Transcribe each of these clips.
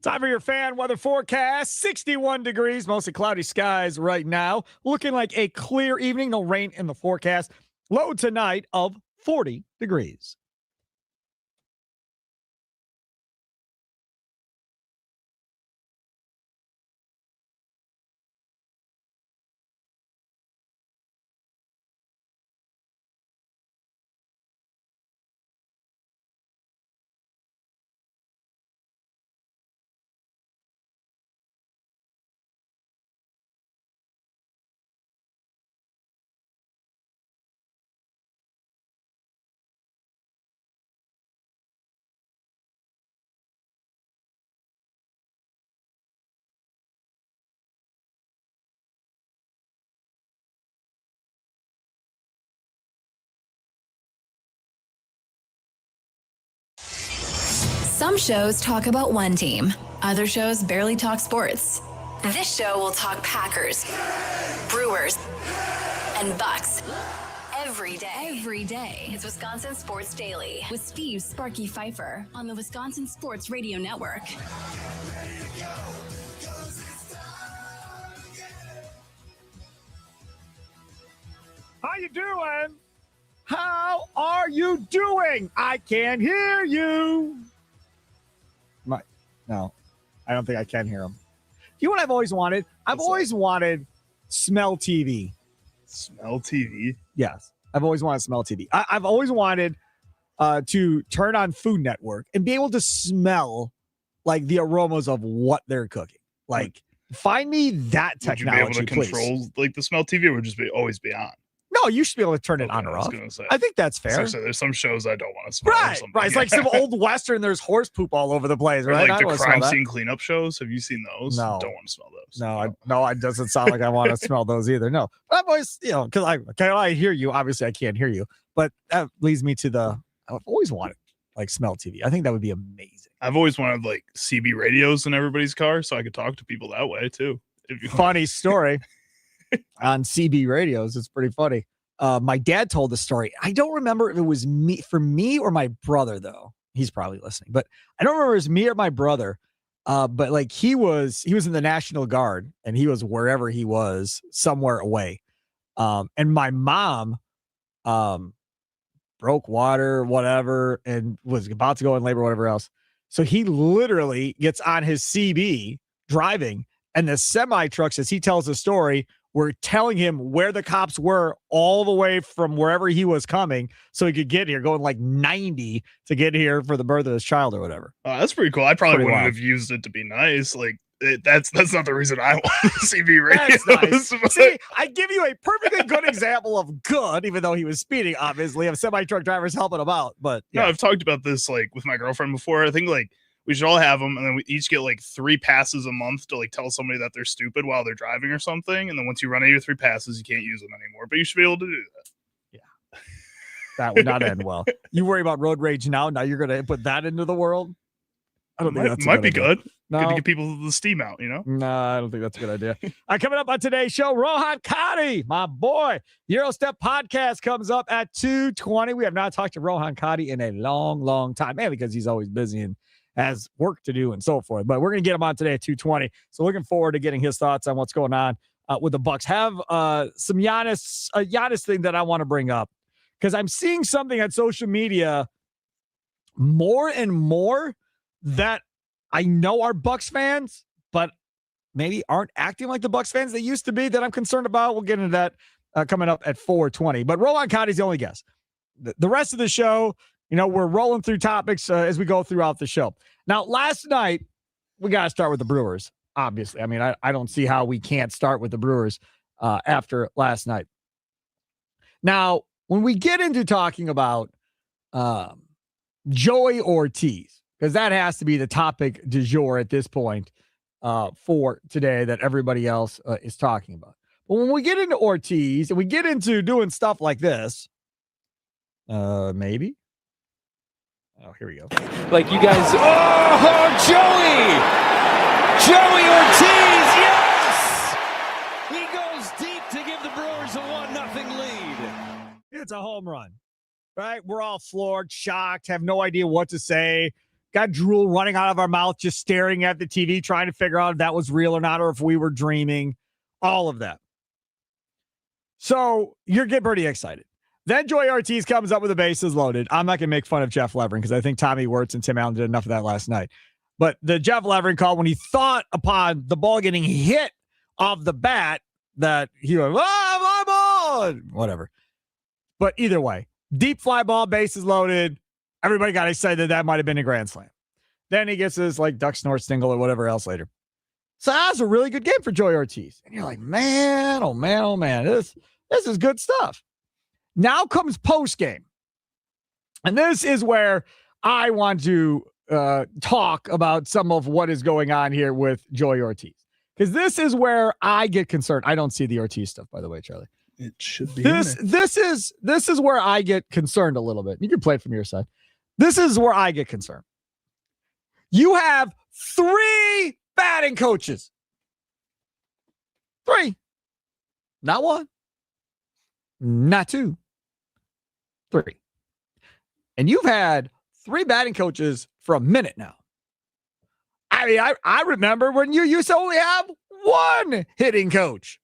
Time for your fan weather forecast. 61 degrees, mostly cloudy skies right now. Looking like a clear evening. No rain in the forecast. Low tonight of 40 degrees. Some shows talk about one team. Other shows barely talk sports. This show will talk Packers, Brewers, and Bucks. Every day. It's Wisconsin Sports Daily with Steve Sparky Pfeiffer on the Wisconsin Sports Radio Network. How you doing? How are you doing? I can't hear you. No, I don't think I can hear him. You know what I've always wanted? I've always wanted smell TV. Smell TV? Yes. I've always wanted smell TV. I've always wanted to turn on Food Network and be able to smell like the aromas of what they're cooking. Like, find me that technology, would you be able to control like the smell TV, or would just always be on? No, you should be able to turn it on or off. I think that's fair. So there's some shows I don't want to smell. Right. It's like some old Western. There's horse poop all over the place, right? Or like the crime scene cleanup shows. Have you seen those? No. Don't want to smell those. No, it doesn't sound like I want to smell those either. No. But I've always, because I hear you. Obviously, I can't hear you. But that leads me to I've always wanted like smell TV. I think that would be amazing. I've always wanted like CB radios in everybody's car so I could talk to people that way too. Funny story on CB radios. It's pretty funny. My dad told the story. I don't remember if it was me or my brother, though. He's probably listening, but I don't remember if it was me or my brother. But like he was in the National Guard and he was wherever he was, somewhere away. And my mom broke water, whatever, and was about to go in labor, whatever else. So he literally gets on his CB driving, and the semi trucks, as he tells the story, were telling him where the cops were all the way from wherever he was coming so he could get here, going like 90 to get here for the birth of his child or whatever. That's pretty cool. I probably wouldn't have used it to be nice. Like that's not the reason I want CB radios. That's nice. See, I give you a perfectly good example of good, even though he was speeding, obviously, of semi-truck drivers helping him out. But yeah. No, I've talked about this like with my girlfriend before. I think like we should all have them, and then we each get like 3 passes a month to like tell somebody that they're stupid while they're driving or something. And then once you run out of your 3 passes, you can't use them anymore. But you should be able to do that. Yeah, that would not end well. You worry about road rage now. Now you're going to put that into the world. I don't think that might be good. No. Good to get people the steam out, No, I don't think that's a good idea. All right, coming up on today's show, Rohan Katti, my boy. Eurostep podcast comes up at 2:20. We have not talked to Rohan Katti in a long, long time, man, because he's always busy and has work to do and so forth. But we're going to get him on today at 2:20. So looking forward to getting his thoughts on what's going on with the Bucks. Have some Giannis thing that I want to bring up because I'm seeing something on social media more and more that I know are Bucks fans, but maybe aren't acting like the Bucks fans they used to be that I'm concerned about. We'll get into that coming up at 4:20. But Rohan Katti's the only guest. The rest of the show, we're rolling through topics as we go throughout the show. Now, last night, we got to start with the Brewers, obviously. I mean, I don't see how we can't start with the Brewers after last night. Now, when we get into talking about Joey Ortiz, because that has to be the topic du jour at this point for today that everybody else is talking about. But when we get into Ortiz and we get into doing stuff like this, maybe. Oh, here we go. Like you guys. Oh, Joey Ortiz. Yes. He goes deep to give the Brewers a 1-0 lead. It's a home run, right? We're all floored, shocked, have no idea what to say. got drool running out of our mouth, just staring at the TV, trying to figure out if that was real or not, or if we were dreaming, all of that. So you're getting pretty excited. Then Joey Ortiz comes up with the bases loaded. I'm not going to make fun of Jeff Levering because I think Tommy Wirtz and Tim Allen did enough of that last night. But the Jeff Levering call, when he thought upon the ball getting hit off the bat, that he went, fly ball, whatever. But either way, deep fly ball, bases loaded. Everybody got excited that might have been a grand slam. Then he gets his like duck snort single or whatever else later. So that was a really good game for Joey Ortiz. And you're like, man, oh man, oh man, this is good stuff. Now comes post game. And this is where I want to talk about some of what is going on here with Joey Ortiz. Because this is where I get concerned. I don't see the Ortiz stuff, by the way, Charlie. It should be. This is where I get concerned a little bit. You can play it from your side. This is where I get concerned. You have 3 batting coaches. 3. Not 1. Not 2. 3. And you've had 3 batting coaches for a minute now. I mean, I remember when you used to only have 1 hitting coach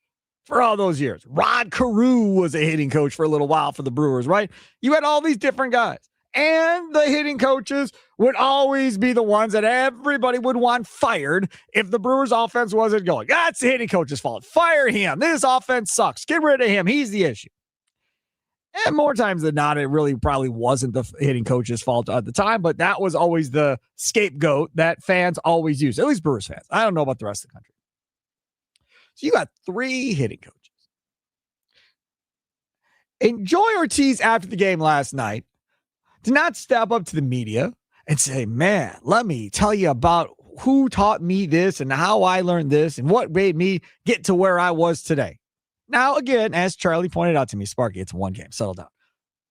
for all those years. Rod Carew was a hitting coach for a little while for the Brewers, right? You had all these different guys. And the hitting coaches would always be the ones that everybody would want fired if the Brewers offense wasn't going. That's the hitting coach's fault. Fire him. This offense sucks. Get rid of him. He's the issue. And more times than not, it really probably wasn't the hitting coach's fault at the time, but that was always the scapegoat that fans always use, at least Brewers fans. I don't know about the rest of the country. So you got 3 hitting coaches. And Joey Ortiz, after the game last night, did not step up to the media and say, man, let me tell you about who taught me this and how I learned this and what made me get to where I was today. Now, again, as Charlie pointed out to me, Sparky, it's 1 game. Settle down.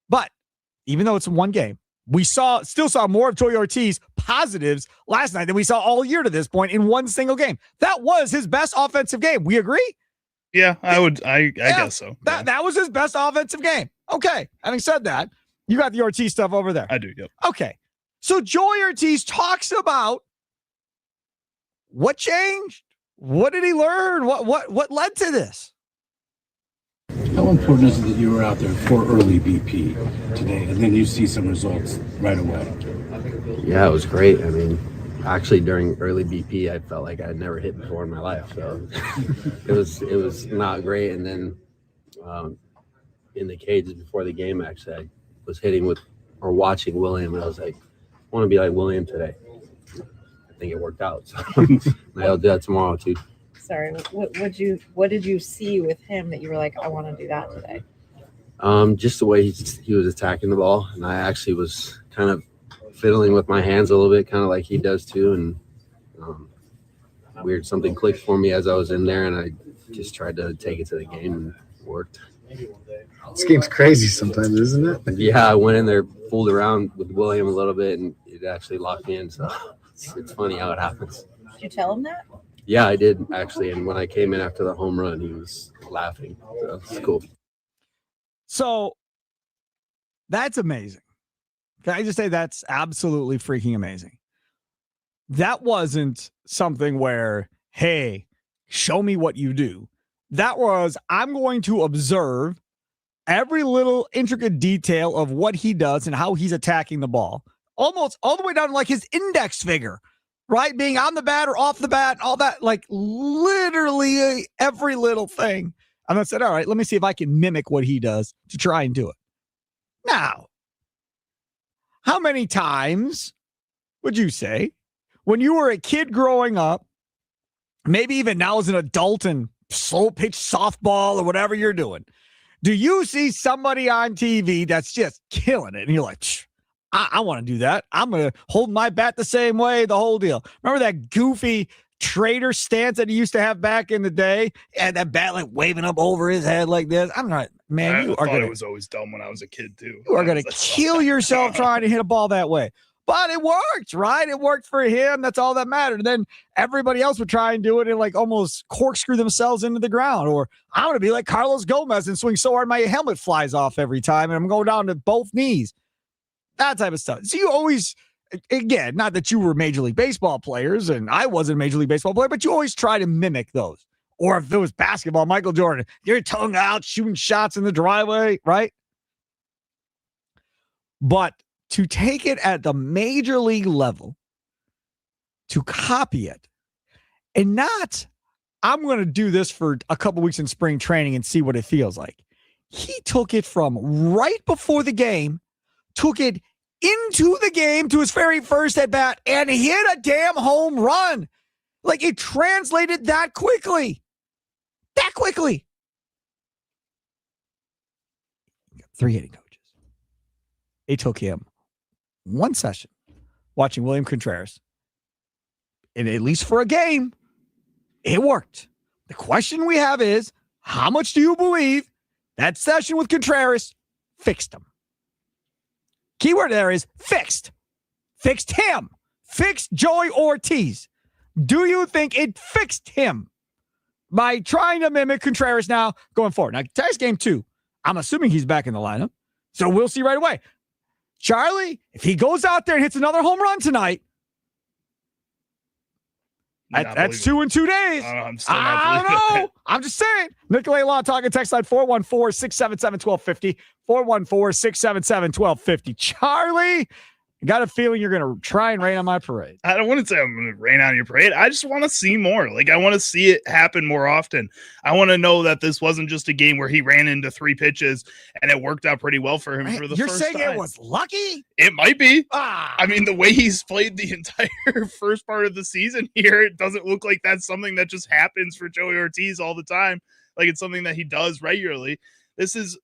But even though it's 1 game, we still saw more of Joey Ortiz positives last night than we saw all year to this point in 1 single game. That was his best offensive game. We agree? Yeah, I guess so. That was his best offensive game. Okay. Having said that, you got the Ortiz stuff over there. I do, yep. Okay. So Joey Ortiz talks about what changed. What did he learn? What led to this? How important is it that you were out there for early BP today, and then you see some results right away? Yeah, it was great. I mean, actually during early BP, I felt like I'd never hit before in my life. So it was not great. And then in the cages before the game, actually, I was hitting watching William, and I was like, I want to be like William today. I think it worked out. So I'll do that tomorrow too. Sorry, what did you see with him that you were like, I want to do that today? Just the way he was attacking the ball, and I actually was kind of fiddling with my hands a little bit, kind of like he does too. And something clicked for me as I was in there, and I just tried to take it to the game, and it worked. This game's crazy sometimes, isn't it? Yeah, I went in there, fooled around with William a little bit, and it actually locked me in. So it's funny how it happens. Did you tell him that? Yeah, I did actually. And when I came in after the home run, he was laughing. So it's cool. So that's amazing. Can I just say that's absolutely freaking amazing? That wasn't something where, hey, show me what you do. That was, I'm going to observe every little intricate detail of what he does and how he's attacking the ball. Almost all the way down to like his index finger. Right? Being on the bat or off the bat, all that, like literally every little thing. And I said, all right, let me see if I can mimic what he does to try and do it. Now, how many times would you say when you were a kid growing up, maybe even now as an adult and slow pitch softball or whatever you're doing, do you see somebody on TV that's just killing it? And you're like, I want to do that. I'm going to hold my bat the same way, the whole deal. Remember that goofy trader stance that he used to have back in the day? And that bat like waving up over his head like this. I'm not, man, I thought it was always dumb when I was a kid too. You are going to kill yourself trying to hit a ball that way. But it worked, right? It worked for him. That's all that mattered. And then everybody else would try and do it and like almost corkscrew themselves into the ground. Or I'm going to be like Carlos Gomez and swing so hard my helmet flies off every time and I'm going down to both knees. That type of stuff. So you always, Again, not that you were Major League Baseball players and I wasn't a Major League Baseball player, but you always try to mimic those. Or if it was basketball, Michael Jordan, your tongue out, shooting shots in the driveway, right? But to take it at the Major League level, to copy it, and not, I'm going to do this for a couple weeks in spring training and see what it feels like. He took it from right before the game, took it into the game to his very first at bat and hit a damn home run. Like it translated that quickly. That quickly. 3 hitting coaches. It took him one session watching William Contreras. And at least for a game, it worked. The question we have is, how much do you believe that session with Contreras fixed him? Keyword there is fixed. Fixed him. Fixed Joey Ortiz. Do you think it fixed him by trying to mimic Contreras now going forward? Now, test game 2, I'm assuming he's back in the lineup, so we'll see right away. Charlie, if he goes out there and hits another home run tonight, that's 2 in 2 days. I don't know. I'm just saying. Nicolay Law talking text line 414-677-1250. 414-677-1250. Charlie, I got a feeling you're going to try and rain on my parade. I don't want to say I'm going to rain on your parade. I just want to see more. Like, I want to see it happen more often. I want to know that this wasn't just a game where he ran into 3 pitches and it worked out pretty well for him for the first time. You're saying it was lucky? It might be. I mean, the way he's played the entire first part of the season here, it doesn't look like that's something that just happens for Joey Ortiz all the time. Like, it's something that he does regularly. This is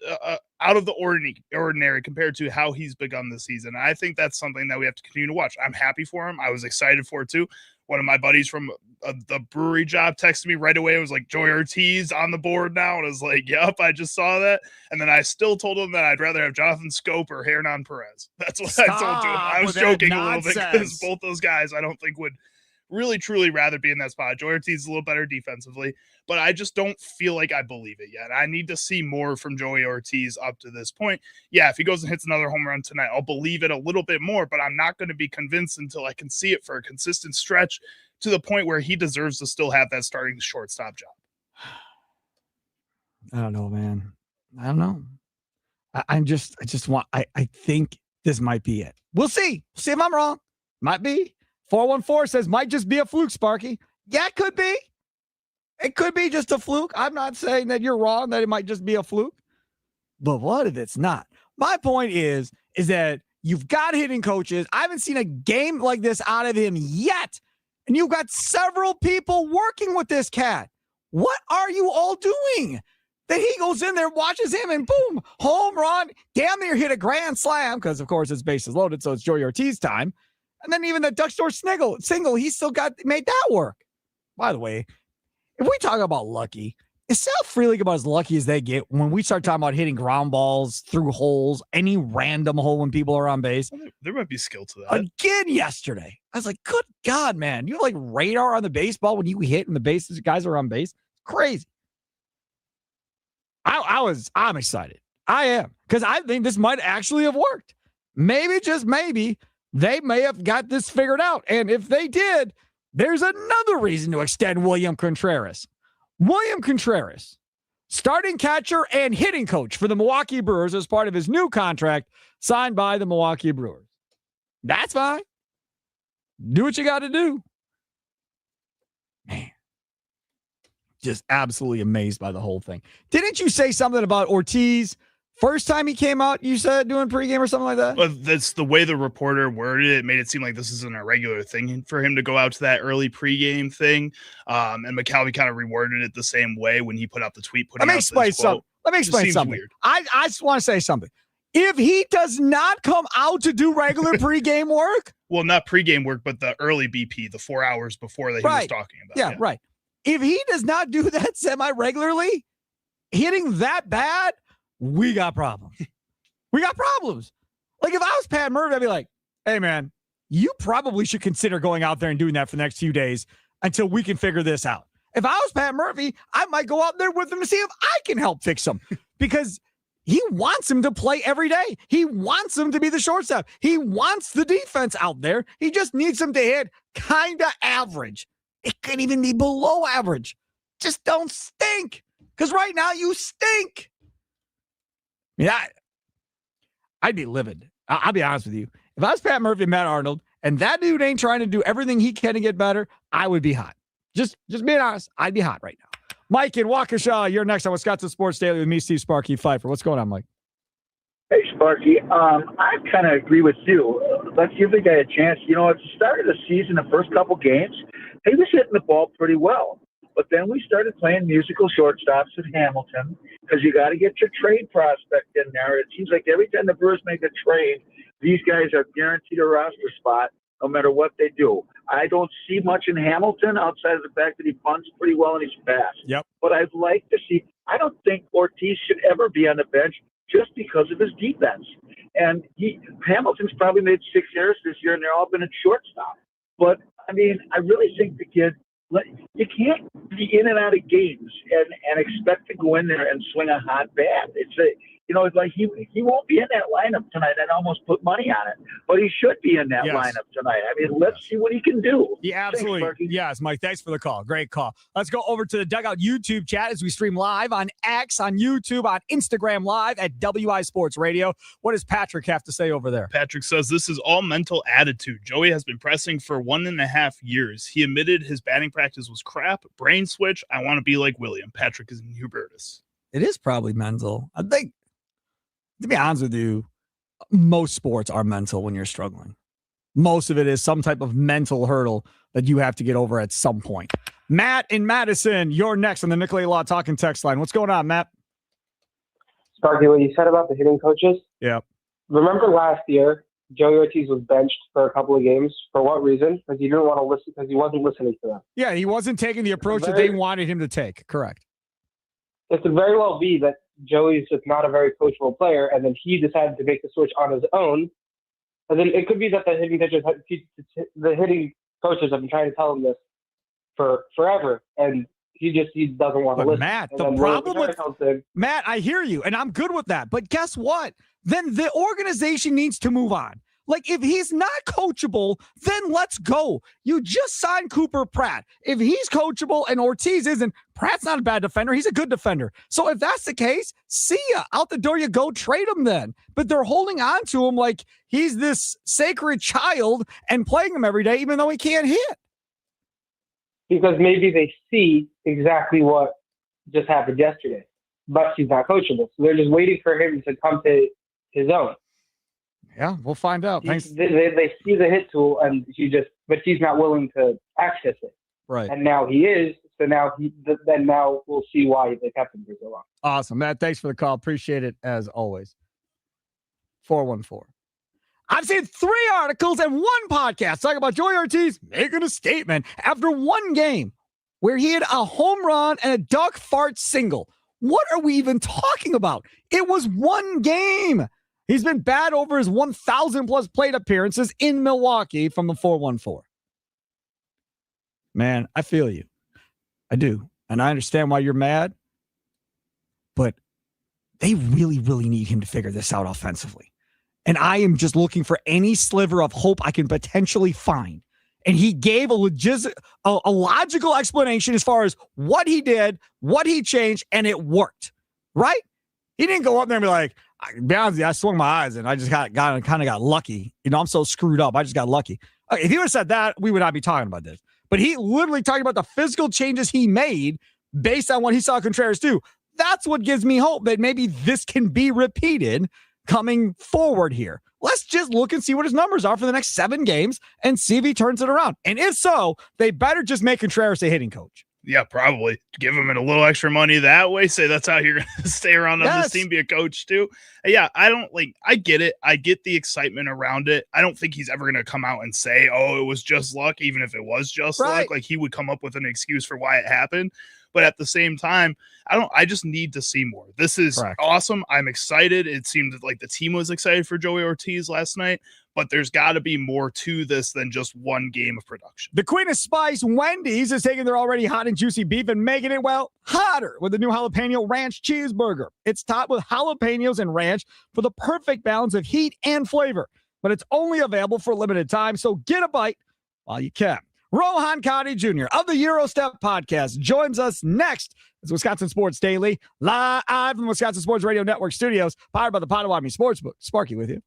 out of the ordinary compared to how he's begun the season. I think that's something that we have to continue to watch. I'm happy for him. I was excited for it too. One of my buddies from the brewery job texted me right away. It was like, Joey Ortiz on the board now. And I was like, yep, I just saw that. And then I still told him that I'd rather have Jonathan Scope or Hernan Perez. That's what I told him. I was joking a little bit because both those guys I don't think would really truly rather be in that spot. Joey Ortiz is a little better defensively, but I just don't feel like I believe it yet. I need to see more from Joey Ortiz up to this point. Yeah, if he goes and hits another home run tonight, I'll believe it a little bit more, but I'm not going to be convinced until I can see it for a consistent stretch to the point where he deserves to still have that starting shortstop job. I don't know, man. I don't know. I think this might be it. We'll see. See if I'm wrong. Might be. 414 says, might just be a fluke, Sparky. Yeah, it could be. It could be just a fluke. I'm not saying that you're wrong, that it might just be a fluke. But what if it's not? My point is that you've got hitting coaches. I haven't seen a game like this out of him yet. And you've got several people working with this cat. What are you all doing? That he goes in there, watches him, and boom, home run. Damn near hit a grand slam, because, of course, his bases loaded, so it's Joey Ortiz time. And then even the Dutch door single, he still made that work. By the way, if we talk about lucky, is South Freely about as lucky as they get when we start talking about hitting ground balls through holes, any random hole when people are on base? There might be skill to that. Again yesterday. I was like, good God, man. You have like radar on the baseball when you hit and the bases guys are on base. It's crazy. I'm excited. I am. Because I think this might actually have worked. Maybe, just maybe, they may have got this figured out. And if they did, there's another reason to extend William Contreras. William Contreras, starting catcher and hitting coach for the Milwaukee Brewers as part of his new contract signed by the Milwaukee Brewers. That's fine. Do what you got to do. Man, just absolutely amazed by the whole thing. Didn't you say something about Ortiz? First time he came out, you said doing pregame or something like that? Well, that's the way the reporter worded it. It made it seem like this isn't a regular thing for him to go out to that early pregame thing. And McCalvy kind of reworded it the same way when he put out the tweet. Let me explain something. Weird. I just want to say something. If he does not come out to do regular pregame work. Well, not pregame work, but the early BP, the 4 hours before that he was talking about. Yeah, right. If he does not do that semi-regularly, hitting that bad, we got problems. We got problems. Like if I was Pat Murphy, I'd be like, hey man, you probably should consider going out there and doing that for the next few days until we can figure this out. If I was Pat Murphy, I might go out there with him to see if I can help fix him because He wants him to play every day. He wants him to be the shortstop. He wants the defense out there. He just needs him to hit kind of average. It could even be below average. Just don't stink. Because right now you stink. Yeah, I'd be livid. I'll be honest with you. If I was Pat Murphy and Matt Arnold, and that dude ain't trying to do everything he can to get better, I would be hot. Just being honest, I'd be hot right now. Mike in Waukesha, you're next on Wisconsin Sports Daily with me, Steve Sparky Pfeiffer. What's going on, Mike? Hey, Sparky. I kind of agree with you. Let's give the guy a chance. You know, at the start of the season, the first couple games, he was hitting the ball pretty well. But then we started playing musical shortstops at Hamilton because you got to get your trade prospect in there. It seems like every time the Brewers make a trade, these guys are guaranteed a roster spot no matter what they do. I don't see much in Hamilton outside of the fact that he punts pretty well and he's fast. Yep. But I'd like to see – I don't think Ortiz should ever be on the bench just because of his defense. And Hamilton's probably made 6 errors this year, and they're all been at shortstop. But, I mean, I really think the kid – you can't be in and out of games and expect to go in there and swing a hot bat. It's like he won't be in that lineup tonight. I'd almost put money on it, but he should be in that lineup tonight. I mean, let's see what he can do. Yeah, absolutely. Thanks, yes, Mike. Thanks for the call. Great call. Let's go over to the Dugout YouTube chat as we stream live on X, on YouTube, on Instagram Live at WI Sports Radio. What does Patrick have to say over there? Patrick says this is all mental attitude. Joey has been pressing for 1.5 years. He admitted his batting practice was crap. Brain switch. I want to be like William. Patrick is in Hubertus. It is probably mental. I think, to be honest with you, most sports are mental when you're struggling. Most of it is some type of mental hurdle that you have to get over at some point. Matt in Madison, you're next on the Nicolay Law Talking text line. What's going on, Matt? Sparky, what you said about the hitting coaches? Yeah. Remember last year, Joey Ortiz was benched for a couple of games. For what reason? Because he didn't want to listen, because he wasn't listening to them. Yeah, he wasn't taking the approach that they wanted him to take. Correct. It could very well be that Joey's just not a very coachable player, and then he decided to make the switch on his own. And then it could be that the hitting coaches have been trying to tell him this for forever, and he doesn't want to listen. Matt, the problem with Matt, I hear you, and I'm good with that. But guess what? Then the organization needs to move on. Like, if he's not coachable, then let's go. You just signed Cooper Pratt. If he's coachable and Ortiz isn't, Pratt's not a bad defender. He's a good defender. So if that's the case, see ya. Out the door you go. Trade him then. But they're holding on to him like he's this sacred child and playing him every day, even though he can't hit. Because maybe they see exactly what just happened yesterday, but he's not coachable. So they're just waiting for him to come to his own. Yeah, we'll find out. Thanks. They see the hit tool, and but he's not willing to access it. Right. And now he is. So now now we'll see why they kept him for so long. Awesome, Matt. Thanks for the call. Appreciate it as always. 414. I've seen 3 articles and 1 podcast talking about Joey Ortiz making a statement after 1 game where he had a home run and a duck fart single. What are we even talking about? It was 1 game. He's been bad over his 1,000 plus plate appearances in Milwaukee from the 414. Man, I feel you. I do. And I understand why you're mad, but they really, really need him to figure this out offensively. And I am just looking for any sliver of hope I can potentially find. And he gave a logical explanation as far as what he did, what he changed, and it worked. Right? He didn't go up there and be like, to be honest with you, I swung my eyes and I just kind of got lucky. You know, I'm so screwed up. I just got lucky. Okay, if he would have said that, we would not be talking about this. But he literally talking about the physical changes he made based on what he saw Contreras do. That's what gives me hope that maybe this can be repeated coming forward here. Let's just look and see what his numbers are for the next 7 games and see if he turns it around. And if so, they better just make Contreras a hitting coach. Yeah, probably. Give him a little extra money that way. Say that's how you're going to stay around on this team, be a coach too. Yeah, I get it. I get the excitement around it. I don't think he's ever going to come out and say, oh, it was just luck, even if it was just luck. Like, he would come up with an excuse for why it happened. But at the same time, I just need to see more. This is awesome. I'm excited. It seemed like the team was excited for Joey Ortiz last night, but there's got to be more to this than just one game of production. The Queen of Spice, Wendy's, is taking their already hot and juicy beef and making it, well, hotter with the new jalapeno ranch cheeseburger. It's topped with jalapenos and ranch for the perfect balance of heat and flavor, but it's only available for a limited time, so get a bite while you can. Rohan Katti Jr. of the Eurostep podcast joins us next as Wisconsin Sports Daily, live from Wisconsin Sports Radio Network studios, powered by the Potawatomi Sportsbook. Sparky with you.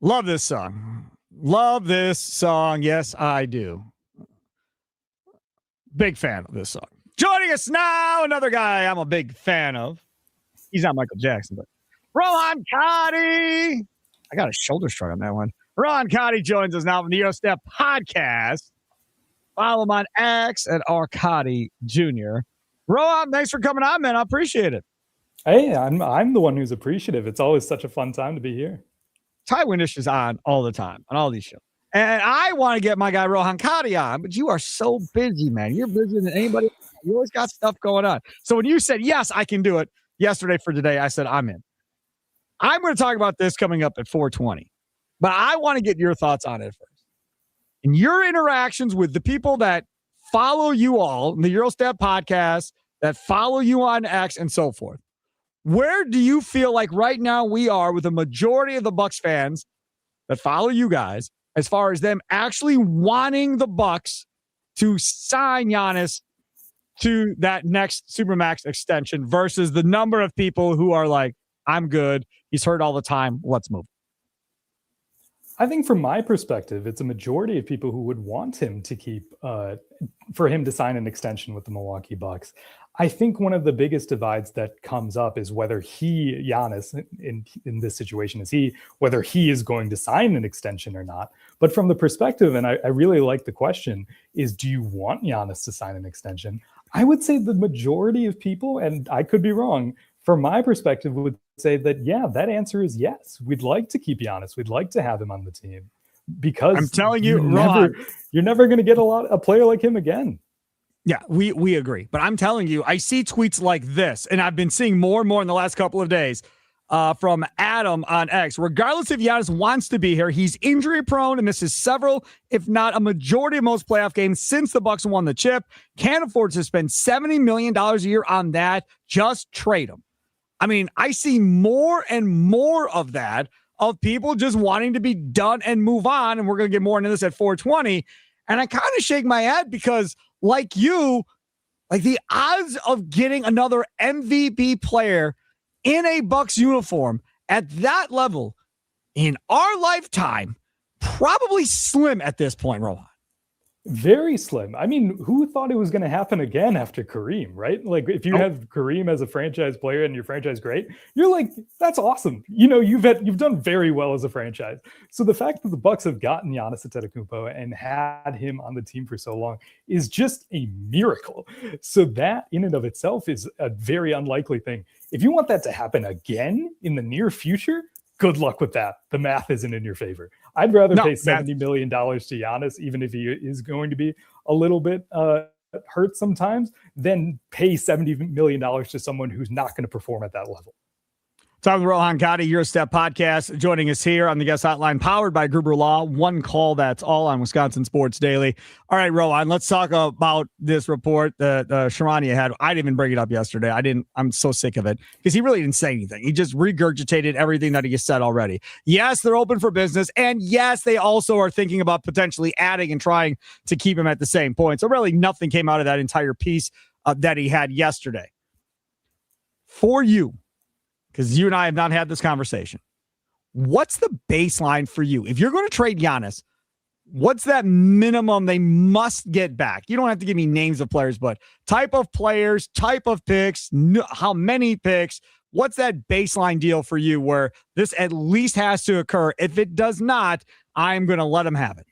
Love this song. Love this song. Yes, I do. Big fan of this song. Joining us now, another guy I'm a big fan of. He's not Michael Jackson, but Rohan Katti. I got a shoulder shrug on that one. Rohan Katti joins us now from the Eurostep podcast. Follow him on X at Katti Jr. Rohan, thanks for coming on, man. I appreciate it. Hey, I'm the one who's appreciative. It's always such a fun time to be here. Ty Windish is on all the time on all these shows. And I want to get my guy Rohan Katti on, but you are so busy, man. You're busier than anybody. You always got stuff going on. So when you said, yes, I can do it yesterday for today, I said, I'm in. I'm going to talk about this coming up at 4:20, but I want to get your thoughts on it first. And your interactions with the people that follow you all in the Eurostep podcast, that follow you on X and so forth. Where do you feel like right now we are with the majority of the Bucks fans that follow you guys as far as them actually wanting the Bucks to sign Giannis to that next Supermax extension versus the number of people who are like, I'm good. He's hurt all the time. Let's move. I think from my perspective, it's a majority of people who would want him to keep, for him to sign an extension with the Milwaukee Bucks. I think one of the biggest divides that comes up is whether Giannis, in this situation, whether he is going to sign an extension or not. But from the perspective, and I really like the question, is do you want Giannis to sign an extension? I would say the majority of people, and I could be wrong, from my perspective, would say that, yeah, that answer is yes. We'd like to keep Giannis. We'd like to have him on the team because I'm telling you, you're never going to get a player like him again. Yeah, we agree. But I'm telling you, I see tweets like this, and I've been seeing more and more in the last couple of days from Adam on X. Regardless if Giannis wants to be here, he's injury prone and misses several, if not a majority of most playoff games since the Bucks won the chip. Can't afford to spend $70 million a year on that. Just trade him. I mean, I see more and more of that, of people just wanting to be done and move on. And we're going to get more into this at 4:20. And I kind of shake my head because, like you, like the odds of getting another MVP player in a Bucks uniform at that level in our lifetime, probably slim at this point, Rohan. Very slim. I mean, who thought it was going to happen again after Kareem, right? Like, if you have Kareem as a franchise player and your franchise great, you're like, that's awesome. You know, you've done very well as a franchise. So the fact that the Bucks have gotten Giannis Antetokounmpo and had him on the team for so long is just a miracle. So that in and of itself is a very unlikely thing. If you want that to happen again in the near future, good luck with that. The math isn't in your favor. I'd rather pay $70 million to Giannis, even if he is going to be a little bit hurt sometimes, than pay $70 million to someone who's not going to perform at that level. Talking with Rohan Katti, Eurostep podcast, joining us here on the guest hotline, powered by Gruber Law. One call, that's all on Wisconsin Sports Daily. All right, Rohan, let's talk about this report that Sharania had. I didn't even bring it up yesterday. I'm so sick of it because he really didn't say anything. He just regurgitated everything that he said already. Yes, they're open for business. And yes, they also are thinking about potentially adding and trying to keep him at the same point. So really nothing came out of that entire piece that he had yesterday. For you, because you and I have not had this conversation, what's the baseline for you? If you're going to trade Giannis, what's that minimum they must get back? You don't have to give me names of players, but type of players, type of picks, how many picks, what's that baseline deal for you where this at least has to occur? If it does not, I'm going to let him have it.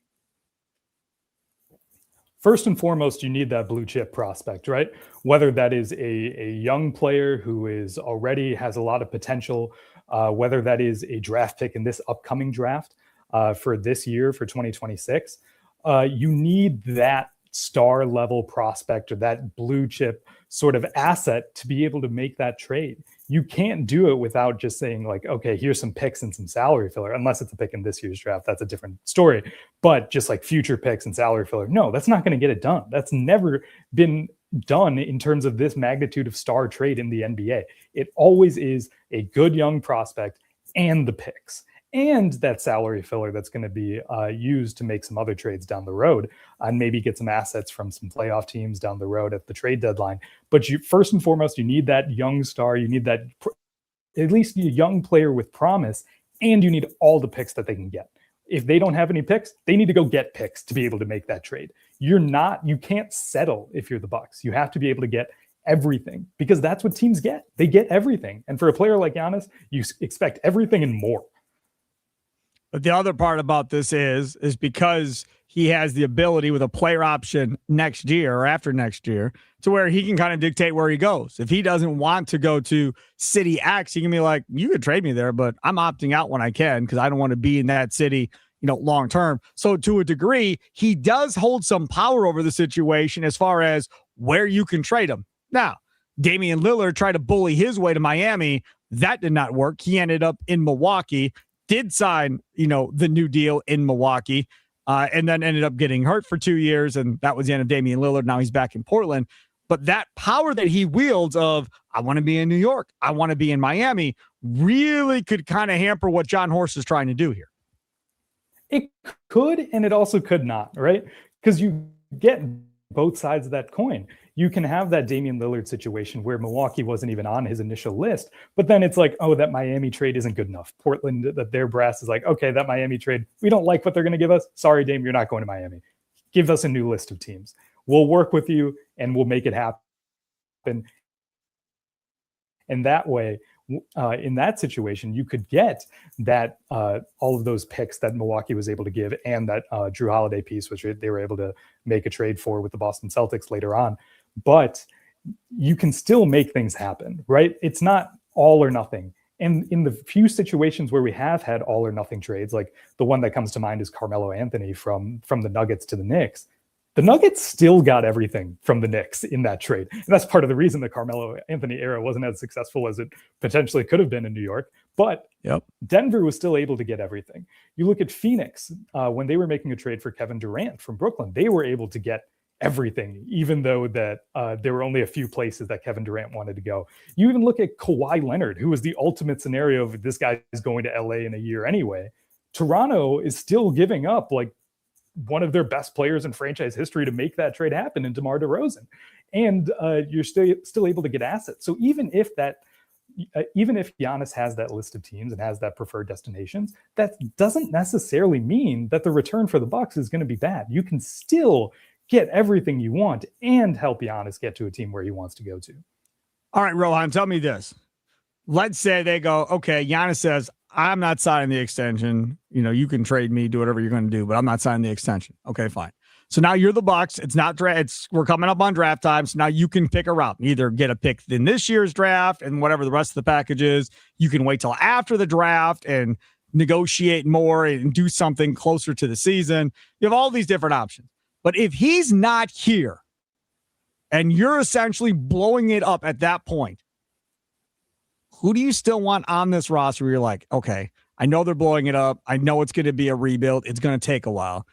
First and foremost, you need that blue chip prospect, right? Whether that is a young player who is already has a lot of potential, whether that is a draft pick in this upcoming draft for this year, for 2026, you need that star level prospect or that blue chip sort of asset to be able to make that trade. You can't do it without just saying like, okay, here's some picks and some salary filler, unless it's a pick in this year's draft. That's a different story. But just like future picks and salary filler, no, that's not going to get it done. That's never been done in terms of this magnitude of star trade in the NBA. It always is a good young prospect and the picks and that salary filler that's going to be used to make some other trades down the road and maybe get some assets from some playoff teams down the road at the trade deadline. But you first and foremost, you need that young star. You need that at least a young player with promise and you need all the picks that they can get. If they don't have any picks, they need to go get picks to be able to make that trade. You can't settle if you're the Bucks. You have to be able to get everything, because that's what teams get. They get everything. And for a player like Giannis, you expect everything and more. But the other part about this is because he has the ability with a player option next year or after next year to where he can kind of dictate where he goes. If he doesn't want to go to city X, he can be like, you could trade me there, but I'm opting out when I can because I don't want to be in that city, long term. So to a degree, he does hold some power over the situation as far as where you can trade him. Now, Damian Lillard tried to bully his way to Miami. That did not work. He ended up in Milwaukee, did sign, the new deal in Milwaukee, and then ended up getting hurt for 2 years. And that was the end of Damian Lillard. Now he's back in Portland. But that power that he wields of, I want to be in New York, I want to be in Miami, really could kind of hamper what John Horst is trying to do here. It could, and it also could not, right? Because you get both sides of that coin. You can have that Damian Lillard situation where Milwaukee wasn't even on his initial list, but then it's like, oh, that Miami trade isn't good enough. Portland, that their brass is like, okay, that Miami trade, we don't like what they're going to give us. Sorry, Dame, you're not going to Miami. Give us a new list of teams. We'll work with you and we'll make it happen. And that way, in that situation, you could get that all of those picks that Milwaukee was able to give and that Drew Holiday piece, which they were able to make a trade for with the Boston Celtics later on. But you can still make things happen, right? It's not all or nothing. And in the few situations where we have had all or nothing trades, like the one that comes to mind is Carmelo Anthony from the Nuggets to the Knicks. The Nuggets still got everything from the Knicks in that trade. And that's part of the reason the Carmelo Anthony era wasn't as successful as it potentially could have been in New York. But Denver was still able to get everything. You look at Phoenix, when they were making a trade for Kevin Durant from Brooklyn, they were able to get everything, even though that there were only a few places that Kevin Durant wanted to go. You even look at Kawhi Leonard, who was the ultimate scenario of this guy is going to LA in a year anyway. Toronto is still giving up like one of their best players in franchise history to make that trade happen in DeMar DeRozan. And you're still able to get assets. So even if Giannis has that list of teams and has that preferred destinations, that doesn't necessarily mean that the return for the Bucks is going to be bad. You can still get everything you want and help Giannis get to a team where he wants to go to. All right, Rohan, tell me this. Let's say they go, okay, Giannis says, I'm not signing the extension. You can trade me, do whatever you're going to do, but I'm not signing the extension. Okay, fine. So now you're the Bucks. It's not draft. We're coming up on draft time. So now you can pick a route. Either get a pick in this year's draft and whatever the rest of the package is. You can wait till after the draft and negotiate more and do something closer to the season. You have all these different options. But if he's not here and you're essentially blowing it up at that point, who do you still want on this roster where you're like, okay, I know they're blowing it up. I know it's going to be a rebuild. It's going to take a while.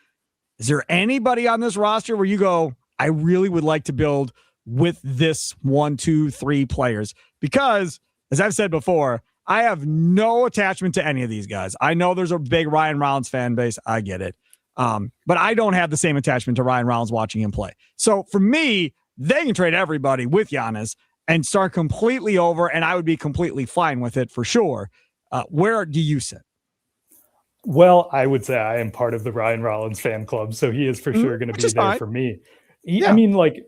Is there anybody on this roster where you go, I really would like to build with this 1, 2, 3 players? Because, as I've said before, I have no attachment to any of these guys. I know there's a big Ryan Rollins fan base. I get it. But I don't have the same attachment to Ryan Rollins watching him play. So for me, they can trade everybody with Giannis and start completely over, and I would be completely fine with it for sure. Where do you sit? Well, I would say I am part of the Ryan Rollins fan club, so he is for sure going to be there fine. for me. I mean, like,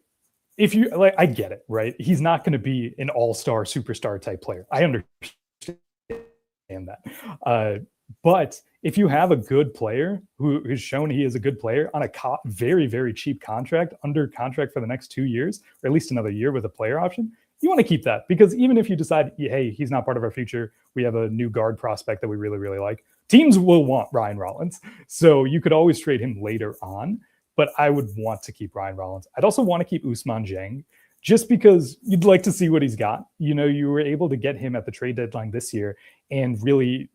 if you like, I get it, right? He's not going to be an all-star, superstar type player. I understand that. But if you have a good player who has shown he is a good player on a very, very cheap contract, under contract for the next 2 years, or at least another year with a player option, you want to keep that. Because even if you decide, hey, he's not part of our future, we have a new guard prospect that we really, really like, teams will want Ryan Rollins. So you could always trade him later on, but I would want to keep Ryan Rollins. I'd also want to keep Ousmane Dieng, just because you'd like to see what he's got. You were able to get him at the trade deadline this year and really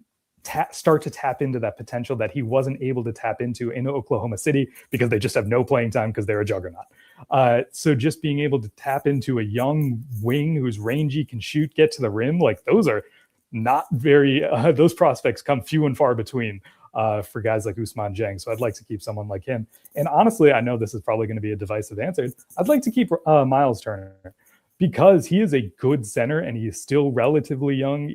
start to tap into that potential that he wasn't able to tap into in Oklahoma City because they just have no playing time because they're a juggernaut. So just being able to tap into a young wing who's rangy, can shoot, get to the rim, like those are not very, those prospects come few and far between for guys like Ousmane Dieng. So I'd like to keep someone like him. And honestly, I know this is probably going to be a divisive answer. I'd like to keep Miles Turner. because he is a good center and he is still relatively young.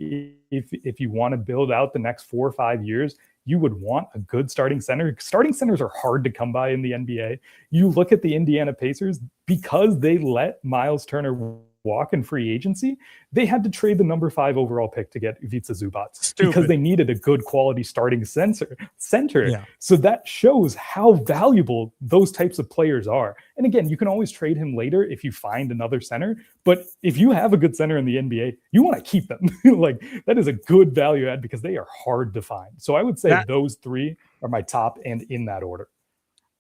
If you want to build out the next 4 or 5 years, you would want a good starting center. Starting centers are hard to come by in the NBA. You look at the Indiana Pacers, because they let Miles Turner walk in free agency, they had to trade the number 5 overall pick to get Ivica Zubac because they needed a good quality starting center. Yeah. So that shows how valuable those types of players are. And again, you can always trade him later if you find another center. But if you have a good center in the NBA, you want to keep them. Like, that is a good value add because they are hard to find. So I would say those 3 are my top, and in that order.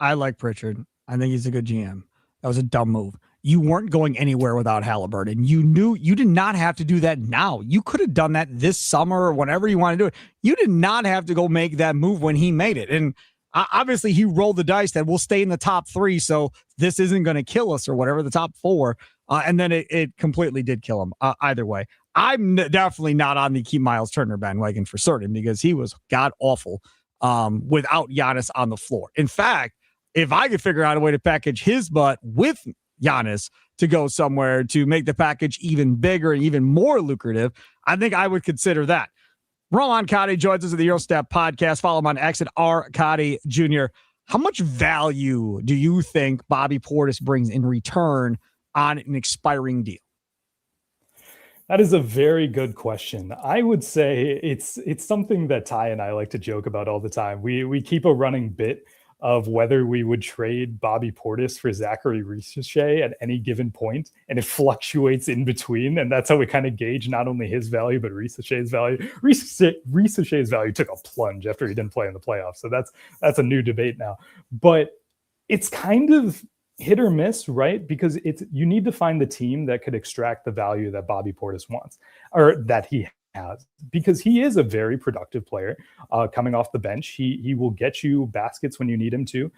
I like Pritchard. I think he's a good GM. That was a dumb move. You weren't going anywhere without Halliburton. You knew you did not have to do that now. You could have done that this summer or whenever you want to do it. You did not have to go make that move when he made it. And obviously he rolled the dice that we'll stay in the top 3, so this isn't going to kill us or whatever, the top 4. And then it completely did kill him either way. I'm definitely not on the keep Miles Turner bandwagon for certain because he was god awful without Giannis on the floor. In fact, if I could figure out a way to package his butt with Giannis to go somewhere to make the package even bigger and even more lucrative, I think I would consider that. Rohan Katti joins us at the Eurostep podcast. Follow him on X at R. Katti Jr. How much value do you think Bobby Portis brings in return on an expiring deal? That is a very good question. I would say it's something that Ty and I like to joke about all the time. We keep a running bit of whether we would trade Bobby Portis for Zachary Risacher at any given point, and it fluctuates in between, and that's how we kind of gauge not only his value but Risacher's value. Risacher's value took a plunge after he didn't play in the playoffs, so that's a new debate now. But it's kind of hit or miss, right? Because you need to find the team that could extract the value that Bobby Portis wants, or that he has, because he is a very productive player coming off the bench. He will get you baskets when you need him to.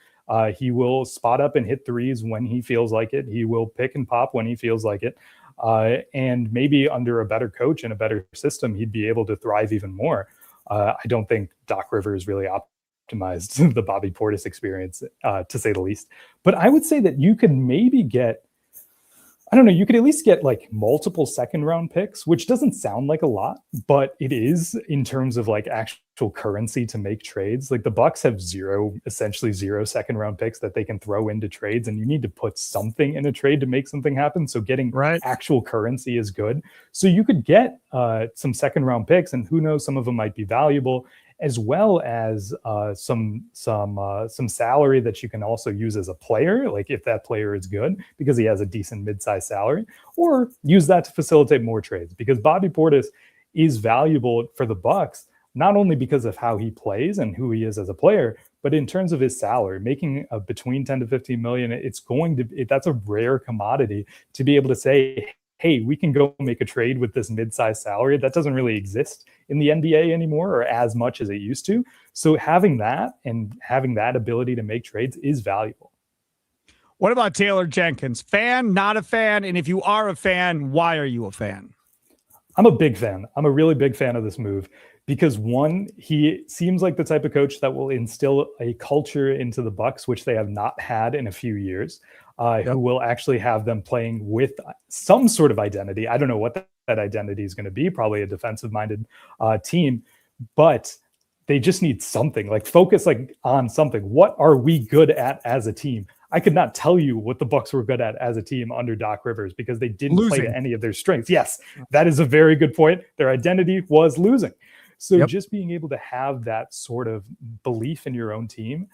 He will spot up and hit threes when he feels like it. He will pick and pop when he feels like it. And maybe under a better coach and a better system, he'd be able to thrive even more. I don't think Doc Rivers really optimized the Bobby Portis experience, to say the least. But I would say that you could maybe get, I don't know, you could at least get like multiple second round picks, which doesn't sound like a lot, but it is in terms of like actual currency to make trades. Like the Bucks have essentially zero second round picks that they can throw into trades, and you need to put something in a trade to make something happen. So getting actual currency is good. So you could get some second round picks, and who knows, some of them might be valuable, as well as some salary that you can also use as a player, like if that player is good because he has a decent mid-sized salary, or use that to facilitate more trades, because Bobby Portis is valuable for the Bucks, not only because of how he plays and who he is as a player, but in terms of his salary, making between 10 to 15 million, that's a rare commodity to be able to say, hey, we can go make a trade with this mid-sized salary. That doesn't really exist in the NBA anymore, or as much as it used to. So having that and having that ability to make trades is valuable. What about Taylor Jenkins? Fan, not a fan? And if you are a fan, why are you a fan? I'm a big fan. I'm a really big fan of this move because, one, he seems like the type of coach that will instill a culture into the Bucks, which they have not had in a few years. Who will actually have them playing with some sort of identity. I don't know what that identity is going to be, probably a defensive-minded team, but they just need something, like focus on something. What are we good at as a team? I could not tell you what the Bucks were good at as a team under Doc Rivers because they didn't play to any of their strengths. Yes, that is a very good point. Their identity was losing. So just being able to have that sort of belief in your own team.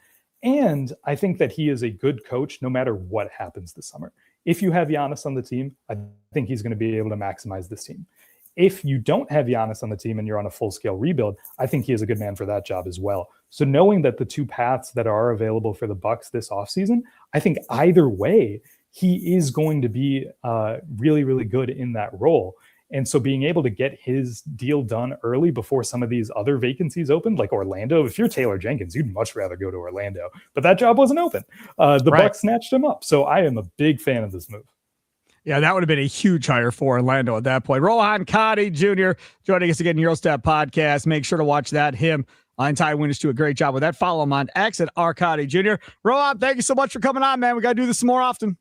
And I think that he is a good coach no matter what happens this summer. If you have Giannis on the team, I think he's going to be able to maximize this team. If you don't have Giannis on the team and you're on a full-scale rebuild, I think he is a good man for that job as well. So knowing that the two paths that are available for the Bucks this offseason, I think either way, he is going to be really, really good in that role. And so being able to get his deal done early before some of these other vacancies opened, like Orlando, if you're Taylor Jenkins, you'd much rather go to Orlando, but that job wasn't open. The Bucks snatched him up. So I am a big fan of this move. Yeah, that would have been a huge hire for Orlando at that point. Rohan Katti Jr. joining us again in Eurostep podcast. Make sure to watch that. Him and Ty Winters do a great job with that. Follow him on X at R. Katti Jr. Rohan, thank you so much for coming on, man. We got to do this some more often.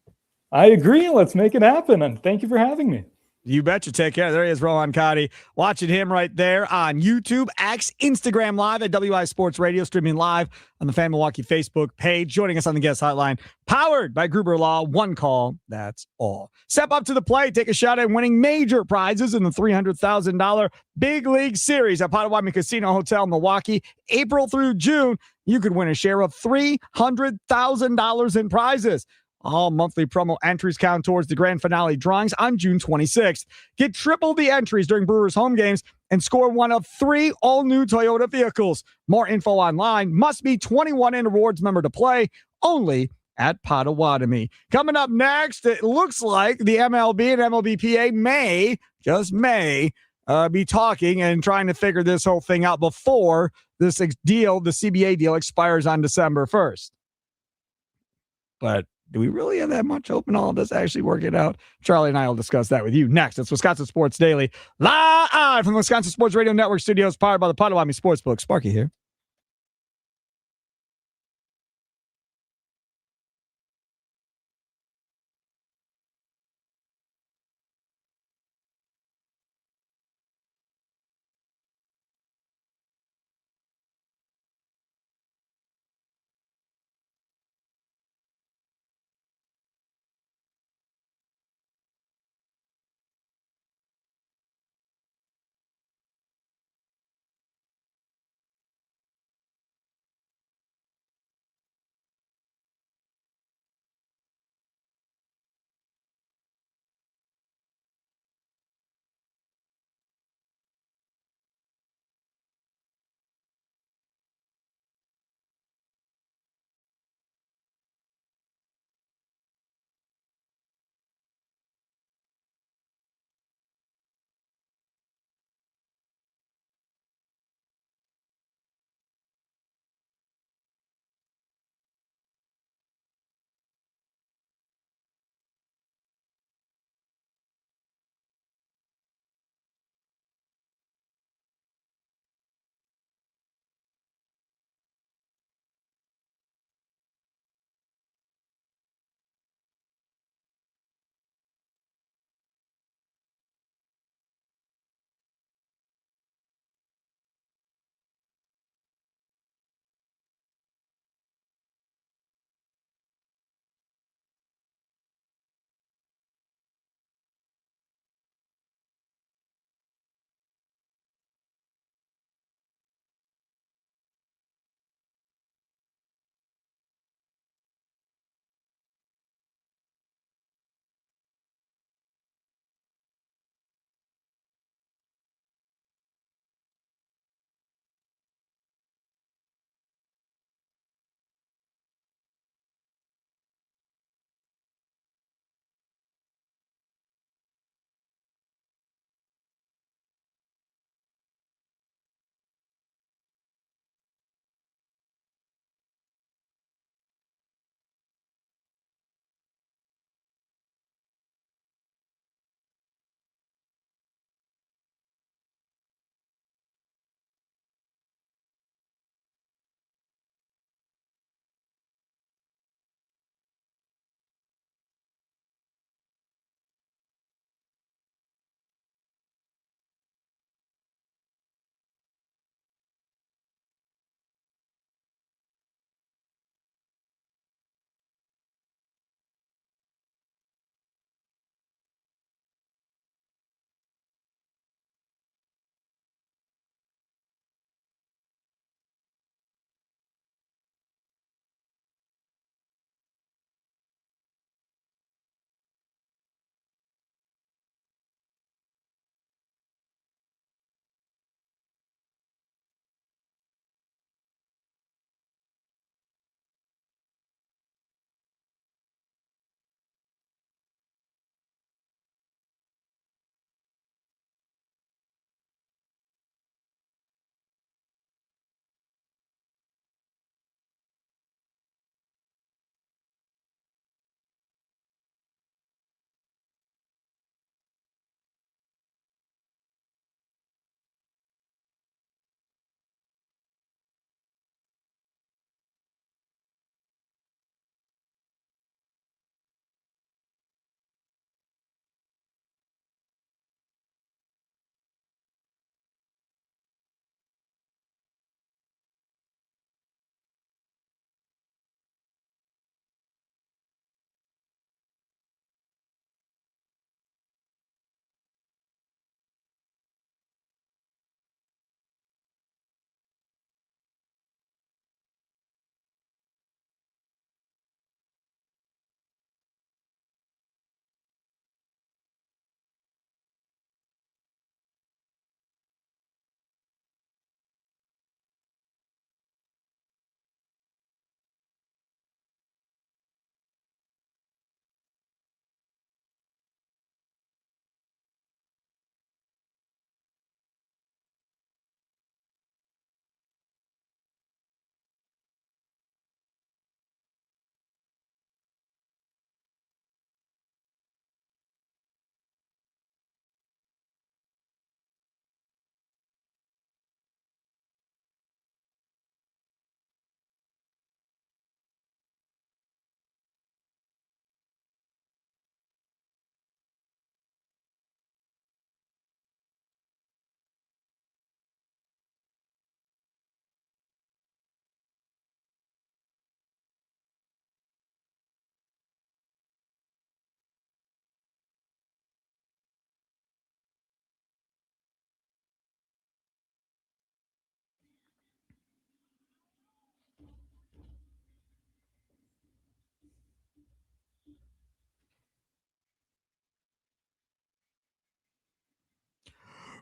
I agree. Let's make it happen. And thank you for having me. You betcha. Take care. There he is, Rohan Katti. Watching him right there on YouTube, X, Instagram Live at WI Sports Radio, streaming live on the Fan Milwaukee Facebook page. Joining us on the guest hotline, powered by Gruber Law. One call, that's all. Step up to the plate. Take a shot at winning major prizes in the $300,000 Big League Series at Potawatomi Casino Hotel, Milwaukee. April through June, you could win a share of $300,000 in prizes. All monthly promo entries count towards the grand finale drawings on June 26th. Get triple the entries during Brewers home games and score one of 3 all-new Toyota vehicles. More info online. Must be 21 and awards member to play. Only at Potawatomi. Coming up next, it looks like the MLB and MLBPA may, just may, be talking and trying to figure this whole thing out before this deal, the CBA deal, expires on December 1st. But do we really have that much hope in all of this actually working out? Charlie and I will discuss that with you next. It's Wisconsin Sports Daily, live from the Wisconsin Sports Radio Network studios, powered by the Potawatomi Sportsbook. Sparky here.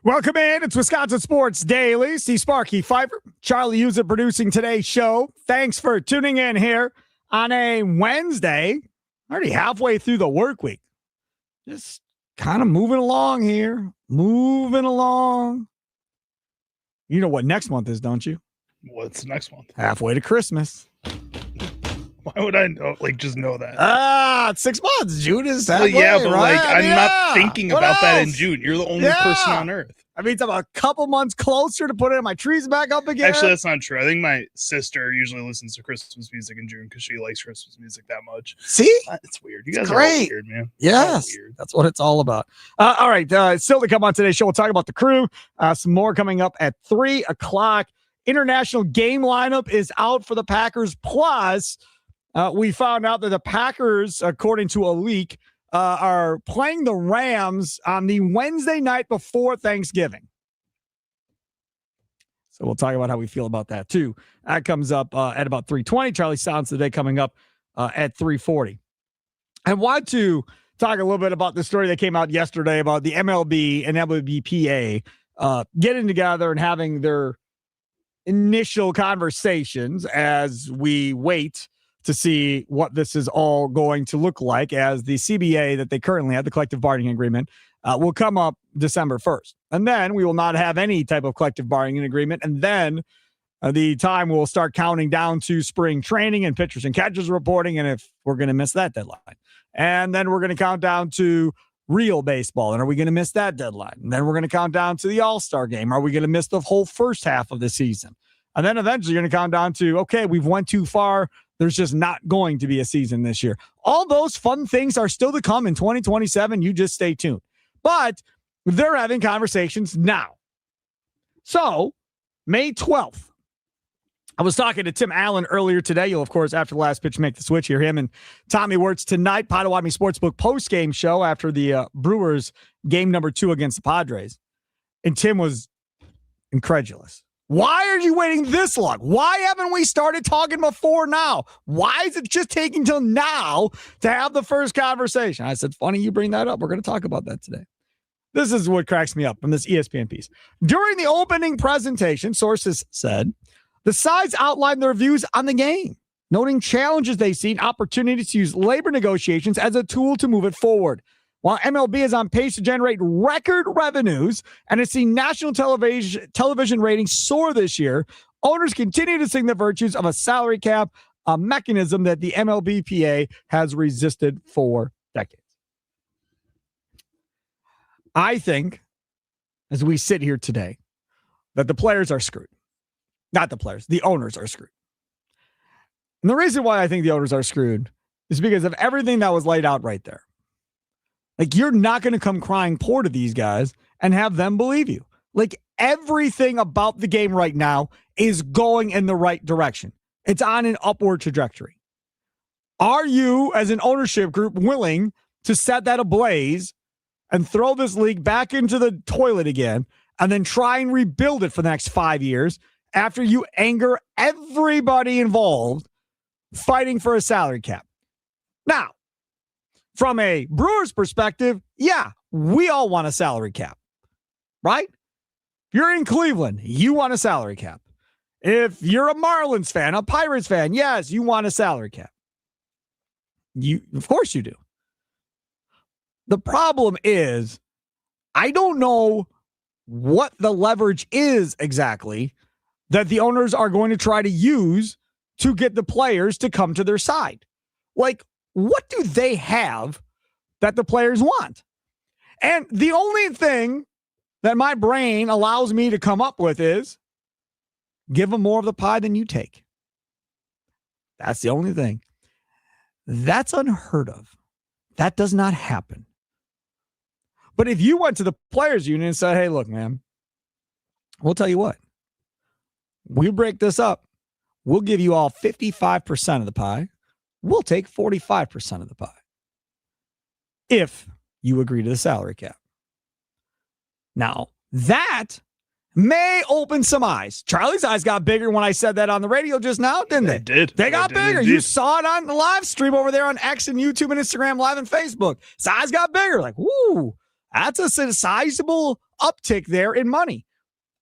Welcome in. It's Wisconsin Sports Daily. Steve Sparky Pfeiffer, Charlie User producing today's show. Thanks for tuning in here on a Wednesday, already halfway through the work week. Just kind of moving along here, moving along. You know what next month is, don't you? What's next month? Halfway to Christmas. Why would I know? Just know that. It's 6 months. June is halfway, yeah, but right? I'm not thinking What about that else? in June. You're the only person on earth. I mean, it's about a couple months closer to putting my trees back up again. Actually, that's not true. I think my sister usually listens to Christmas music in June because she likes Christmas music that much. See? It's weird. You guys are great. all weird, man. Yes, Weird. that's what it's all about. All right, still to come on today's show, we'll talk about the crew. Some more coming up at 3 o'clock. International game lineup is out for the Packers. Plus, we found out that the Packers, according to a leak, are playing the Rams on the Wednesday night before Thanksgiving. So we'll talk about how we feel about that too. That comes up at about 3:20. Charlie Sounds today coming up at 3:40. I want to talk a little bit about the story that came out yesterday about the MLB and WBPA getting together and having their initial conversations as we wait to see what this is all going to look like, as the CBA that they currently have, the collective bargaining agreement, will come up December 1st. And then we will not have any type of collective bargaining agreement. And then the time will start counting down to spring training and pitchers and catchers reporting. And if we're going to miss that deadline, and then we're going to count down to real baseball. And are we going to miss that deadline? And then we're going to count down to the All-Star game. Are we going to miss the whole first half of the season? And then eventually you're going to count down to, okay, we've went too far. There's just not going to be a season this year. All those fun things are still to come in 2027. You just stay tuned. But they're having conversations now. So, May 12th, I was talking to Tim Allen earlier today. You'll, of course, after the last pitch, make the switch. Hear him and Tommy Wirtz tonight, Potawatomi Sportsbook post-game show after the Brewers game number 2 against the Padres. And Tim was incredulous. Why are you waiting this long? Why haven't we started talking before now? Why is it just taking till now to have the first conversation? I said, funny you bring that up. We're going to talk about that today. This is what cracks me up from this ESPN piece. During the opening presentation, sources said, the sides outlined their views on the game, noting challenges they see and opportunities to use labor negotiations as a tool to move it forward. While MLB is on pace to generate record revenues and has seen national television ratings soar this year, owners continue to sing the virtues of a salary cap, a mechanism that the MLBPA has resisted for decades. I think, as we sit here today, that the players are screwed. Not the players, the owners are screwed. And the reason why I think the owners are screwed is because of everything that was laid out right there. Like, you're not going to come crying poor to these guys and have them believe you. Like, everything about the game right now is going in the right direction. It's on an upward trajectory. Are you, as an ownership group, willing to set that ablaze and throw this league back into the toilet again and then try and rebuild it for the next 5 years after you anger everybody involved fighting for a salary cap? Now, from a Brewers perspective, yeah, we all want a salary cap, right? If you're in Cleveland, you want a salary cap. If you're a Marlins fan, a Pirates fan, yes, you want a salary cap. Of course you do. The problem is, I don't know what the leverage is exactly that the owners are going to try to use to get the players to come to their side. Like, what do they have that the players want? And the only thing that my brain allows me to come up with is give them more of the pie than you take. That's the only thing. That's unheard of. That does not happen. But if you went to the players union and said, hey, look, man, we'll tell you what, we break this up. We'll give you all 55% of the pie. We'll take 45% of the pie if you agree to the salary cap. Now, that may open some eyes. Charlie's eyes got bigger when I said that on the radio just now, didn't they? They got bigger. You saw it on the live stream over there on X and YouTube and Instagram Live and Facebook. His eyes got bigger. Like, whoo, that's a sizable uptick there in money.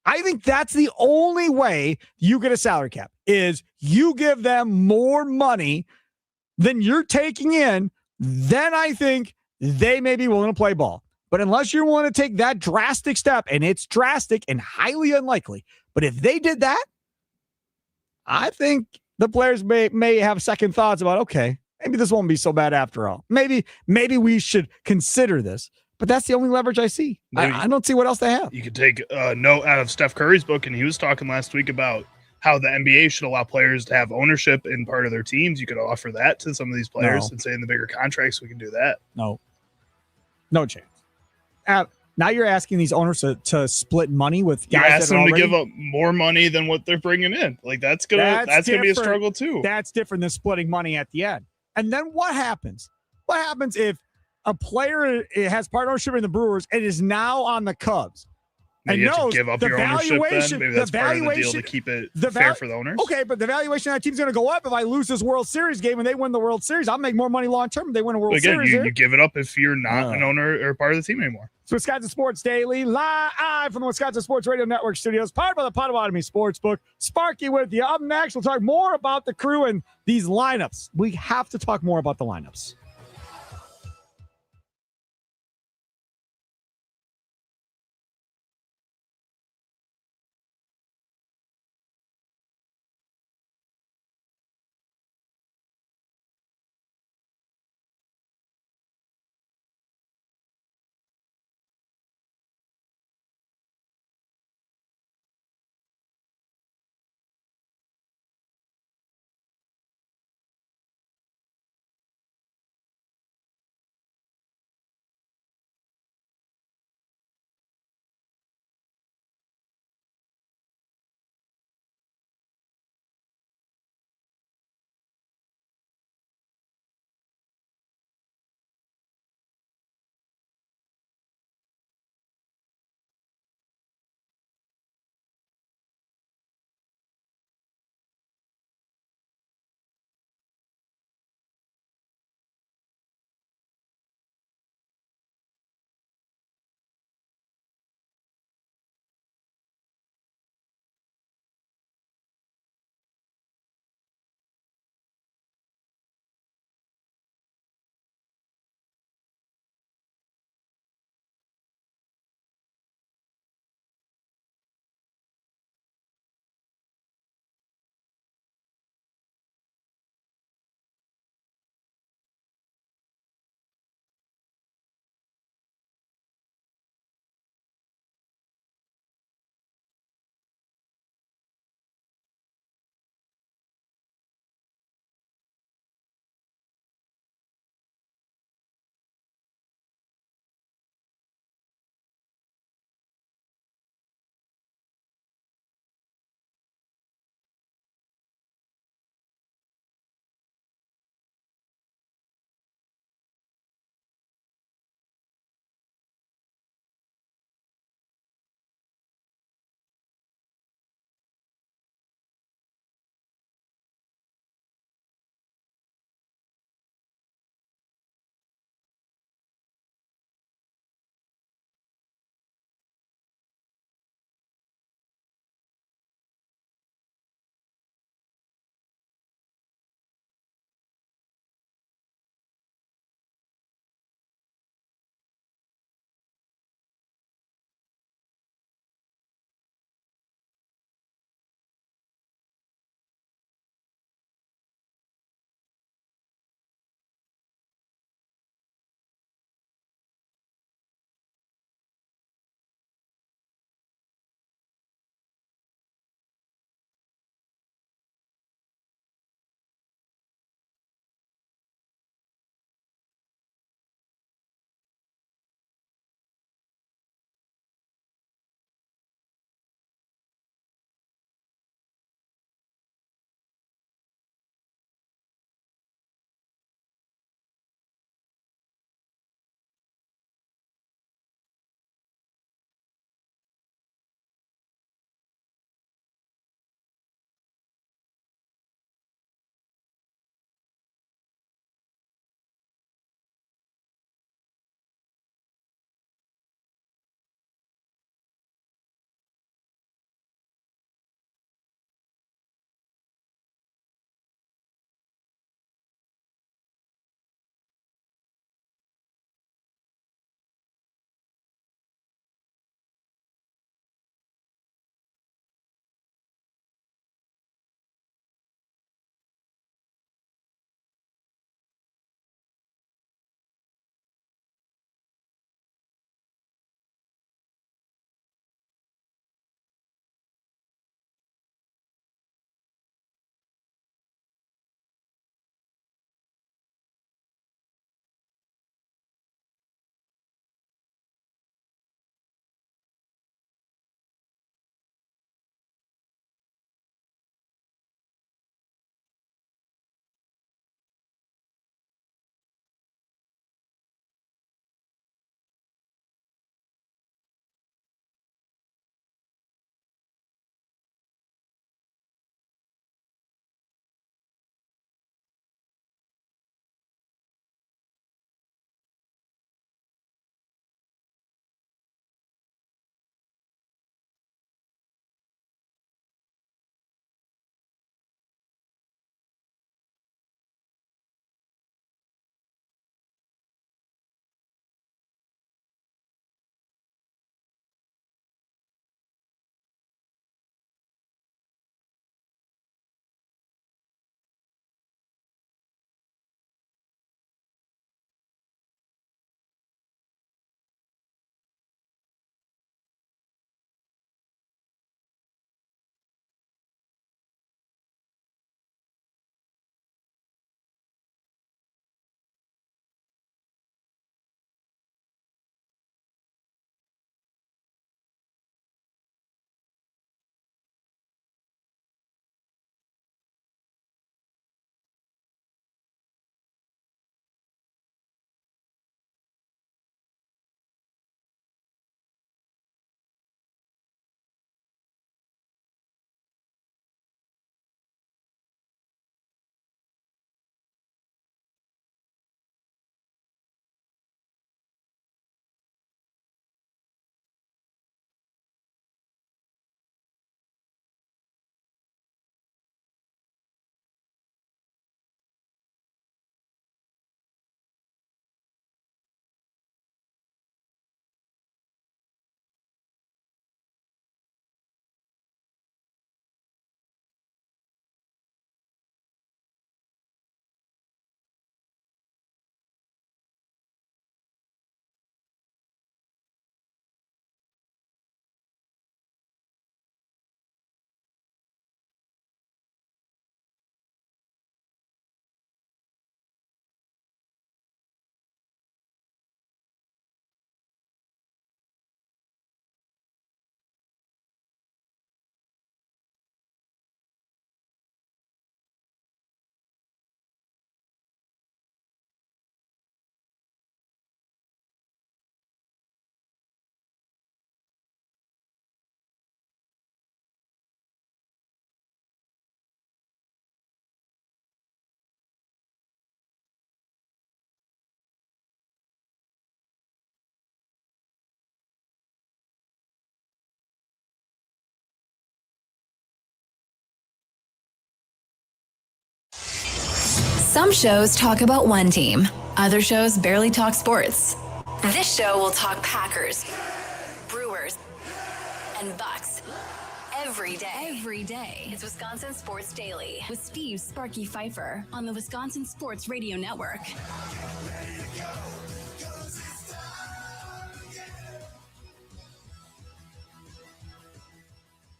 I think that's the only way you get a salary cap is you give them more money than you're taking in. Then I think they may be willing to play ball. But unless you're willing to take that drastic step, and it's drastic and highly unlikely, but if they did that, I think the players may have second thoughts about, okay, maybe this won't be so bad after all. Maybe we should consider this. But that's the only leverage I see. I don't see what else they have. You could take a note out of Steph Curry's book, and he was talking last week about how the NBA should allow players to have ownership in part of their teams. You could offer that to some of these players and say in the bigger contracts, we can do that. No chance. Now you're asking these owners to split money with guys. You're asking them already, to give up more money than what they're bringing in. Like that's gonna be a struggle too. That's different than splitting money at the end. And then what happens? What happens if a player has part ownership in the Brewers and is now on the Cubs? And you have to give up the your ownership valuation, then? Maybe that's part of the deal to keep it fair for the owners? Okay, but the valuation of that team's going to go up if I lose this World Series game and they win the World Series. I'll make more money long term if they win a World Series. You give it up if you're not an owner or part of the team anymore. It's Wisconsin Sports Daily, live from the Wisconsin Sports Radio Network studios, powered by the Potawatomi Sportsbook. Sparky with you. Up next, we'll talk more about the Crew and these lineups. We have to talk more about the lineups. Some shows talk about one team. Other shows barely talk sports. This show will talk Packers, Brewers, and Bucks. Every day. It's Wisconsin Sports Daily with Steve Sparky Pfeiffer on the Wisconsin Sports Radio Network.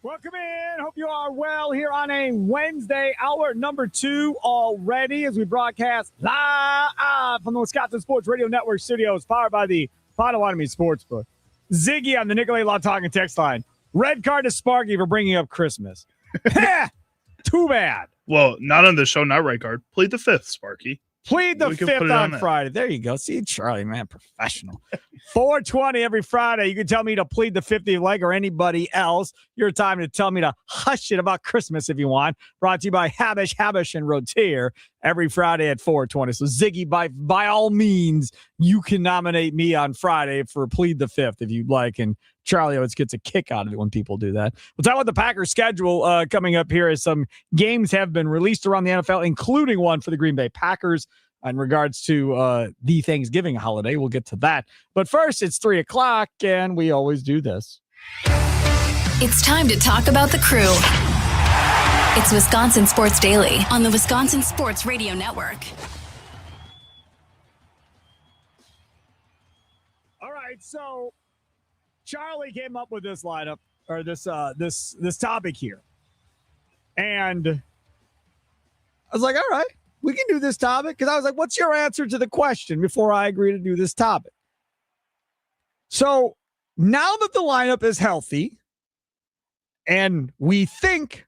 Welcome in. Hope you are well here on a Wednesday, hour number 2 already as we broadcast live from the Wisconsin Sports Radio Network studios, powered by the Potawatomi Sportsbook. Ziggy on the Nicolay Law Talking text line. Red card to Sparky for bringing up Christmas. Too bad. Well, not on the show, not red card. Plead the 5th, Sparky. Plead the We can 5th put it on on Friday. There you go. See, Charlie, man, professional. 420 every Friday. You can tell me to plead the 5th if you like, or anybody else. Your time to tell me to hush it about Christmas if you want. Brought to you by Habish, and Rotier every Friday at 420. So, Ziggy, by all means, you can nominate me on Friday for plead the 5th if you'd like. And Charlie always gets a kick out of it when people do that. We'll talk about the Packers schedule coming up here as some games have been released around the NFL, including one for the Green Bay Packers in regards to the Thanksgiving holiday. We'll get to that. But first, it's 3 o'clock, and we always do this. It's time to talk about the crew. It's Wisconsin Sports Daily on the Wisconsin Sports Radio Network. All right, so Charlie came up with this lineup, or this topic here. And I was like, all right, we can do this topic. Because I was like, what's your answer to the question before I agree to do this topic? So now that the lineup is healthy, and we think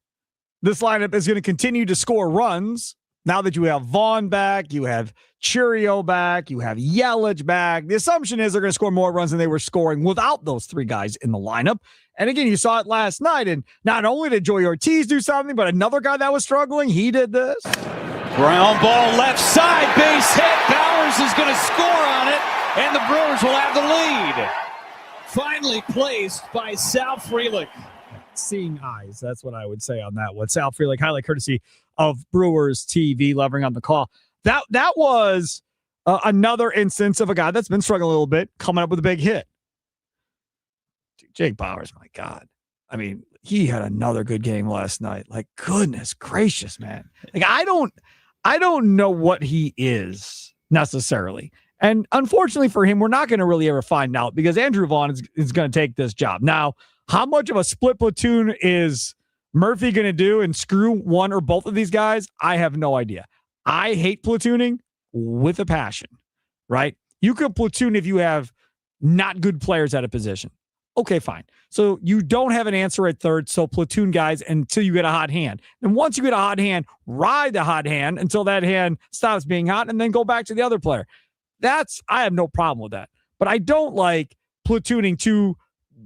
this lineup is going to continue to score runs, now that you have Vaughn back, you have Churio back, you have Yelich back, the assumption is they're going to score more runs than they were scoring without those 3 guys in the lineup. And again, you saw it last night. And not only did Joey Ortiz do something, but another guy that was struggling, he did this. Ground ball left side, base hit. Bowers is going to score on it, and the Brewers will have the lead. Finally placed by Sal Frelick. Seeing eyes. That's what I would say on that one. Sal Frelick, highlight courtesy of Brewers TV, levering on the call. That was another instance of a guy that's been struggling a little bit, coming up with a big hit. Dude, Jake Bowers, my God. I mean, he had another good game last night. Like, goodness gracious, man. Like, I don't know what he is necessarily. And unfortunately for him, we're not going to really ever find out because Andrew Vaughn is going to take this job. Now, how much of a split platoon is Murphy going to do and screw one or both of these guys? I have no idea. I hate platooning with a passion, right? You could platoon if you have not good players at a position. Okay, fine. So you don't have an answer at third, so platoon guys until you get a hot hand. And once you get a hot hand, ride the hot hand until that hand stops being hot and then go back to the other player. I have no problem with that. But I don't like platooning two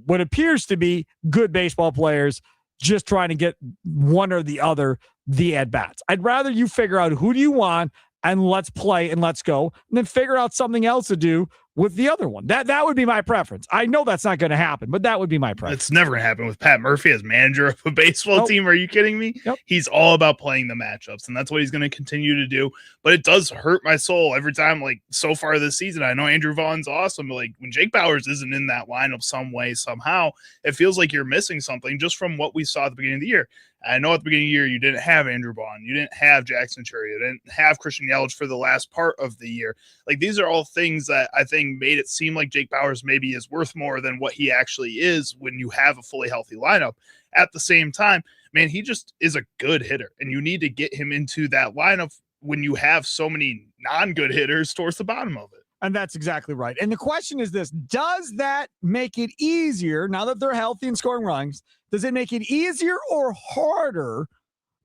what appears to be good baseball players just trying to get one or the other the at-bats. I'd rather you figure out who do you want and let's play and let's go, and then figure out something else to do with the other one. That would be my preference. I know that's not going to happen, but that would be my preference. It's never going to happen with Pat Murphy as manager of a baseball team. Are you kidding me? Nope. He's all about playing the matchups, and that's what he's going to continue to do. But it does hurt my soul every time, like so far this season. I know Andrew Vaughn's awesome, but like when Jake Bowers isn't in that lineup some way, somehow, it feels like you're missing something just from what we saw at the beginning of the year. I know at the beginning of the year, you didn't have Andrew Vaughn. You didn't have Jackson Churio. You didn't have Christian Yelich for the last part of the year. Like, these are all things that I think made it seem like Jake Bowers maybe is worth more than what he actually is when you have a fully healthy lineup. At the same time, man, he just is a good hitter, and you need to get him into that lineup when you have so many non-good hitters towards the bottom of it. And that's exactly right. And the question is this: does that make it easier now that they're healthy and scoring runs? Does it make it easier or harder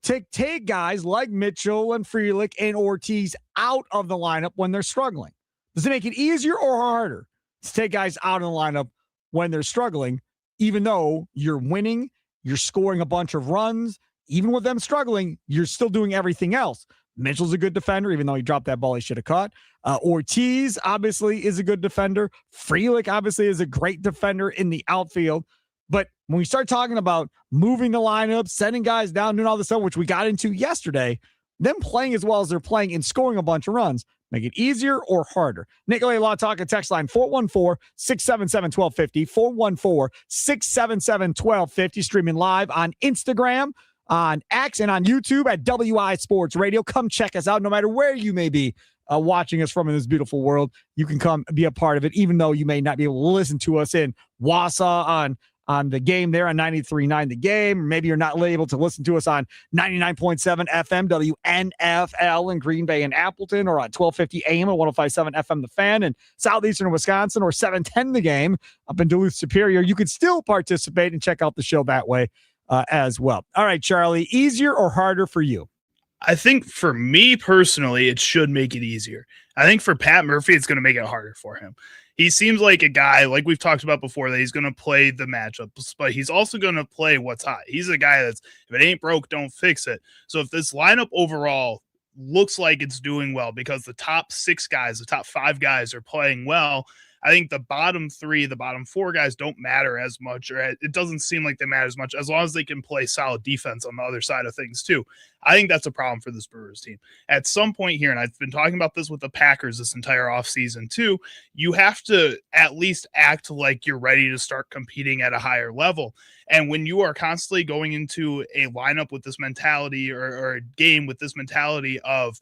to take guys like Mitchell and Frelick and Ortiz out of the lineup when they're struggling? Does it make it easier or harder to take guys out of the lineup when they're struggling, even though you're winning, you're scoring a bunch of runs, even with them struggling, you're still doing everything else? Mitchell's a good defender, even though he dropped that ball he should have caught. Ortiz obviously is a good defender. Frelick obviously is a great defender in the outfield. But when we start talking about moving the lineup, sending guys down, doing all this stuff, which we got into yesterday, them playing as well as they're playing and scoring a bunch of runs make it easier or harder? Nicolay Law Talk at text line 414-677-1250, 414-677-1250, streaming live on Instagram, on X, and on YouTube at WI Sports Radio. Come check us out no matter where you may be watching us from in this beautiful world. You can come be a part of it, even though you may not be able to listen to us in Wausau on the game there on 93.9 The Game. Or maybe you're not able to listen to us on 99.7 FM WNFL in Green Bay and Appleton, or on 1250 AM and 105.7 FM The Fan in southeastern Wisconsin, or 710 The Game up in Duluth Superior. You could still participate and check out the show that way as well. All right, Charlie, easier or harder for you? I think for me personally, it should make it easier. I think for Pat Murphy, it's going to make it harder for him. He seems like a guy, like we've talked about before, that he's going to play the matchups, but he's also going to play what's hot. He's a guy that's, if it ain't broke, don't fix it. So if this lineup overall looks like it's doing well because the top 6 guys, the top 5 guys are playing well, I think the bottom 3, the bottom 4 guys don't matter as much, or it doesn't seem like they matter as much, as long as they can play solid defense on the other side of things too. I think that's a problem for this Brewers team. At some point here, and I've been talking about this with the Packers this entire offseason too, you have to at least act like you're ready to start competing at a higher level. And when you are constantly going into a lineup with this mentality, or a game with this mentality of,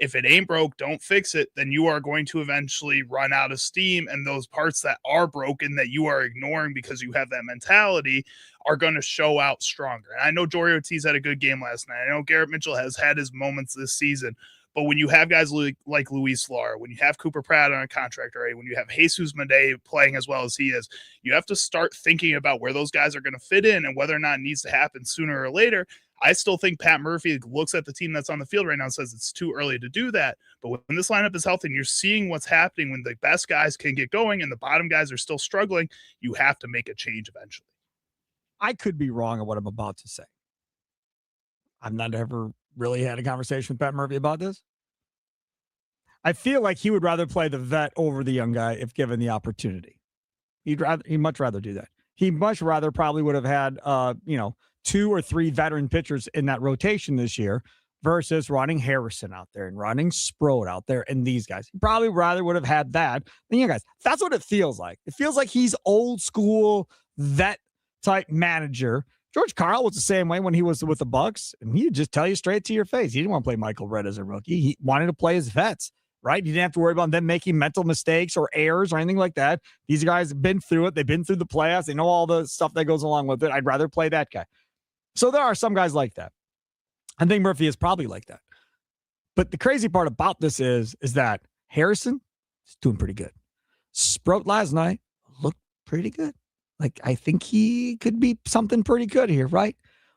if it ain't broke, don't fix it, then you are going to eventually run out of steam. And those parts that are broken that you are ignoring because you have that mentality are going to show out stronger. And I know Jory Ortiz had a good game last night. I know Garrett Mitchell has had his moments this season. But when you have guys like Luis Lara, when you have Cooper Pratt on a contract already, when you have Jesus Mende playing as well as he is, you have to start thinking about where those guys are going to fit in and whether or not it needs to happen sooner or later. I still think Pat Murphy looks at the team that's on the field right now and says it's too early to do that. But when this lineup is healthy and you're seeing what's happening when the best guys can get going and the bottom guys are still struggling, you have to make a change eventually. I could be wrong on what I'm about to say. I've not ever really had a conversation with Pat Murphy about this. I feel like he would rather play the vet over the young guy if given the opportunity. He'd much rather do that. He much rather probably would have had, 2 or 3 veteran pitchers in that rotation this year versus running Harrison out there and running Sproat out there and these guys. He probably rather would have had that than you guys. That's what it feels like. It feels like he's old school vet type manager. George Karl was the same way when he was with the Bucks, and he'd just tell you straight to your face. He didn't want to play Michael Redd as a rookie. He wanted to play his vets, right? You didn't have to worry about them making mental mistakes or errors or anything like that. These guys have been through it. They've been through the playoffs. They know all the stuff that goes along with it. I'd rather play that guy. So there are some guys like that. I think Murphy is probably like that. But the crazy part about this is that Harrison is doing pretty good. Sproat last night looked pretty good. Like, I think he could be something pretty good here, right?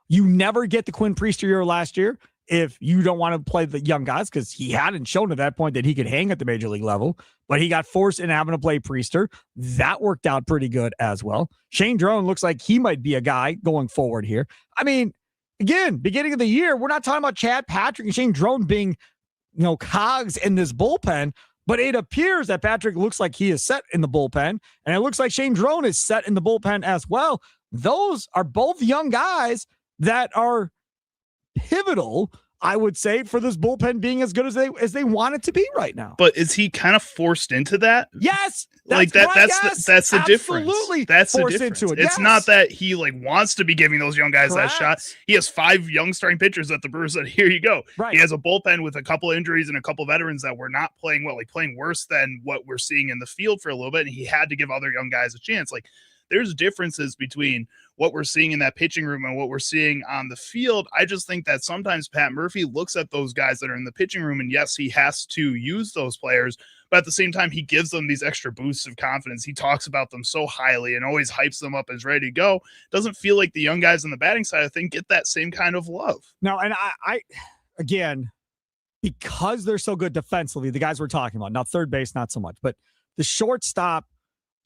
You never get the Quinn Priester year last year if you don't want to play the young guys, because he hadn't shown at that point that he could hang at the major league level, but he got forced into having to play Priester. That worked out pretty good as well. Shane Drone looks like he might be a guy going forward here. I mean, again, beginning of the year, we're not talking about Chad Patrick and Shane Drone being, cogs in this bullpen, but it appears that Patrick looks like he is set in the bullpen, and it looks like Shane Drone is set in the bullpen as well. Those are both young guys that are pivotal, I would say, for this bullpen being as good as they want it to be right now. But is he kind of forced into that? Yes. That's the difference. That's the difference. Into it. It's not that he wants to be giving those young guys that shot. He has 5 young starting pitchers that the Brewers said, here you go. Right. He has a bullpen with a couple of injuries and a couple of veterans that were not playing well, playing worse than what we're seeing in the field for a little bit. And he had to give other young guys a chance. There's differences between what we're seeing in that pitching room and what we're seeing on the field. I just think that sometimes Pat Murphy looks at those guys that are in the pitching room, and yes, he has to use those players, but at the same time, he gives them these extra boosts of confidence. He talks about them so highly and always hypes them up as ready to go. Doesn't feel like the young guys on the batting side of things get that same kind of love. No, and I again, because they're so good defensively, the guys we're talking about, now third base, not so much, but the shortstop,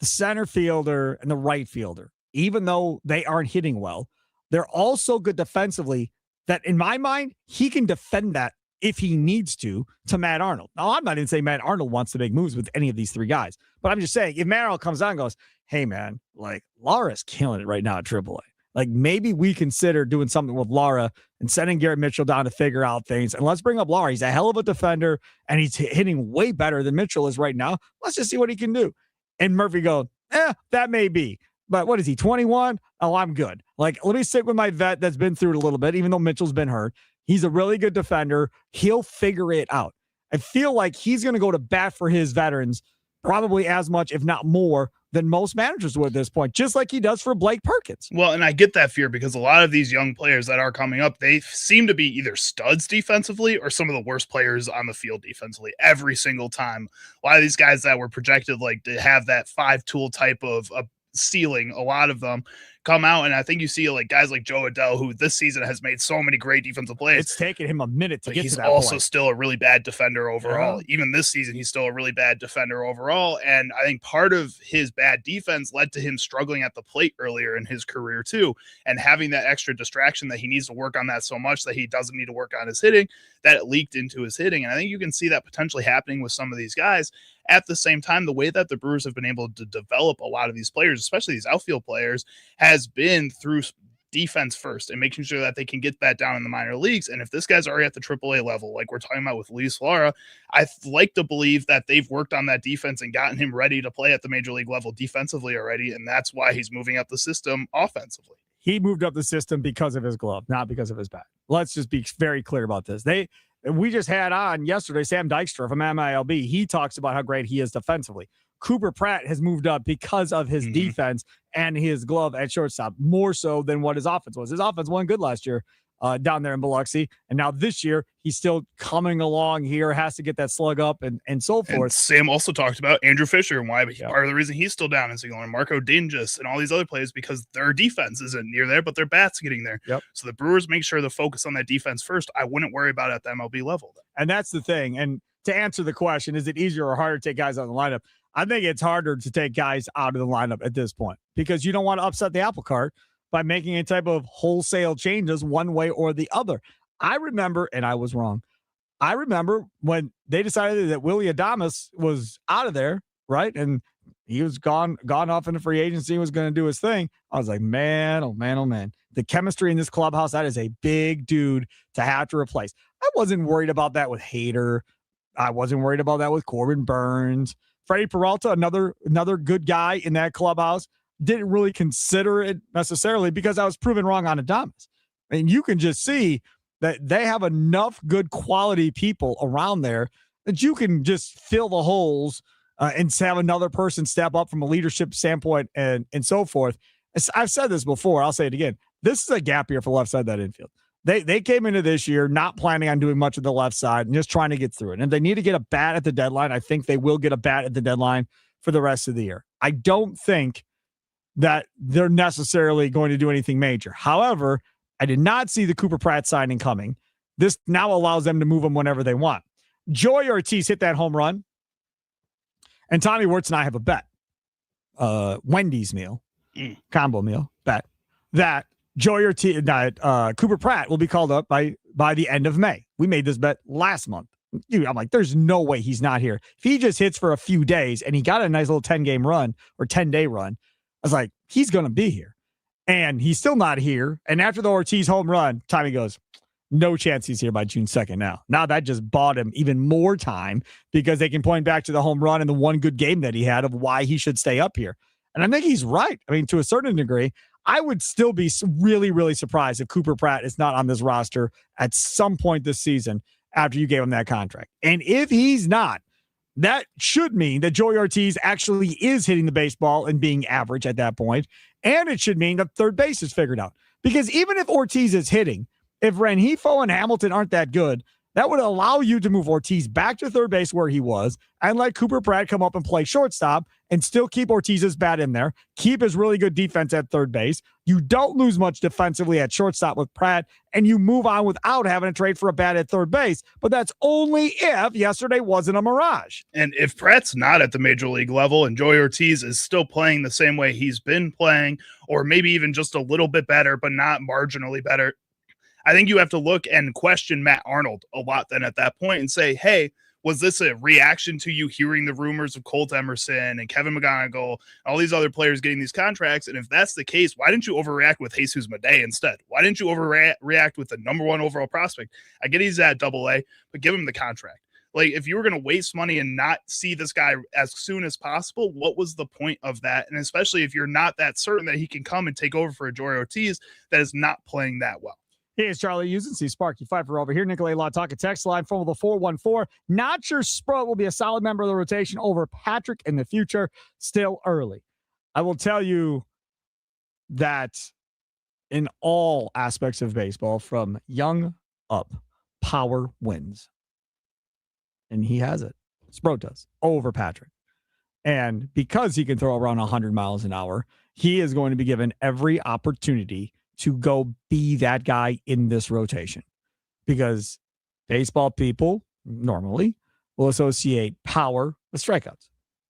the center fielder, and the right fielder, even though they aren't hitting well, they're all so good defensively that in my mind, he can defend that if he needs to Matt Arnold. Now, I'm not even saying Matt Arnold wants to make moves with any of these 3 guys, but I'm just saying if Matt Arnold comes out and goes, hey man, Lara's killing it right now at AAA. like maybe we consider doing something with Lara and sending Garrett Mitchell down to figure out things. And let's bring up Lara. He's a hell of a defender, and he's hitting way better than Mitchell is right now. Let's just see what he can do. And Murphy goes, that may be. But what is he, 21? Oh, I'm good. Like, let me stick with my vet that's been through it a little bit, even though Mitchell's been hurt. He's a really good defender. He'll figure it out. I feel like he's going to go to bat for his veterans probably as much, if not more, than most managers would at this point, just like he does for Blake Perkins. Well, and I get that fear because a lot of these young players that are coming up, they seem to be either studs defensively or some of the worst players on the field defensively every single time. A lot of these guys that were projected like to have that 5-tool type of ceiling, a lot of them come out, and I think you see like guys like Joe Adell, who this season has made so many great defensive plays. It's taken him a minute to get he's to that also point. Still a really bad defender overall. Yeah. Even this season, he's still a really bad defender overall. And I think part of his bad defense led to him struggling at the plate earlier in his career too, and having that extra distraction that he needs to work on that so much that he doesn't need to work on his hitting, that it leaked into his hitting. And I think you can see that potentially happening with some of these guys. At the same time, the way that the Brewers have been able to develop a lot of these players, especially these outfield players, has been through defense first and making sure that they can get that down in the minor leagues. And if this guy's already at the AAA level, like we're talking about with Luis Lara, I like to believe that they've worked on that defense and gotten him ready to play at the major league level defensively already. And that's why he's moving up the system offensively. He moved up the system because of his glove, not because of his bat. Let's just be very clear about this. We just had on yesterday Sam Dykstra from MILB. He talks about how great he is defensively. Cooper Pratt has moved up because of his defense and his glove at shortstop, more so than what his offense was. His offense wasn't good last year down there in Biloxi. And now this year, he's still coming along here, has to get that slug up and so forth. And Sam also talked about Andrew Fisher and why part of the reason he's still down in Single and Marco Dingus and all these other players because their defense isn't near there, but their bat's getting there. Yep. So the Brewers make sure to focus on that defense first. I wouldn't worry about it at the MLB level. And that's the thing. And to answer the question, is it easier or harder to take guys out of the lineup? I think it's harder to take guys out of the lineup at this point because you don't want to upset the apple cart by making a type of wholesale changes one way or the other. I remember, and I was wrong, I remember when they decided that Willie Adames was out of there, right? And he was gone off into free agency, was going to do his thing. I was like, man, oh man, oh man. The chemistry in this clubhouse, that is a big dude to have to replace. I wasn't worried about that with Hader. I wasn't worried about that with Corbin Burns. Freddie Peralta, another good guy in that clubhouse. Didn't really consider it necessarily because I was proven wrong on Adames. And you can just see that they have enough good quality people around there that you can just fill the holes and have another person step up from a leadership standpoint and so forth. I've said this before. I'll say it again. This is a gap year for left side of that infield. They came into this year not planning on doing much of the left side and just trying to get through it. And they need to get a bat at the deadline. I think they will get a bat at the deadline for the rest of the year. I don't think that they're necessarily going to do anything major. However, I did not see the Cooper Pratt signing coming. This now allows them to move him whenever they want. Joey Ortiz hit that home run. And Tommy Wirtz and I have a bet. Wendy's meal, combo meal, bet that Joey Ortiz, Cooper Pratt will be called up by the end of May. We made this bet last month. Dude, I'm like, there's no way he's not here. If he just hits for a few days and he got a nice little 10-game run or 10-day run, I was like, he's going to be here. And he's still not here. And after the Ortiz home run, Tommy goes, no chance he's here by June 2nd now. Now that just bought him even more time because they can point back to the home run and the one good game that he had of why he should stay up here. And I think he's right. I mean, to a certain degree, I would still be really, really surprised if Cooper Pratt is not on this roster at some point this season after you gave him that contract. And if he's not, that should mean that Joey Ortiz actually is hitting the baseball and being average at that point. And it should mean that third base is figured out. Because even if Ortiz is hitting, if Rengifo and Hamilton aren't that good, that would allow you to move Ortiz back to third base where he was and let Cooper Pratt come up and play shortstop and still keep Ortiz's bat in there, keep his really good defense at third base. You don't lose much defensively at shortstop with Pratt, and you move on without having to trade for a bat at third base. But that's only if yesterday wasn't a mirage. And if Pratt's not at the major league level and Joey Ortiz is still playing the same way he's been playing, or maybe even just a little bit better, but not marginally better, I think you have to look and question Matt Arnold a lot then at that point and say, hey, Was this a reaction to you hearing the rumors of Colt Emerson and Kevin McGonigal, all these other players getting these contracts? And if that's the case, why didn't you overreact with Jesus Madej instead? Why didn't you overreact with the number one overall prospect? I get he's at AA, but give him the contract. Like, if you were going to waste money and not see this guy as soon as possible, what was the point of that? And especially if you're not that certain that he can come and take over for a Jory Ortiz that is not playing that well. Here's Charlie Usency, Sparky Pfeiffer over here. Nikolay Law talking text line, phone with the 414. Not sure Sproat will be a solid member of the rotation over Patrick in the future. Still early. I will tell you that in all aspects of baseball, from young up, power wins. And he has it. Sproat does over Patrick. And because he can throw around 100 miles an hour, he is going to be given every opportunity to go be that guy in this rotation, because baseball people normally will associate power with strikeouts,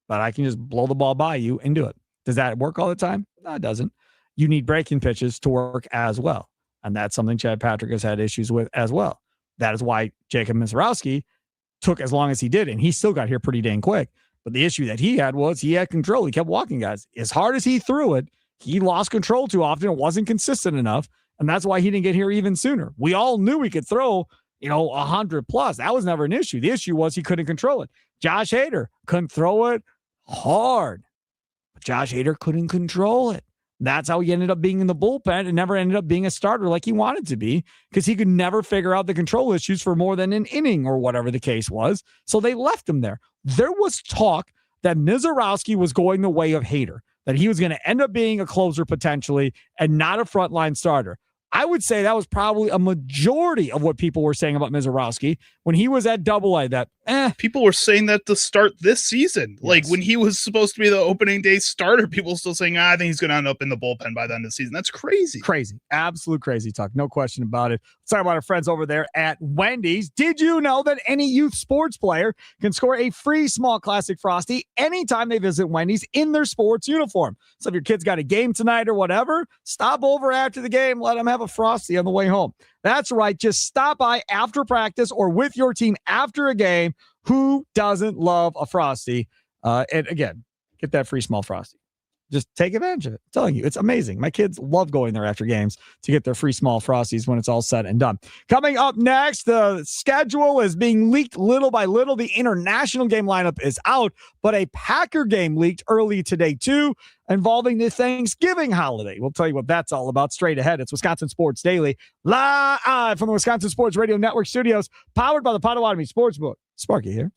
but I can just blow the ball by you and do it. Does that work all the time? No, it doesn't. You need breaking pitches to work as well. And that's something Chad Patrick has had issues with as well. That is why Jacob Misiorowski took as long as he did, and he still got here pretty dang quick. But the issue that he had was he had control. He kept walking guys. As hard as he threw it, he lost control too often. It wasn't consistent enough. And that's why he didn't get here even sooner. We all knew he could throw, 100 plus. That was never an issue. The issue was he couldn't control it. Josh Hader couldn't throw it hard. But Josh Hader couldn't control it. That's how he ended up being in the bullpen and never ended up being a starter like he wanted to be, because he could never figure out the control issues for more than an inning or whatever the case was. So they left him there. There was talk that Misiorowski was going the way of Hader, that he was going to end up being a closer potentially and not a frontline starter. I would say that was probably a majority of what people were saying about Misiorowski when he was at AA, that people were saying that to start this season. Yes. Like, when he was supposed to be the opening day starter, people were still saying, I think he's going to end up in the bullpen by the end of the season. That's crazy. Crazy. Absolute crazy talk. No question about it. Let's talk about our friends over there at Wendy's. Did you know that any youth sports player can score a free small classic Frosty anytime they visit Wendy's in their sports uniform? So if your kid's got a game tonight or whatever, stop over after the game, let them have a Frosty on the way home. That's right. Just stop by after practice or with your team after a game. Who doesn't love a Frosty? And again, get that free small Frosty. Just take advantage of it. I'm telling you, it's amazing. My kids love going there after games to get their free small Frosties when it's all said and done. Coming up next, the schedule is being leaked little by little. The international game lineup is out, but a Packer game leaked early today too, involving the Thanksgiving holiday. We'll tell you what that's all about straight ahead. It's Wisconsin Sports Daily, live from the Wisconsin Sports Radio Network studios, powered by the Potawatomi Sportsbook. Sparky here.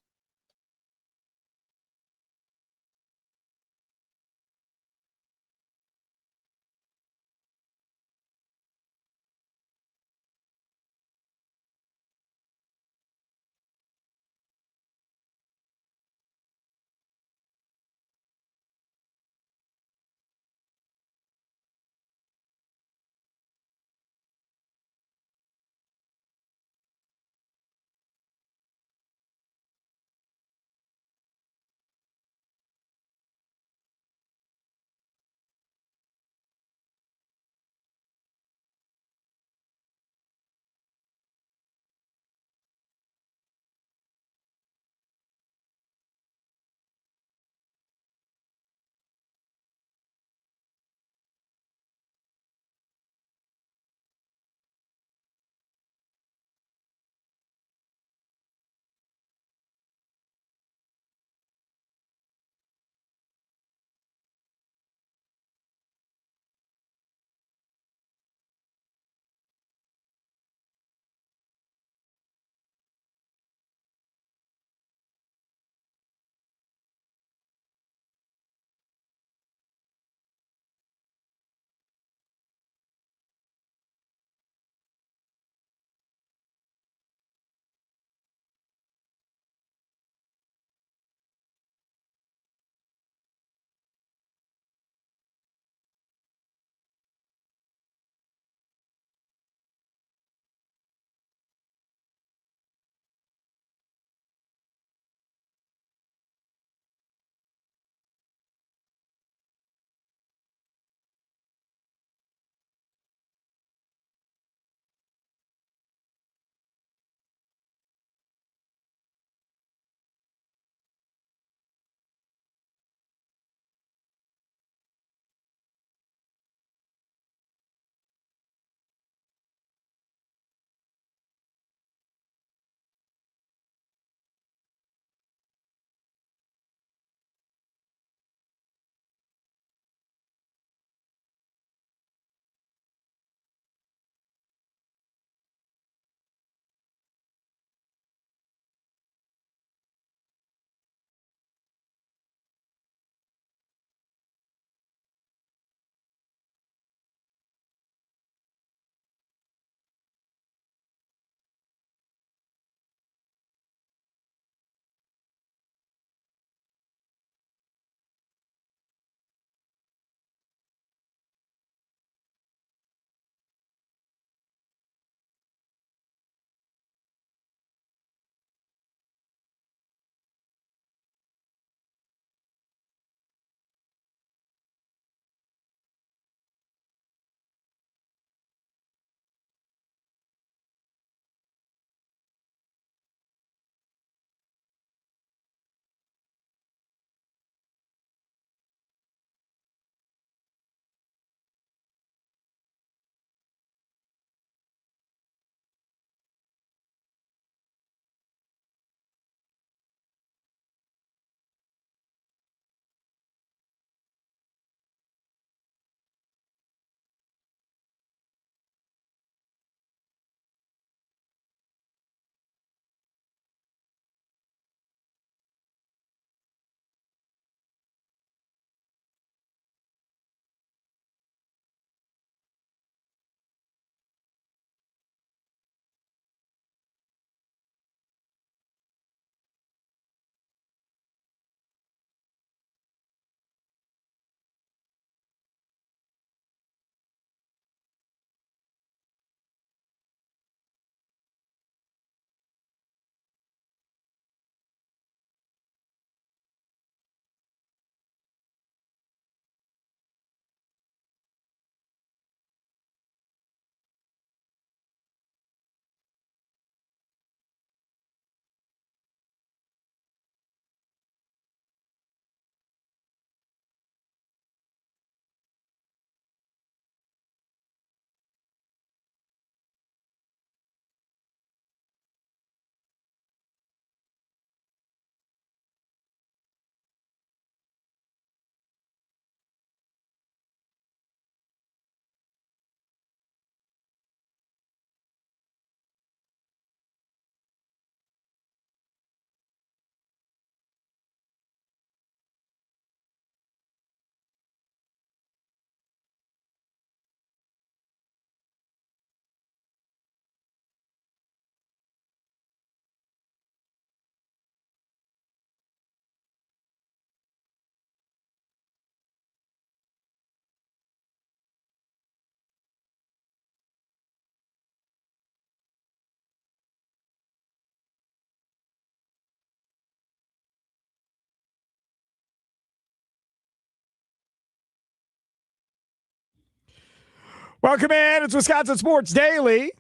Welcome in. It's Wisconsin Sports Daily.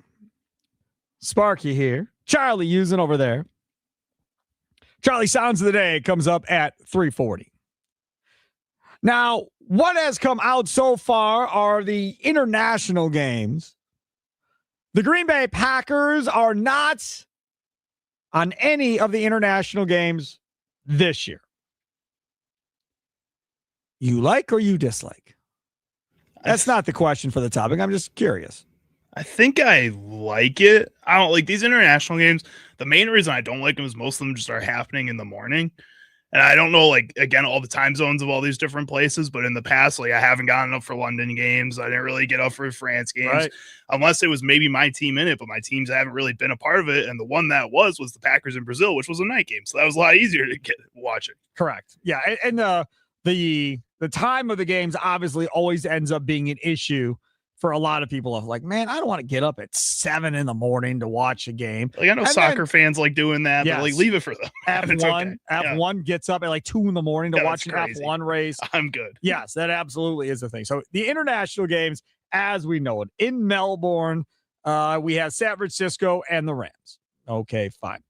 Sparky here. Charlie using over there. Charlie Sounds of the Day comes up at 3:40. Now, what has come out so far are the international games. The Green Bay Packers are not on any of the international games this year. You like or you dislike? That's not the question for the topic. I'm just curious. I think I like it. I don't like these international games. The main reason I don't like them is most of them just are happening in the morning. And I don't know, like, again, all the time zones of all these different places, but in the past, like, I haven't gotten up for London games. I didn't really get up for France games, unless it was maybe my team in it, but my teams haven't really been a part of it. And the one that was the Packers in Brazil, which was a night game. So that was a lot easier to get watching. Correct. Yeah. And the time of the games obviously always ends up being an issue for a lot of people of like, man, I don't want to get up at 7 a.m. to watch a game. Like, I know soccer fans like doing that, but like, leave it for them. F1 gets up at like 2 a.m. to watch an F1 race. I'm good. Yes, that absolutely is a thing. So the international games, as we know it, in Melbourne, we have San Francisco and the Rams. Okay, fine.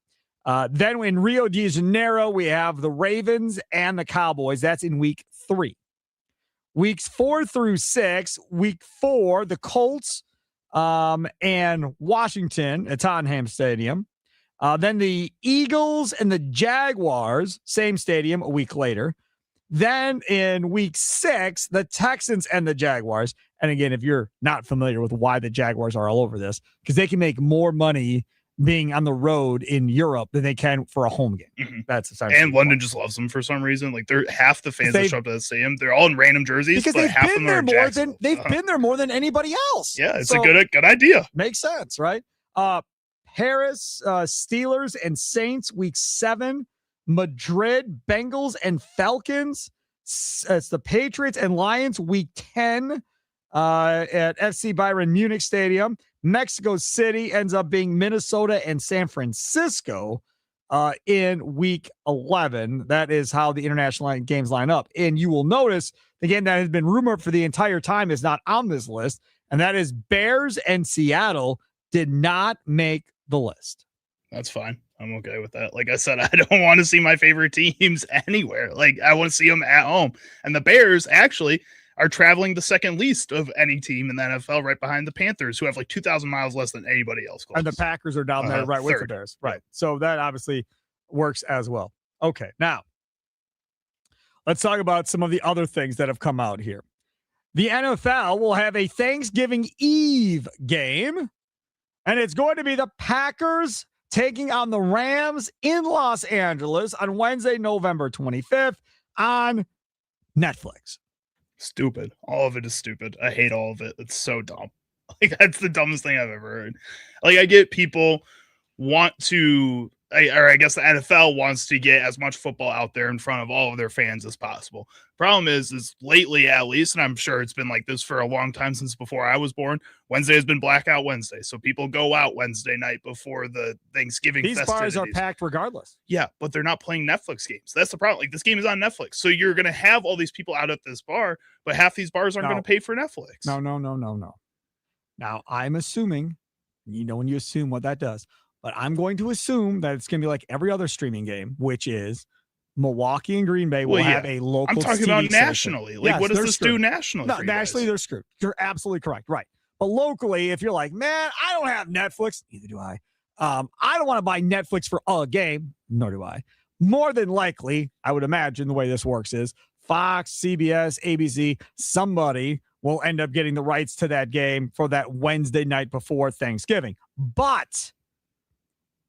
Then in Rio de Janeiro, we have the Ravens and the Cowboys. That's in week 3. Weeks 4 through 6, week 4, the Colts and Washington at Tottenham Stadium. Then the Eagles and the Jaguars, same stadium a week later. Then in week 6, the Texans and the Jaguars. And again, if you're not familiar with why the Jaguars are all over this, because they can make more money being on the road in Europe than they can for a home game. Mm-hmm. That's essentially. And London just loves them for some reason. Like, they're half the fans that show up to the stadium. They're all in random jerseys, because but half of them are they've been there more than anybody else. Yeah, it's a good idea. Makes sense, right? Paris, Steelers and Saints, week 7. Madrid, Bengals and Falcons. It's the Patriots and Lions, week 10 at FC Bayern Munich Stadium. Mexico City ends up being Minnesota and San Francisco in week 11. That is how the international games line up. And you will notice the game that has been rumored for the entire time is not on this list, and that is Bears and Seattle did not make the list. That's fine. I'm okay with that. Like I said, I don't want to see my favorite teams anywhere. Like, I want to see them at home. And the Bears actually are traveling the second least of any team in the NFL, right behind the Panthers, who have like 2,000 miles less than anybody else. And the Packers are down there right with the Bears. Right. So that obviously works as well. Okay. Now, let's talk about some of the other things that have come out here. The NFL will have a Thanksgiving Eve game, and it's going to be the Packers taking on the Rams in Los Angeles on Wednesday, November 25th on Netflix. Stupid. All of it is stupid. I hate all of it. It's so dumb. Like, that's the dumbest thing I've ever heard. Like, I get people want to, or I guess the NFL wants to get as much football out there in front of all of their fans as possible. Problem is lately, at least, and I'm sure it's been like this for a long time since before I was born, Wednesday has been Blackout Wednesday. So people go out Wednesday night before the Thanksgiving festivities. These bars are packed regardless. Yeah, but they're not playing Netflix games. That's the problem. Like, this game is on Netflix. So you're going to have all these people out at this bar, but half these bars aren't going to pay for Netflix. No. Now, I'm assuming, when you assume what that does, but I'm going to assume that it's going to be like every other streaming game, which is Milwaukee and Green Bay will have a local. I'm talking about nationally. Like, yes, what does this do nationally? No, nationally, they're screwed. You're absolutely correct. Right. But locally, if you're like, man, I don't have Netflix, neither do I. I don't want to buy Netflix for a game, nor do I. More than likely, I would imagine the way this works is Fox, CBS, ABC, somebody will end up getting the rights to that game for that Wednesday night before Thanksgiving. But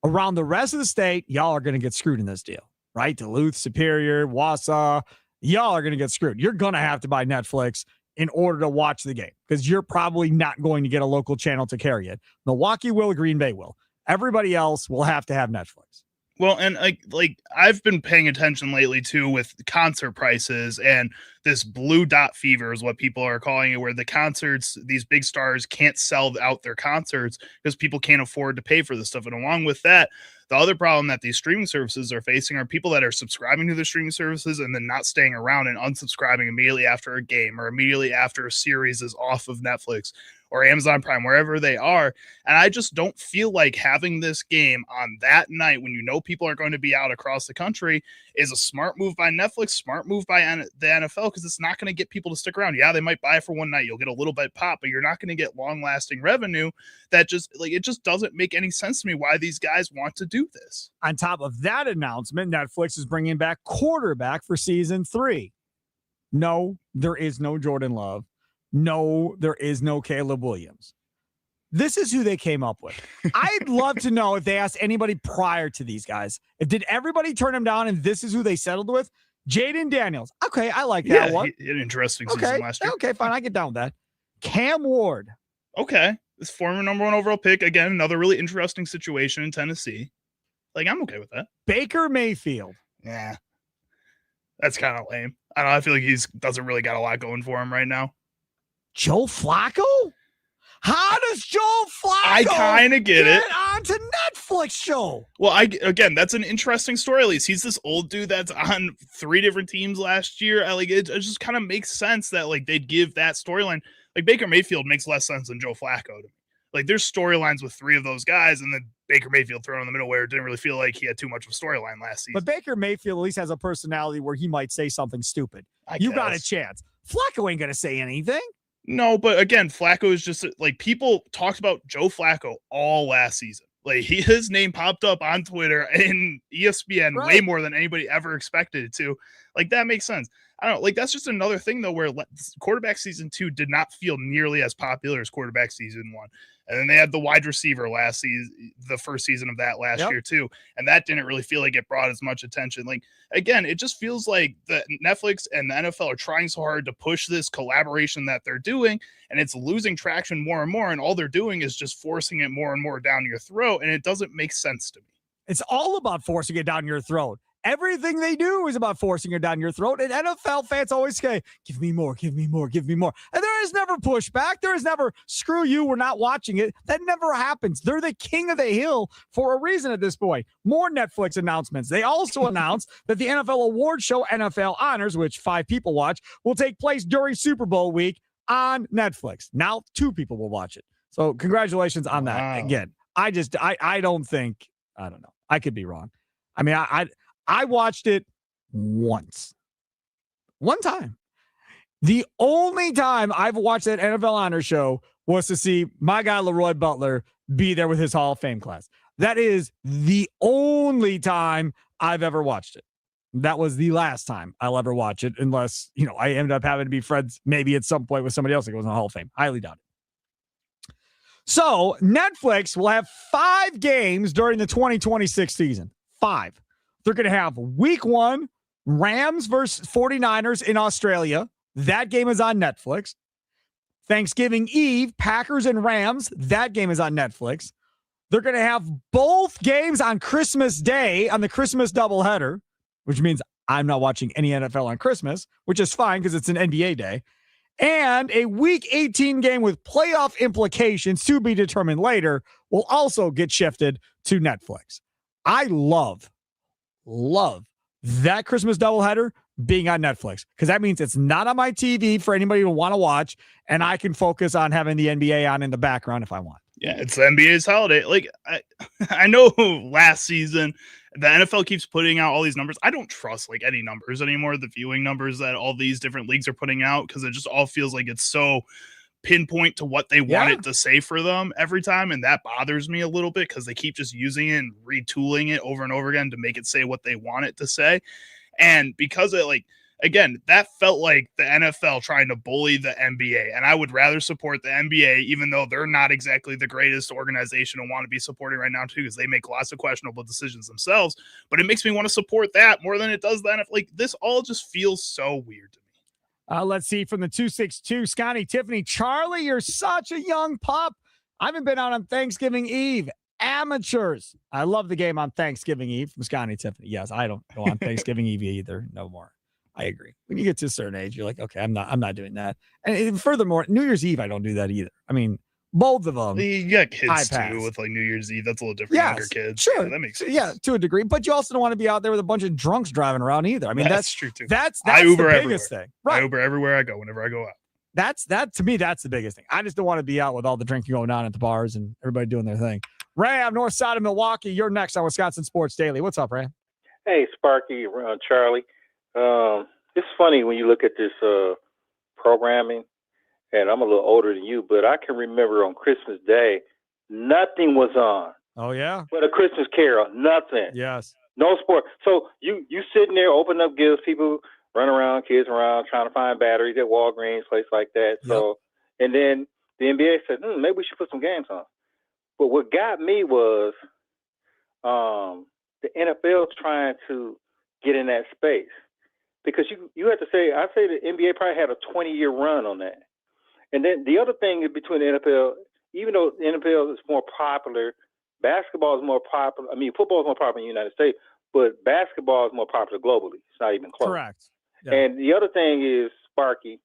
around the rest of the state, y'all are going to get screwed in this deal, right? Duluth, Superior, Wausau, y'all are going to get screwed. You're going to have to buy Netflix in order to watch the game because you're probably not going to get a local channel to carry it. Milwaukee will, Green Bay will. Everybody else will have to have Netflix. Well, and like I've been paying attention lately too with concert prices, and this blue dot fever is what people are calling it, where the concerts, these big stars can't sell out their concerts because people can't afford to pay for this stuff. And along with that, the other problem that these streaming services are facing are people that are subscribing to the streaming services and then not staying around and unsubscribing immediately after a game or immediately after a series is off of Netflix, or Amazon Prime, wherever they are. And I just don't feel like having this game on that night when you know people are going to be out across the country is a smart move by Netflix, smart move by the NFL, because it's not going to get people to stick around. Yeah, they might buy for one night. You'll get a little bit pop, but you're not going to get long-lasting revenue. That just like it just doesn't make any sense to me why these guys want to do this. On top of that announcement, Netflix is bringing back quarterback for season 3. No, there is no Jordan Love. No, there is no Caleb Williams. This is who they came up with. I'd love to know if they asked anybody prior to these guys. Did everybody turn them down and this is who they settled with? Jaden Daniels. Okay, I like that one. He had an interesting season last year. Okay, fine. I get down with that. Cam Ward. Okay. This former number 1 overall pick. Again, another really interesting situation in Tennessee. Like, I'm okay with that. Baker Mayfield. Yeah. That's kind of lame. I don't know. I feel like he's doesn't really got a lot going for him right now. Joe Flacco? How does Joe Flacco I kind of get it onto Netflix show? Well, again, that's an interesting story. At least he's this old dude that's on 3 different teams last year. It just kind of makes sense that like they'd give that storyline. Like Baker Mayfield makes less sense than Joe Flacco to me. Like there's storylines with 3 of those guys, and then Baker Mayfield thrown in the middle where it didn't really feel like he had too much of a storyline last season. But Baker Mayfield at least has a personality where he might say something stupid. You got a chance. Flacco ain't going to say anything. No, but again, Flacco is just like people talked about Joe Flacco all last season. Like his name popped up on Twitter and ESPN way more than anybody ever expected it to. Like that makes sense. I don't know. Like that's just another thing though, where quarterback season 2 did not feel nearly as popular as quarterback season 1. And then they had the wide receiver last season, the first season of that last year too. And that didn't really feel like it brought as much attention. Like, again, it just feels like the Netflix and the NFL are trying so hard to push this collaboration that they're doing, and it's losing traction more and more. And all they're doing is just forcing it more and more down your throat. And it doesn't make sense to me. It's all about forcing it down your throat. Everything they do is about forcing it down your throat. And NFL fans always say, give me more, give me more, give me more. And there is never pushback. There is never, screw you, we're not watching it. That never happens. They're the king of the hill for a reason at this point. More Netflix announcements. They also announced that the NFL award show, NFL Honors, which 5 people watch, will take place during Super Bowl week on Netflix. Now 2 people will watch it. So congratulations on that. Wow. Again, I don't think, I don't know. I could be wrong. I mean, I watched it one time. The only time I've watched that NFL Honor Show was to see my guy Leroy Butler be there with his Hall of Fame class. That is the only time I've ever watched it. That was the last time I'll ever watch it, unless, I end up having to be friends maybe at some point with somebody else that goes in the Hall of Fame. Highly doubt it. So Netflix will have 5 games during the 2026 season. 5. They're going to have week 1, Rams versus 49ers in Australia. That game is on Netflix. Thanksgiving Eve, Packers and Rams. That game is on Netflix. They're going to have both games on Christmas Day on the Christmas doubleheader, which means I'm not watching any NFL on Christmas, which is fine because it's an NBA day. And a week 18 game with playoff implications to be determined later will also get shifted to Netflix. I love that Christmas doubleheader being on Netflix, because that means it's not on my TV for anybody to want to watch, and I can focus on having the NBA on in the background if I want. Yeah, it's the NBA's holiday. Like I know last season the NFL keeps putting out all these numbers. I don't trust like any numbers anymore, the viewing numbers that all these different leagues are putting out, because it just all feels like it's so pinpoint to what they want it to say for them every time, and that bothers me a little bit because they keep just using it and retooling it over and over again to make it say what they want it to say. And because it, like, again, that felt like the NFL trying to bully the NBA, and I would rather support the NBA, even though they're not exactly the greatest organization to want to be supporting right now too, because they make lots of questionable decisions themselves. But it makes me want to support that more than it does the NFL. Like, this all just feels so weird to me. Let's see from the 262, Scotty Tiffany. Charlie, you're such a young pup. I haven't been out on Thanksgiving Eve. Amateurs. I love the game on Thanksgiving Eve from Scotty Tiffany. Yes, I don't go on Thanksgiving Eve either. No more. I agree. When you get to a certain age, you're like, okay, I'm not doing that. And furthermore, New Year's Eve, I don't do that either. I mean, both of them. You got kids too with like New Year's Eve. That's a little different. Younger kids. Sure. Yeah, that makes sense. Yeah, to a degree. But you also don't want to be out there with a bunch of drunks driving around either. I mean, that's true too. That's I the Uber biggest thing. Right. I Uber everywhere I go, whenever I go out. That to me, that's the biggest thing. I just don't want to be out with all the drinking going on at the bars and everybody doing their thing. Ray, I'm north side of Milwaukee. You're next on Wisconsin Sports Daily. What's up, Ray? Hey, Sparky, Charlie. It's funny when you look at this programming, and I'm a little older than you, but I can remember on Christmas Day, nothing was on. Oh, yeah? But a Christmas Carol, nothing. Yes. No sport. So you sitting there, opening up gifts, people run around, kids around, trying to find batteries at Walgreens, place like that. So, and then the NBA said, maybe we should put some games on. But what got me was the NFL trying to get in that space. Because you have to say, I say the NBA probably had a 20-year run on that. And then the other thing is between the NFL, even though the NFL is more popular, basketball is more popular. I mean, football is more popular in the United States, but basketball is more popular globally. It's not even close. Correct. Yeah. And the other thing is, Sparky,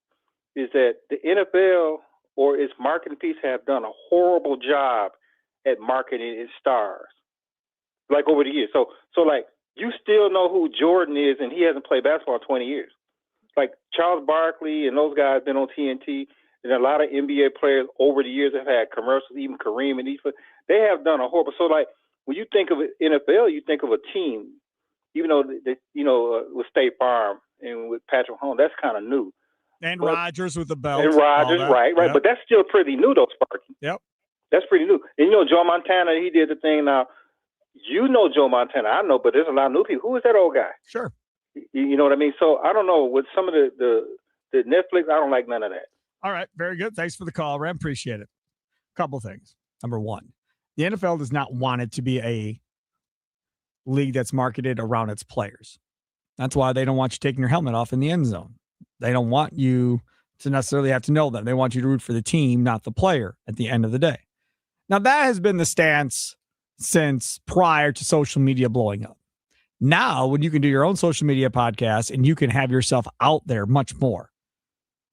is that the NFL or its marketing piece have done a horrible job at marketing its stars, like over the years. So like, you still know who Jordan is, and he hasn't played basketball in 20 years. Like Charles Barkley and those guys been on TNT, and a lot of NBA players over the years have had commercials, even Kareem and these. They have done a horrible. So like, when you think of NFL, you think of a team, even though with State Farm and with Patrick Mahomes, that's kind of new. And Rodgers with the belt. And Rodgers, right. Yep. But that's still pretty new, though, Sparky. Yep. That's pretty new. And Joe Montana, he did the thing now. You know Joe Montana, I know, but there's a lot of new people. Who is that old guy? Sure. You know what I mean? So I don't know. With some of the Netflix, I don't like none of that. All right. Very good. Thanks for the call, Ram. Appreciate it. Couple things. Number one, the NFL does not want it to be a league that's marketed around its players. That's why they don't want you taking your helmet off in the end zone. They don't want you to necessarily have to know them. They want you to root for the team, not the player at the end of the day. Now, that has been the stance since prior to social media blowing up. Now, when you can do your own social media podcast and you can have yourself out there much more.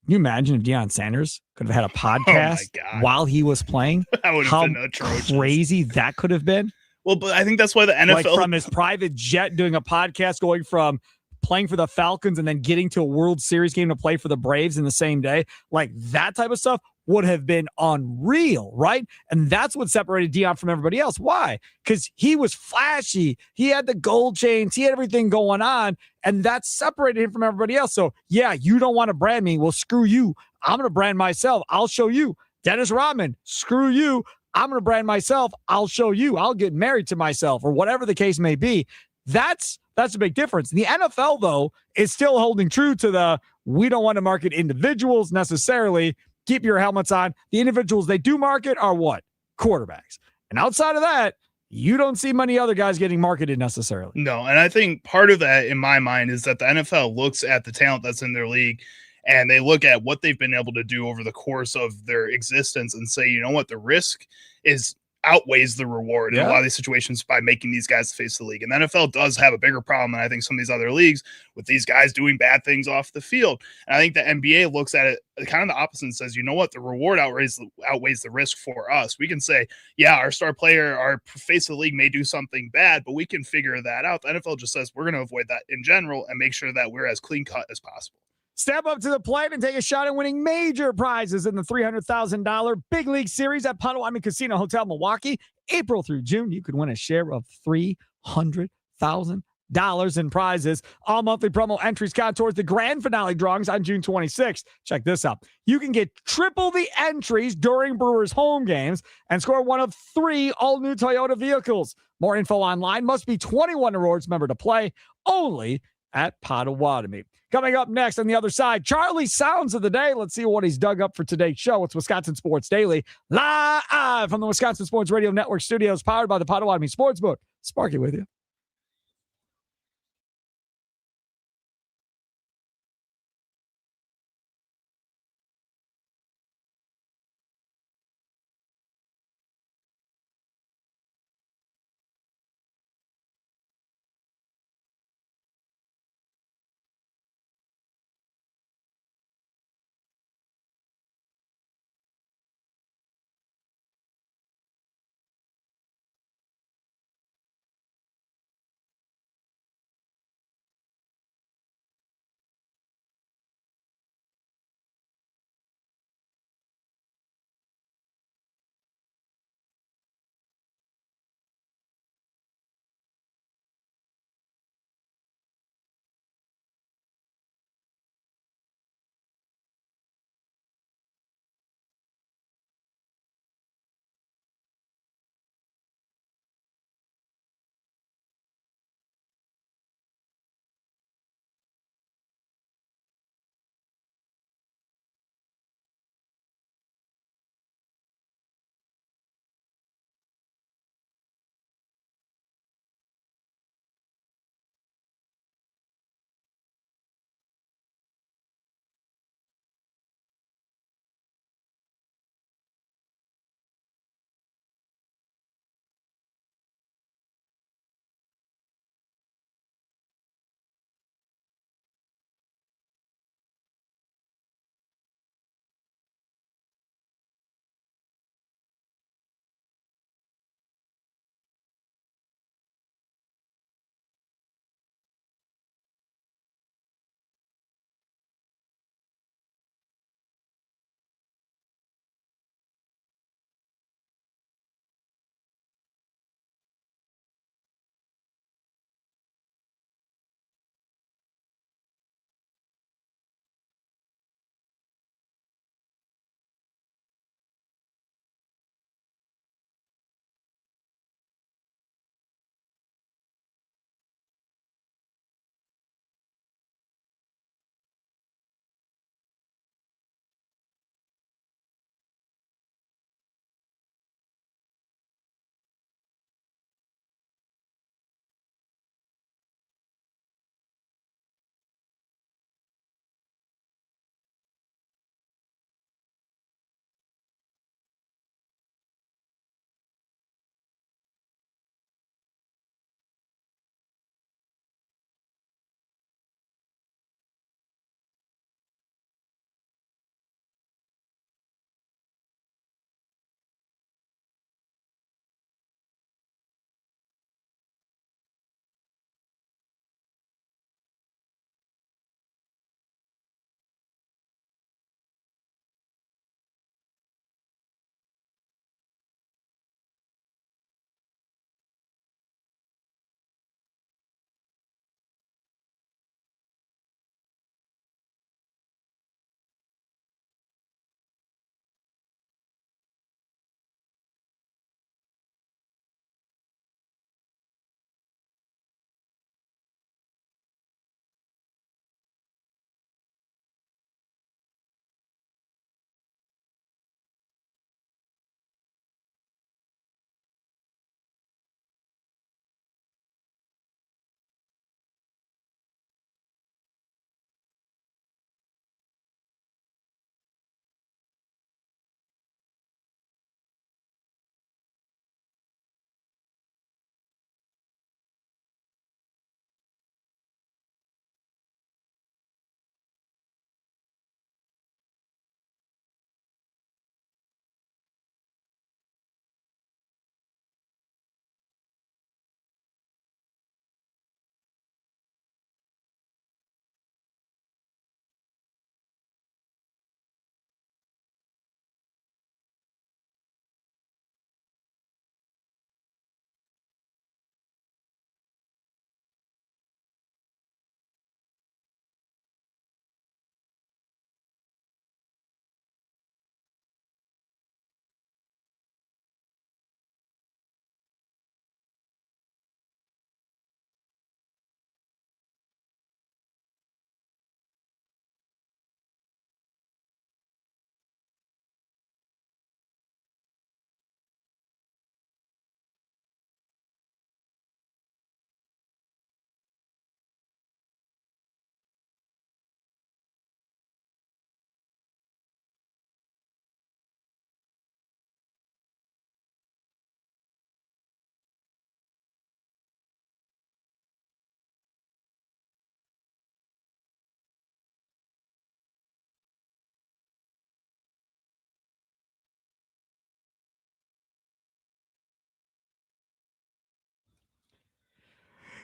Can you imagine if Deion Sanders could have had a podcast while he was playing? That would have been atrocious. Crazy that could have been. Well, but I think that's why the NFL, like from his private jet, doing a podcast, going from playing for the Falcons and then getting to a World Series game to play for the Braves in the same day, like that type of stuff would have been unreal, right? And that's what separated Deion from everybody else. Why? Because he was flashy. He had the gold chains. He had everything going on, and that separated him from everybody else. So, yeah, you don't want to brand me. Well, screw you. I'm going to brand myself. I'll show you. Dennis Rodman, screw you. I'm going to brand myself. I'll show you. I'll get married to myself, or whatever the case may be. That's a big difference. The NFL, though, is still holding true to the we don't want to market individuals necessarily. Keep your helmets on. The individuals they do market are what? Quarterbacks. And outside of that, you don't see many other guys getting marketed necessarily. No, and I think part of that in my mind is that the NFL looks at the talent that's in their league and they look at what they've been able to do over the course of their existence and say, you know what, the risk outweighs the reward in a lot of these situations by making these guys the face of the league. And the NFL does have a bigger problem than I think some of these other leagues with these guys doing bad things off the field. And I think the NBA looks at it kind of the opposite and says, you know what, the reward outweighs the risk for us. We can say, yeah, our star player, our face of the league may do something bad, but we can figure that out. The NFL just says we're going to avoid that in general and make sure that we're as clean cut as possible. Step up to the plate and take a shot at winning major prizes in the $300,000 Big League Series at Potawatomi Casino Hotel, Milwaukee. April through June, you could win a share of $300,000 in prizes. All monthly promo entries count towards the grand finale drawings on June 26th. Check this out. You can get triple the entries during Brewers home games and score one of 3 all-new Toyota vehicles. More info online. Must be 21 awards member to play. Only at Potawatomi. Coming up next on the other side, Charlie Sounds of the Day. Let's see what he's dug up for today's show. It's Wisconsin Sports Daily, live from the Wisconsin Sports Radio Network studios, powered by the Potawatomi Sportsbook. Sparky with you.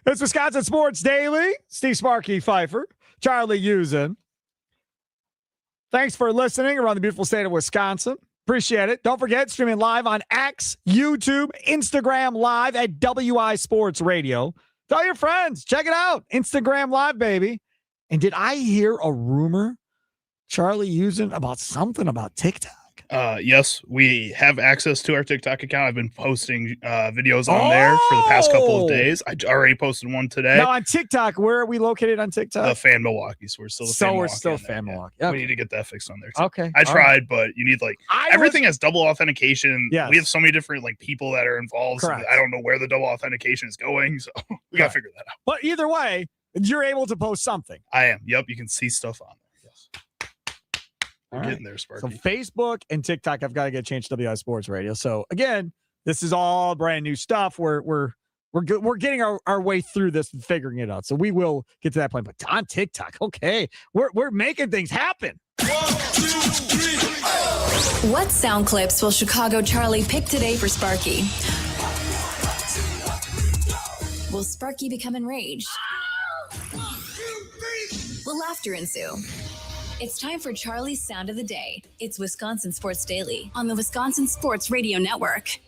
It's Wisconsin Sports Daily. Steve Sparky Pfeiffer, Charlie Usen. Thanks for listening around the beautiful state of Wisconsin. Appreciate it. Don't forget, streaming live on X, YouTube, Instagram Live at WI Sports Radio. Tell your friends. Check it out. Instagram Live, baby. And did I hear a rumor, Charlie, using about something about TikTok? Yes, we have access to our TikTok account. I've been posting videos on there for the past couple of days. I already posted one today. Now on TikTok, where are we located on TikTok? Fan Milwaukee. So we're still Fan Milwaukee. Yeah. We need to get that fixed on there too. Okay. I tried, but you need everything has double authentication. Yes. We have so many different people that are involved. So I don't know where the double authentication is going. So we got to figure that out. But either way, you're able to post something. I am. Yep. You can see stuff on there. Yes. We're getting there, Sparky. So Facebook and TikTok have got to get changed to WI Sports Radio. So again, this is all brand new stuff. We're getting our way through this and figuring it out. So we will get to that point. But on TikTok, okay, we're making things happen. 1, 2, 3. What sound clips will Chicago Charlie pick today for Sparky? Will Sparky become enraged? Will laughter ensue? It's time for Charlie's Sound of the Day. It's Wisconsin Sports Daily on the Wisconsin Sports Radio Network.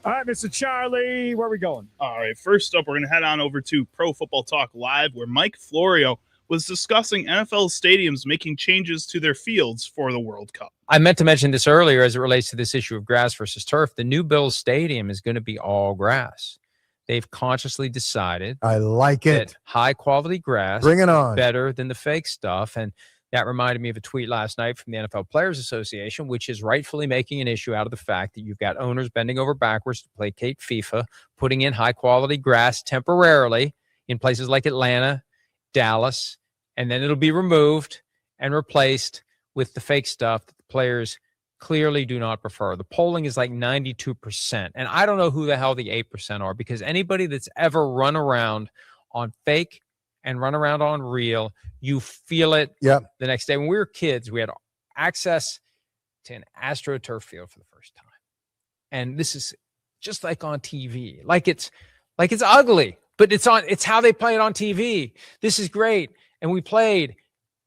All right, Mr. Charlie, where are we going? All right, first up, we're going to head on over to Pro Football Talk Live, where Mike Florio was discussing NFL stadiums making changes to their fields for the World Cup. I meant to mention this earlier as it relates to this issue of grass versus turf. The new Bills Stadium is going to be all grass. They've consciously decided I like it. That high quality grass Bring it on. Better than the fake stuff. And that reminded me of a tweet last night from the NFL Players Association, which is rightfully making an issue out of the fact that you've got owners bending over backwards to placate FIFA, putting in high quality grass temporarily in places like Atlanta, Dallas, and then it'll be removed and replaced with the fake stuff that the players clearly do not prefer. The polling is like 92%. And I don't know who the hell the 8% are, because anybody that's ever run around on fake and run around on real, you feel it the next day. When we were kids, we had access to an AstroTurf field for the first time. And this is just like on TV. Like it's ugly, but it's how they play it on TV. This is great. And we played,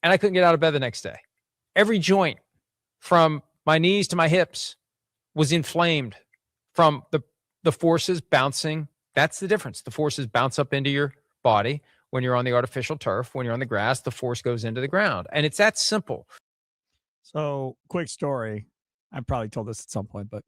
and I couldn't get out of bed the next day. Every joint from my knees to my hips was inflamed from the forces bouncing. That's the difference. The forces bounce up into your body when you're on the artificial turf. When you're on the grass, the force goes into the ground. And it's that simple. So, quick story. I probably told this at some point, but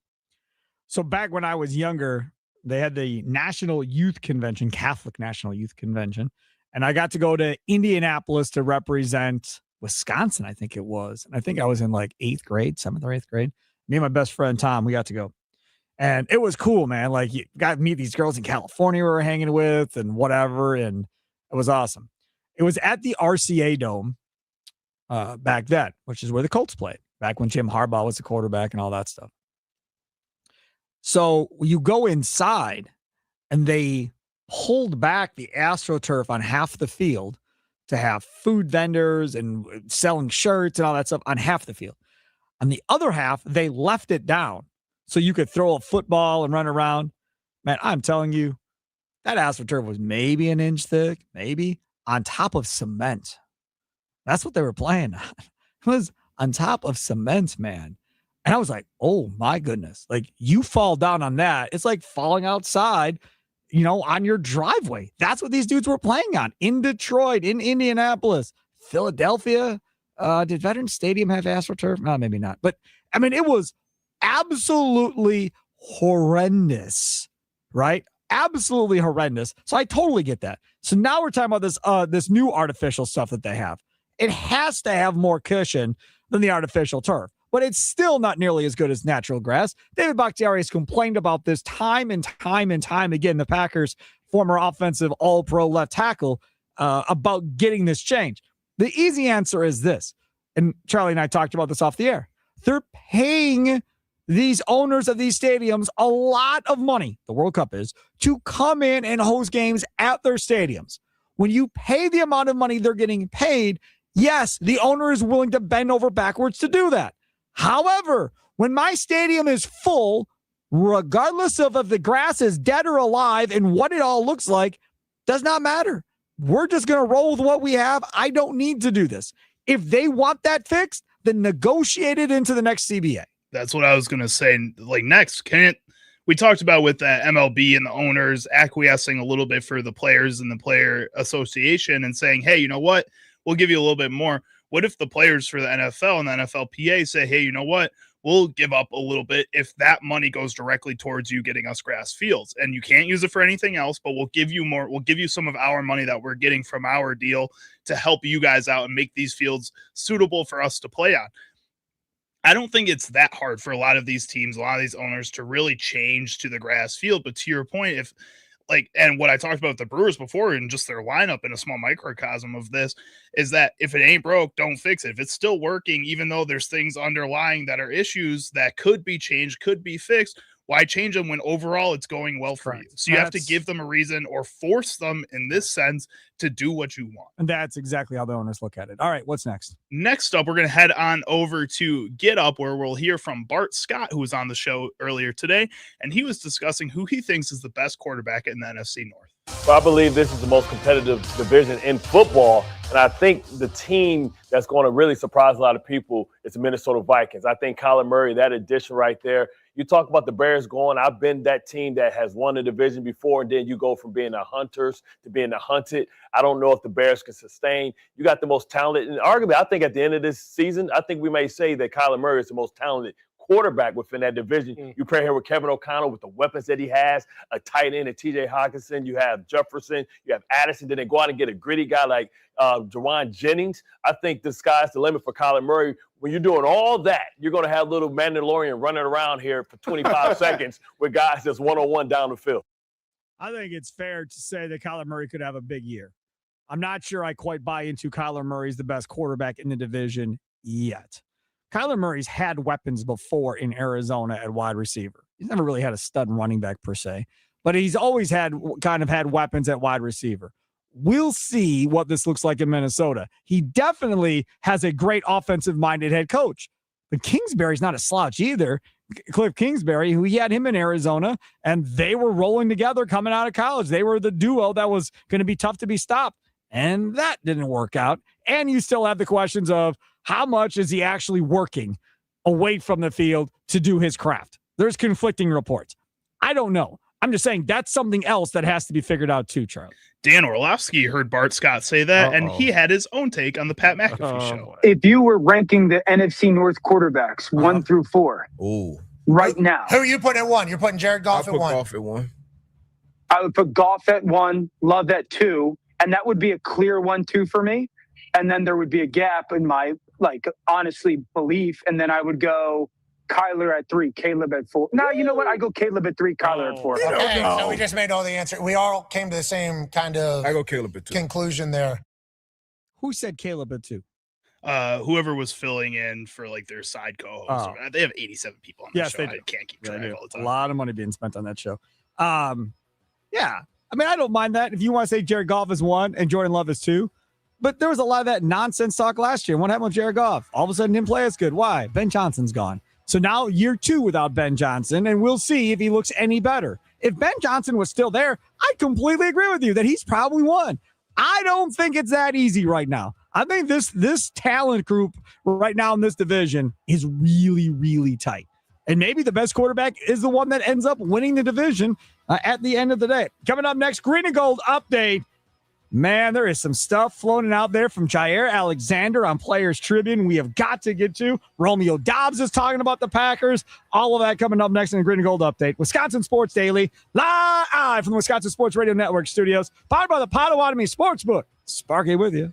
so back when I was younger, they had the National Youth Convention, Catholic National Youth Convention, and I got to go to Indianapolis to represent Wisconsin, I think it was. And I think I was in like 7th or 8th grade. Me and my best friend, Tom, we got to go. And it was cool, man. Like, you got to meet these girls in California we were hanging with and whatever. And it was awesome. It was at the RCA Dome back then, which is where the Colts played, back when Jim Harbaugh was the quarterback and all that stuff. So you go inside, and they pulled back the AstroTurf on half the field to have food vendors and selling shirts and all that stuff on half the field. On the other half, they left it down so you could throw a football and run around. Man, I'm telling you, that AstroTurf was maybe an inch thick, maybe, on top of cement. That's what they were playing on. It was on top of cement, man. And I was like, oh my goodness. Like, you fall down on that, it's like falling outside, on your driveway. That's what these dudes were playing on in Detroit, in Indianapolis, Philadelphia. Did Veterans Stadium have AstroTurf? No, maybe not. But I mean, it was absolutely horrendous, right? Absolutely horrendous. So I totally get that. So now we're talking about this new artificial stuff that they have. It has to have more cushion than the artificial turf, but it's still not nearly as good as natural grass. David Bakhtiari has complained about this time and time and time again, the Packers' former offensive all-pro left tackle, about getting this change. The easy answer is this, and Charlie and I talked about this off the air. They're paying these owners of these stadiums a lot of money, the World Cup is, to come in and host games at their stadiums. When you pay the amount of money they're getting paid, yes, the owner is willing to bend over backwards to do that. However, when my stadium is full, regardless of if the grass is dead or alive and what it all looks like, does not matter. We're just going to roll with what we have. I don't need to do this. If they want that fixed, then negotiate it into the next CBA. That's what I was going to say. Like next, we talked about with the MLB and the owners acquiescing a little bit for the players and the player association and saying, hey, you know what? We'll give you a little bit more. What if the players for the NFL and the NFLPA say, hey, you know what? We'll give up a little bit if that money goes directly towards you getting us grass fields, and you can't use it for anything else, but we'll give you more. We'll give you some of our money that we're getting from our deal to help you guys out and make these fields suitable for us to play on. I don't think it's that hard for a lot of these teams, a lot of these owners to really change to the grass field. But to your point, if and what I talked about with the Brewers before and just their lineup in a small microcosm of this is that if it ain't broke, don't fix it. If it's still working, even though there's things underlying that are issues that could be changed, could be fixed, why change them when overall it's going well for you? So you have to give them a reason or force them in this sense to do what you want. And that's exactly how the owners look at it. All right, what's next? Next up, we're going to head on over to Get Up, where we'll hear from Bart Scott, who was on the show earlier today, and he was discussing who he thinks is the best quarterback in the NFC North. Well, I believe this is the most competitive division in football, and I think the team that's going to really surprise a lot of people is the Minnesota Vikings. I think Kyler Murray, that addition right there. You talk about the Bears going, I've been that team that has won the division before, and then you go from being the hunters to being the hunted. I don't know if the Bears can sustain. You got the most talented, and arguably, I think at the end of this season, I think we may say that Kyler Murray is the most talented quarterback within that division. You pair him with Kevin O'Connell with the weapons that he has, a tight end at TJ Hawkinson, you have Jefferson, you have Addison, then they go out and get a gritty guy like Jawan Jennings. I think the sky's the limit for Kyler Murray. When you're doing all that, you're going to have little Mandalorian running around here for 25 seconds with guys that's one-on-one down the field. I think it's fair to say that Kyler Murray could have a big year. I'm not sure I quite buy into Kyler Murray's the best quarterback in the division yet. Kyler Murray's had weapons before in Arizona at wide receiver. He's never really had a stud running back per se, but he's always had weapons at wide receiver. We'll see what this looks like in Minnesota. He definitely has a great offensive-minded head coach. But Kingsbury's not a slouch either. Cliff Kingsbury, who he had him in Arizona, and they were rolling together coming out of college. They were the duo that was going to be tough to be stopped. And that didn't work out. And you still have the questions of how much is he actually working away from the field to do his craft? There's conflicting reports. I don't know. I'm just saying that's something else that has to be figured out too, Charlie. Dan Orlovsky heard Bart Scott say that, and he had his own take on the Pat McAfee show. If you were ranking the NFC North quarterbacks 1 through 4 right now. Who are you putting at 1? You're putting Jared Goff at 1. Goff at 1. I would put Goff at 1, Love at 2, and that would be a clear 1-2 for me. And then there would be a gap in my, honestly, belief. And then I would go Kyler at 3, Caleb at 4. No, you know what? I go Caleb at 3, Kyler at 4. Okay, so we just made all the answer. We all came to the same kind of I go Caleb at 2. conclusion there. Who said Caleb at 2? Whoever was filling in for their side co-host. They have 87 people on the show. I can't keep track all the time. A lot of money being spent on that show. Yeah. I mean, I don't mind that. If you want to say Jared Goff is 1 and Jordan Love is 2. But there was a lot of that nonsense talk last year. What happened with Jared Goff? All of a sudden didn't play as good. Why? Ben Johnson's gone. So now year 2 without Ben Johnson, and we'll see if he looks any better. If Ben Johnson was still there, I completely agree with you that he's probably 1. I don't think it's that easy right now. I think this talent group right now in this division is really, really tight. And maybe the best quarterback is the one that ends up winning the division at the end of the day. Coming up next, Green and Gold update. Man, there is some stuff floating out there from Jair Alexander on Players Tribune we have got to get to. Romeo Dobbs is talking about the Packers. All of that coming up next in the Green and Gold update. Wisconsin Sports Daily, live from the Wisconsin Sports Radio Network studios, powered by the Potawatomi Sportsbook. Sparky with you.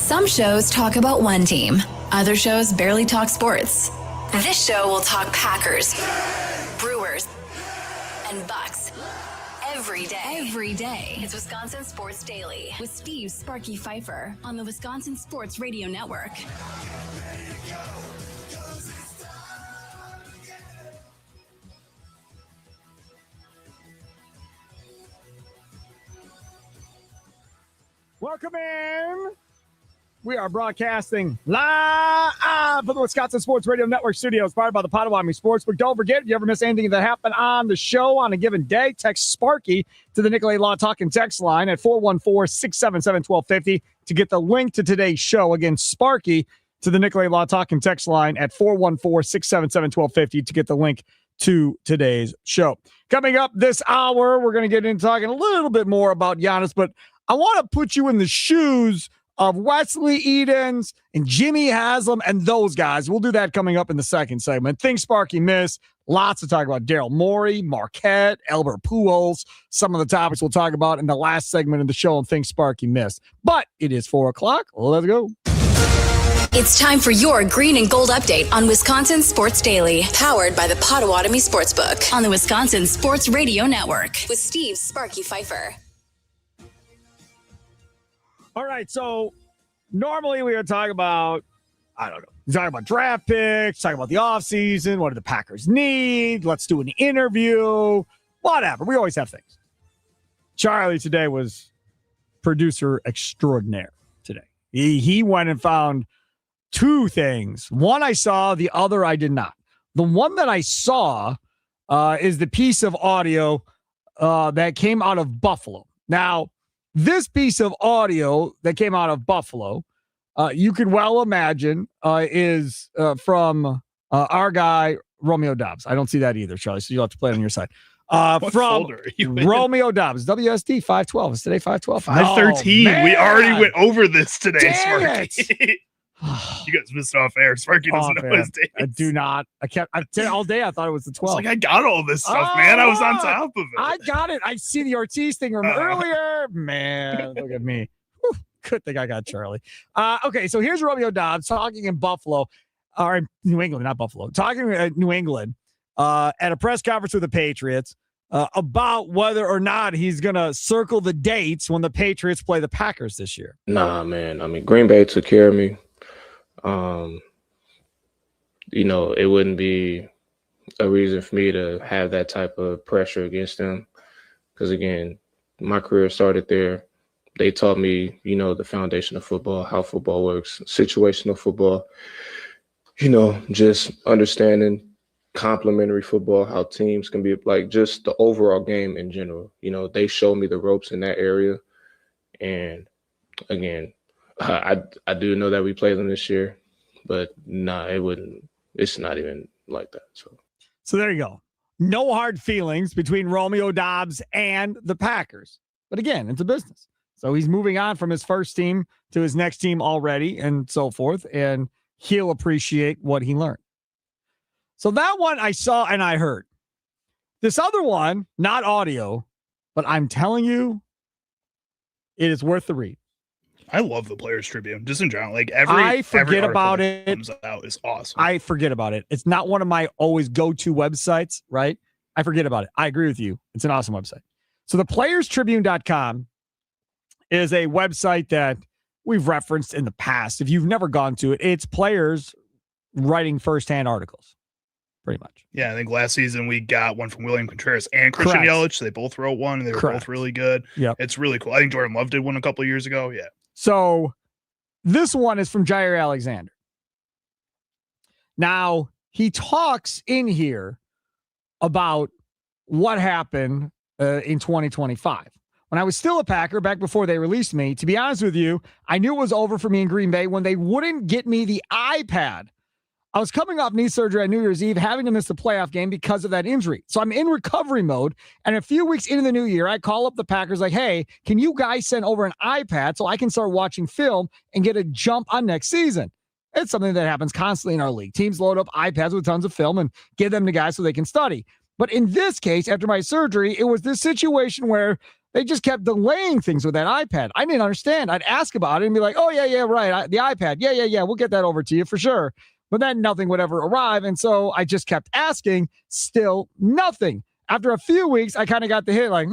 Some shows talk about one team. Other shows barely talk sports. This show will talk Packers, Brewers, and Bucks. Every day. It's Wisconsin Sports Daily with Steve Sparky Pfeiffer on the Wisconsin Sports Radio Network. Welcome in. We are broadcasting live from the Wisconsin Sports Radio Network studios, powered by the Potawatomi Sportsbook. Don't forget, if you ever miss anything that happened on the show on a given day, text Sparky to the Nicolay Law Talk and Text line at 414-677-1250 to get the link to today's show. Again, Sparky to the Nicolay Law Talk and Text line at 414-677-1250 to get the link to today's show. Coming up this hour, we're going to get into talking a little bit more about Giannis, but I want to put you in the shoes of Wesley Edens and Jimmy Haslam and those guys. We'll do that coming up in the second segment. Things Sparky missed. Lots to talk about. Daryl Morey, Marquette, Albert Pujols. Some of the topics we'll talk about in the last segment of the show and Things Sparky missed. But it is 4 o'clock. Let's go. It's time for your green and gold update on Wisconsin Sports Daily, powered by the Potawatomi Sportsbook on the Wisconsin Sports Radio Network with Steve Sparky Pfeiffer. All right, so normally we would talk about, I don't know, talk about draft picks, talk about the offseason, what do the Packers need, let's do an interview, whatever. We always have things. Charlie today was producer extraordinaire today. He went and found two things. One I saw, the other I did not. The one that I saw is the piece of audio that came out of Buffalo. Now, this piece of audio that came out of Buffalo, you could well imagine is from our guy, Romeo Dobbs. I don't see that either, Charlie, so you'll have to play it on your side. From Romeo Dobbs, WSD 512. Is today 512? 513. Oh, we already went over this today, Damn Sparky. You guys missed off air. Sparky doesn't know his days. I do not. All day I thought it was the 12th. Like, I got all this stuff, man. I was on top of it. I got it. I see the Ortiz thing from earlier. Man, look at me. Whew, good thing I got Charlie. Okay, so here's Romeo Dobbs talking in Buffalo, or in New England, not Buffalo, talking in New England at a press conference with the Patriots about whether or not he's going to circle the dates when the Patriots play the Packers this year. Nah, man. I mean, Green Bay took care of me. It wouldn't be a reason for me to have that type of pressure against them. Because again, my career started there. They taught me, the foundation of football, how football works, situational football, just understanding complementary football, how teams can be like just the overall game in general. They showed me the ropes in that area. And again, I do know that we play them this year, but it's not even like that. So there you go. No hard feelings between Romeo Dobbs and the Packers. But again, it's a business. So he's moving on from his first team to his next team already and so forth, and he'll appreciate what he learned. So that one I saw and I heard. This other one, not audio, but I'm telling you, it is worth the read. I love the Players Tribune, just in general. Like every about it. Comes out is awesome. I forget about it. It's not one of my always go-to websites, right? I forget about it. I agree with you. It's an awesome website. So the playerstribune.com is a website that we've referenced in the past. If you've never gone to it, it's players writing firsthand articles, pretty much. Yeah, I think last season we got one from William Contreras and Christian Yelich. They both wrote one, and they were both really good. Yep. It's really cool. I think Jordan Love did one a couple of years ago. Yeah. So this one is from Jair Alexander. Now, he talks in here about what happened in 2025. When I was still a Packer, back before they released me, to be honest with you, I knew it was over for me in Green Bay when they wouldn't get me the iPad. I was coming off knee surgery on New Year's Eve, having to miss the playoff game because of that injury. So I'm in recovery mode. And a few weeks into the new year, I call up the Packers like, hey, can you guys send over an iPad so I can start watching film and get a jump on next season? It's something that happens constantly in our league. Teams load up iPads with tons of film and give them to guys so they can study. But in this case, after my surgery, it was this situation where They just kept delaying things with that iPad. I didn't understand. I'd ask about it and be like, oh, yeah, right. The iPad. Yeah. We'll get that over to you for sure. But then nothing would ever arrive. And so I just kept asking, still nothing. After a few weeks, I kind of got the hit like,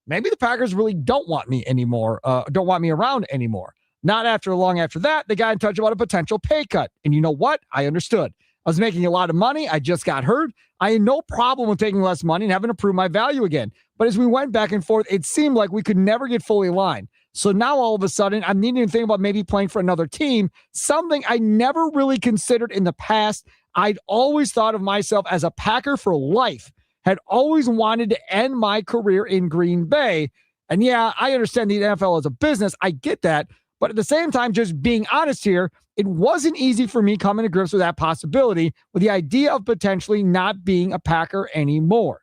maybe the Packers really don't want me anymore, don't want me around anymore. Not after long after that, they got in touch about a potential pay cut. And you know what? I understood. I was making a lot of money. I just got hurt. I had no problem with taking less money and having to prove my value again. But as we went back and forth, it seemed like we could never get fully aligned. So now all of a sudden, I'm needing to think about maybe playing for another team, something I never really considered in the past. I'd always thought of myself as a Packer for life, had always wanted to end my career in Green Bay. And yeah, I understand the NFL is a business. I get that. But at the same time, just being honest here, it wasn't easy for me coming to grips with that possibility, with the idea of potentially not being a Packer anymore.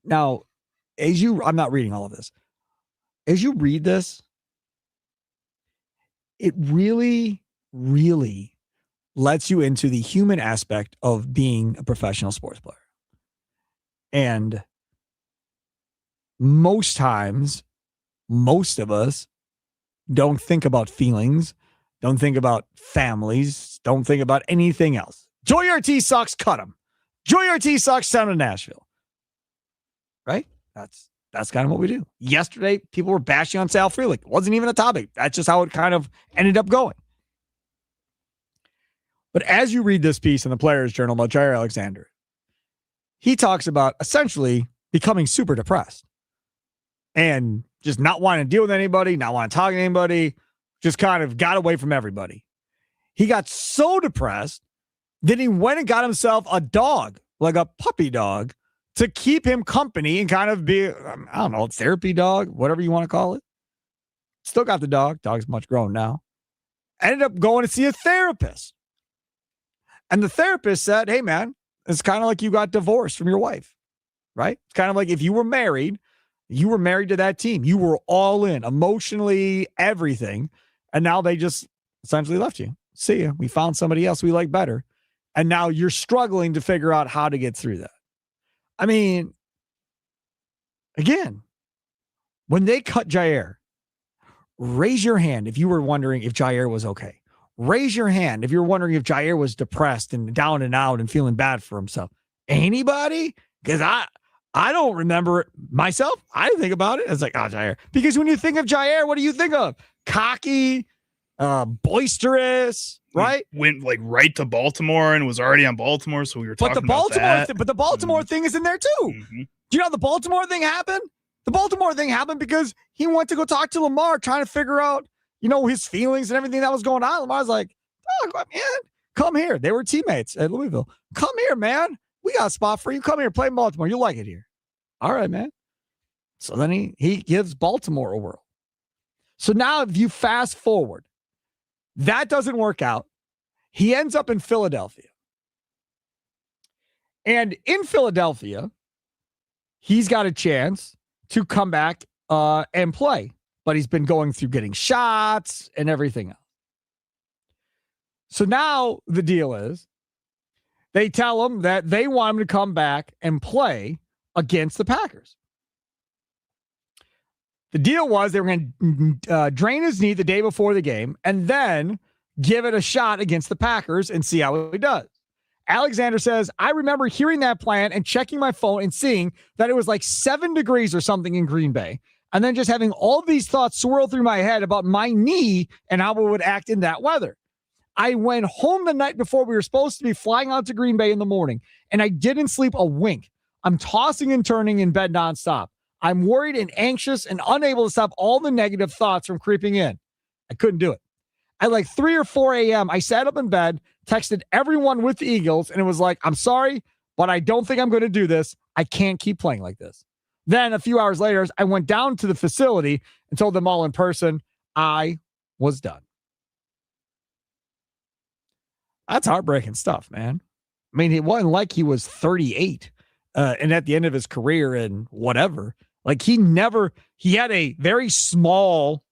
Now, I'm not reading all of this. As you read this, it really, really lets you into the human aspect of being a professional sports player. And most times, most of us don't think about feelings, don't think about families, don't think about anything else. Joey Ortiz sucks, cut him. Joey Ortiz sucks, send him to Nashville. Right? That's kind of what we do. Yesterday, people were bashing on Sal Frelick. It wasn't even a topic. That's just how it kind of ended up going. But as you read this piece in the Players Journal about Jair Alexander, he talks about essentially becoming super depressed and just not wanting to deal with anybody, not wanting to talk to anybody, just kind of got away from everybody. He got so depressed that he went and got himself a dog, like a puppy dog, to keep him company and kind of be, I don't know, therapy dog, whatever you want to call it. Still got the dog. Dog's much grown now. Ended up going to see a therapist. And the therapist said, hey, man, it's kind of like you got divorced from your wife, right? It's kind of like if you were married to that team. You were all in, emotionally, everything. And now they just essentially left you. See ya. We found somebody else we like better. And now you're struggling to figure out how to get through that. I mean, again, when they cut Jair, raise your hand if you were wondering if Jair was okay. Raise your hand if you're wondering if Jair was depressed and down and out and feeling bad for himself. Anybody? Because I don't remember it myself. I didn't think about it. It's like, oh, Jair. Because when you think of Jair, what do you think of? Cocky, boisterous, right? Went like right to Baltimore and was already on Baltimore. So we were talking about that. But the Baltimore thing is in there too. Mm-hmm. Do you know how the Baltimore thing happened? The Baltimore thing happened because he went to go talk to Lamar, trying to figure out, his feelings and everything that was going on. Lamar's like, oh, man, come here. They were teammates at Louisville. Come here, man. We got a spot for you. Come here, play in Baltimore. You'll like it here. All right, man. So then he gives Baltimore a whirl. So now if you fast forward, that doesn't work out. He ends up in Philadelphia. And in Philadelphia, he's got a chance to come back and play. But he's been going through getting shots and everything else. So now the deal is they tell him that they want him to come back and play against the Packers. The deal was they were going to drain his knee the day before the game and then give it a shot against the Packers and see how he does. Alexander says, I remember hearing that plan and checking my phone and seeing that it was like 7 degrees or something in Green Bay. And then just having all these thoughts swirl through my head about my knee and how it would act in that weather. I went home the night before we were supposed to be flying out to Green Bay in the morning, and I didn't sleep a wink. I'm tossing and turning in bed nonstop. I'm worried and anxious and unable to stop all the negative thoughts from creeping in. I couldn't do it. At like 3 or 4 a.m., I sat up in bed, texted everyone with the Eagles, and it was like, I'm sorry, but I don't think I'm going to do this. I can't keep playing like this. Then a few hours later, I went down to the facility and told them all in person I was done. That's heartbreaking stuff, man. I mean, it wasn't like he was 38 and at the end of his career and whatever. Like he had a very small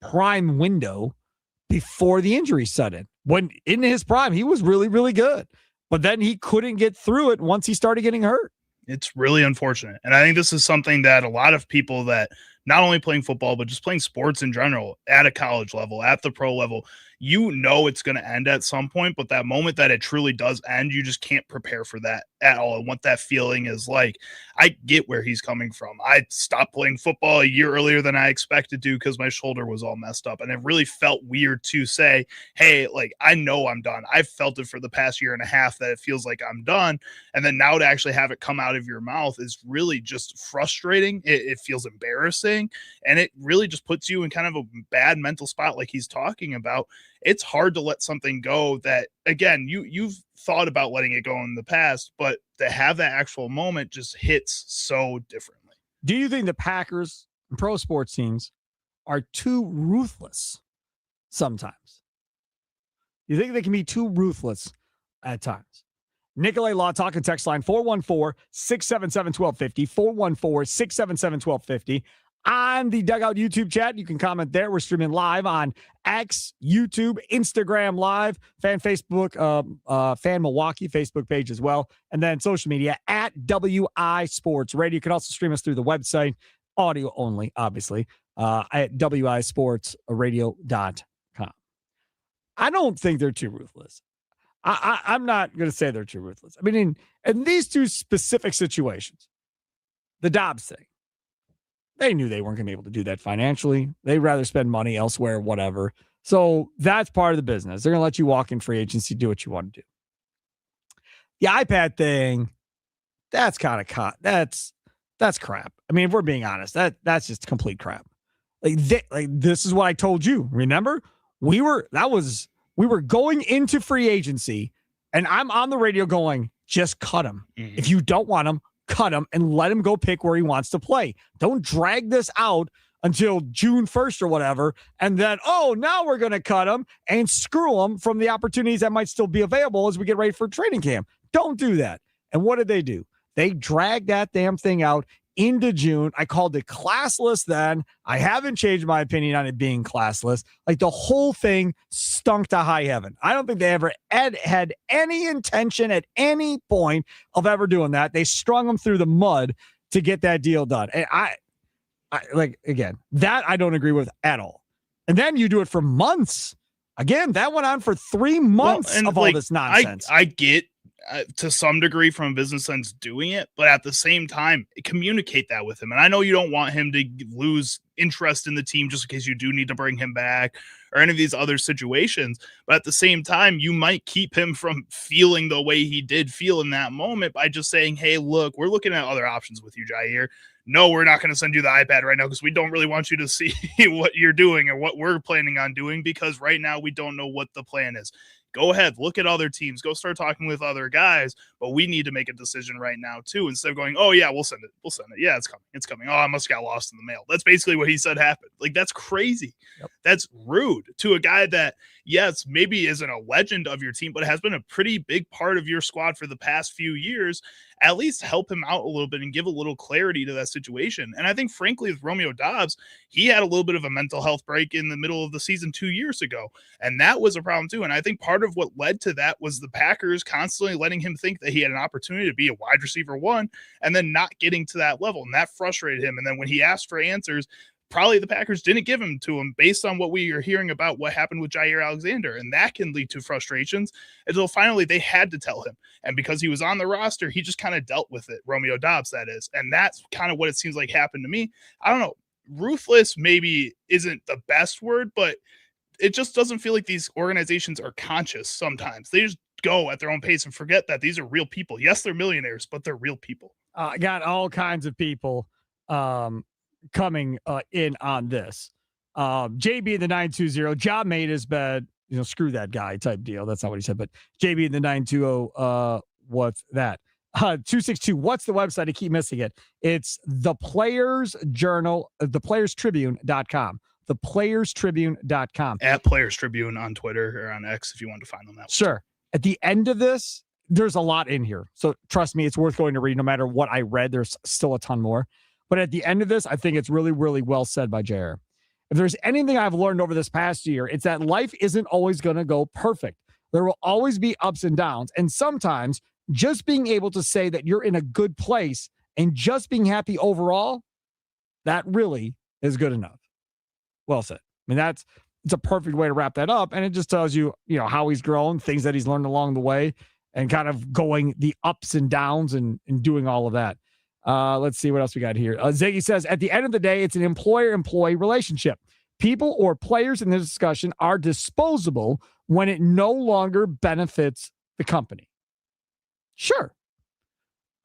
prime window before the injury set in. When in his prime, he was really, really good. But then he couldn't get through it once he started getting hurt. It's really unfortunate. And I think this is something that a lot of people that not only playing football, but just playing sports in general at a college level, at the pro level, it's going to end at some point, but that moment that it truly does end, you just can't prepare for that at all. And what that feeling is like, I get where he's coming from. I stopped playing football a year earlier than I expected to because my shoulder was all messed up. And it really felt weird to say, hey, like, I know I'm done. I've felt it for the past year and a half that it feels like I'm done. And then now to actually have it come out of your mouth is really just frustrating. It feels embarrassing. And it really just puts you in kind of a bad mental spot like he's talking about. It's hard to let something go that, again, you've thought about letting it go in the past, but to have that actual moment just hits so differently. Do you think the Packers and pro sports teams are too ruthless sometimes? You think they can be too ruthless at times? Nicolay Law talking text line 414-677-1250, 414-677-1250. On the Dugout YouTube chat, you can comment there. We're streaming live on X, YouTube, Instagram Live, Fan Facebook, Fan Milwaukee Facebook page as well, and then social media at WI Sports Radio. You can also stream us through the website, audio only, obviously, at wisportsradio.com. I don't think they're too ruthless. I'm not going to say they're too ruthless. I mean, in these two specific situations, the Dobbs thing, they knew they weren't going to be able to do that financially. They'd rather spend money elsewhere, whatever. So that's part of the business. They're going to let you walk in free agency, do what you want to do. The iPad thing, that's kind of that's crap. I mean, if we're being honest, that's just complete crap. Like this is what I told you. Remember, we were going into free agency, and I'm on the radio going, just cut him. Mm-hmm. If you don't want him, cut him and let him go pick where he wants to play. Don't drag this out until June 1st or whatever. And then, now we're going to cut him and screw him from the opportunities that might still be available as we get ready for training camp. Don't do that. And what did they do? They dragged that damn thing out into June. I called it classless then. I haven't changed my opinion on it being classless. Like, the whole thing stunk to high heaven. I don't think they ever had any intention at any point of ever doing that. They strung them through the mud to get that deal done. And I like, again, that I don't agree with at all. And then you do it for months. Again, that went on for 3 months of all this nonsense. I get to some degree from a business sense doing it, but at the same time, communicate that with him. And I know you don't want him to lose interest in the team just in case you do need to bring him back or any of these other situations. But at the same time, you might keep him from feeling the way he did feel in that moment by just saying, hey, look, we're looking at other options with you, Jair. No, we're not going to send you the iPad right now because we don't really want you to see what you're doing or what we're planning on doing, because right now we don't know what the plan is. Go ahead, look at other teams, go start talking with other guys, but we need to make a decision right now too, instead of going, oh yeah, we'll send it. Yeah, it's coming. Oh, I must have got lost in the mail. That's basically what he said happened. Like, that's crazy. Yep. That's rude to a guy that, yes, maybe isn't a legend of your team, but has been a pretty big part of your squad for the past few years. At least help him out a little bit and give a little clarity to that situation. And I think, frankly, with Romeo Dobbs, he had a little bit of a mental health break in the middle of the season 2 years ago. And that was a problem too. And I think part of what led to that was the Packers constantly letting him think that he had an opportunity to be a wide receiver one and then not getting to that level. And that frustrated him. And then when he asked for answers, probably the Packers didn't give him to him based on what we are hearing about what happened with Jair Alexander. And that can lead to frustrations until finally they had to tell him. And because he was on the roster, he just kind of dealt with it. Romeo Dobbs, that is. And that's kind of what it seems like happened to me. I don't know. Ruthless maybe isn't the best word, but it just doesn't feel like these organizations are conscious sometimes. They just go at their own pace and forget that these are real people. Yes, they're millionaires, but they're real people. Got all kinds of people coming in on this. JB in the 920, job made his bed, screw that guy type deal. That's not what he said, but JB in the 920, what's that? 262, what's the website? I keep missing it. It's the Players Journal, theplayerstribune.com. theplayerstribune.com. At Players Tribune on Twitter or on X if you want to find them that way. Sure. At the end of this, there's a lot in here. So trust me, it's worth going to read. No matter what I read, there's still a ton more. But at the end of this, I think it's really, really well said by Jair. If there's anything I've learned over this past year, it's that life isn't always going to go perfect. There will always be ups and downs. And sometimes just being able to say that you're in a good place and just being happy overall, that really is good enough. Well said. I mean, it's a perfect way to wrap that up. And it just tells you, how he's grown, things that he's learned along the way, and kind of going the ups and downs and doing all of that. Let's see what else we got here. Ziggy says, at the end of the day, it's an employer-employee relationship. People or players in this discussion are disposable when it no longer benefits the company. Sure.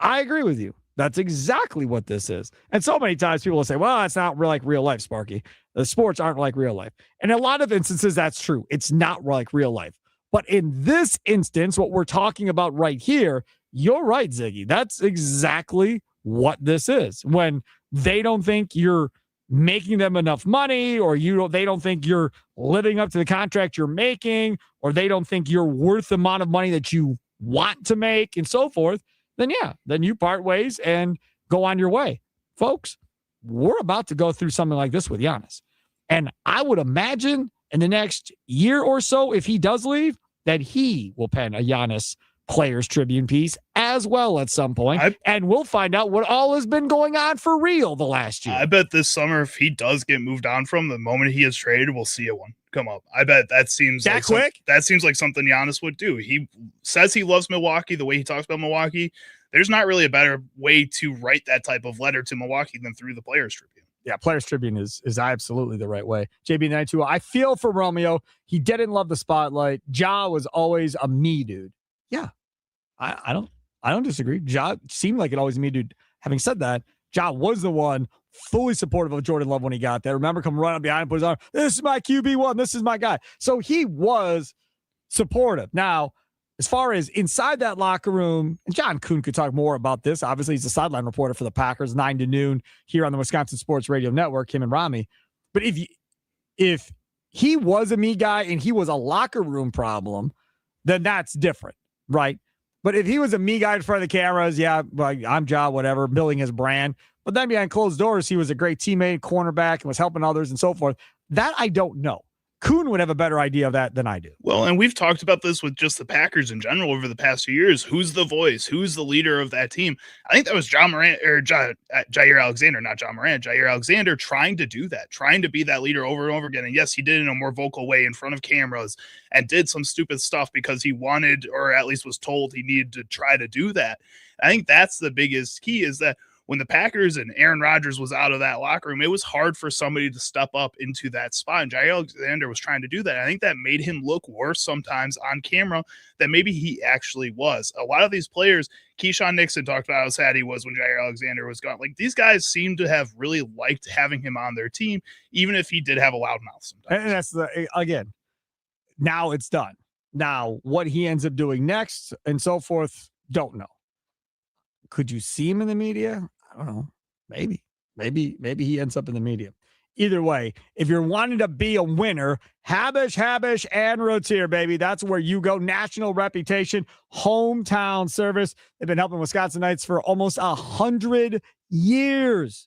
I agree with you. That's exactly what this is. And so many times people will say, well, it's not like real life, Sparky. The sports aren't like real life. And in a lot of instances, that's true. It's not like real life. But in this instance, what we're talking about right here, you're right, Ziggy. That's exactly what this is. When they don't think you're making them enough money, or they don't think you're living up to the contract you're making, or they don't think you're worth the amount of money that you want to make, and so forth, then you part ways and go on your way. Folks, we're about to go through something like this with Giannis. And I would imagine in the next year or so, if he does leave, that he will pen a Giannis Players Tribune piece as well at some point. And we'll find out what all has been going on for real the last year. I bet this summer, if he does get moved on from, the moment he is traded, we'll see a one come up. I bet that seems that like quick. That seems like something Giannis would do. He says he loves Milwaukee the way he talks about Milwaukee. There's not really a better way to write that type of letter to Milwaukee than through the Players Tribune. Yeah, Players Tribune is absolutely the right way. JB92, I feel for Romeo. He didn't love the spotlight. Ja was always a me dude. Yeah, I don't disagree. Ja seemed like it always me dude. Having said that, Ja was the one fully supportive of Jordan Love when he got there. Remember, come run up behind him, put his arm. This is my QB1. This is my guy. So he was supportive. Now, as far as inside that locker room, and John Kuhn could talk more about this. Obviously, he's a sideline reporter for the Packers, 9 to noon here on the Wisconsin Sports Radio Network, him and Rami. But if he was a me guy and he was a locker room problem, then that's different, right? But if he was a me guy in front of the cameras, yeah, like I'm Ja, whatever, building his brand. But then behind closed doors, he was a great teammate, cornerback, and was helping others and so forth. That I don't know. Kuhn would have a better idea of that than I do. Well, and we've talked about this with just the Packers in general over the past few years. Who's the voice? Who's the leader of that team? I think that was Jair Alexander, not John Morant. Jair Alexander trying to do that, trying to be that leader over and over again. And yes, he did it in a more vocal way in front of cameras and did some stupid stuff because he wanted, or at least was told he needed to try to do that. I think that's the biggest key, is that when the Packers and Aaron Rodgers was out of that locker room, it was hard for somebody to step up into that spot. And Jair Alexander was trying to do that. I think that made him look worse sometimes on camera than maybe he actually was. A lot of these players, Keyshawn Nixon talked about how sad he was when Jair Alexander was gone. Like, these guys seem to have really liked having him on their team, even if he did have a loud mouth sometimes. And that's again, now it's done. Now, what he ends up doing next and so forth, don't know. Could you see him in the media? I don't know. Maybe he ends up in the media. Either way, if you're wanting to be a winner, Habush, and Rotier, baby. That's where you go. National reputation, hometown service. They've been helping Wisconsinites for almost 100 years.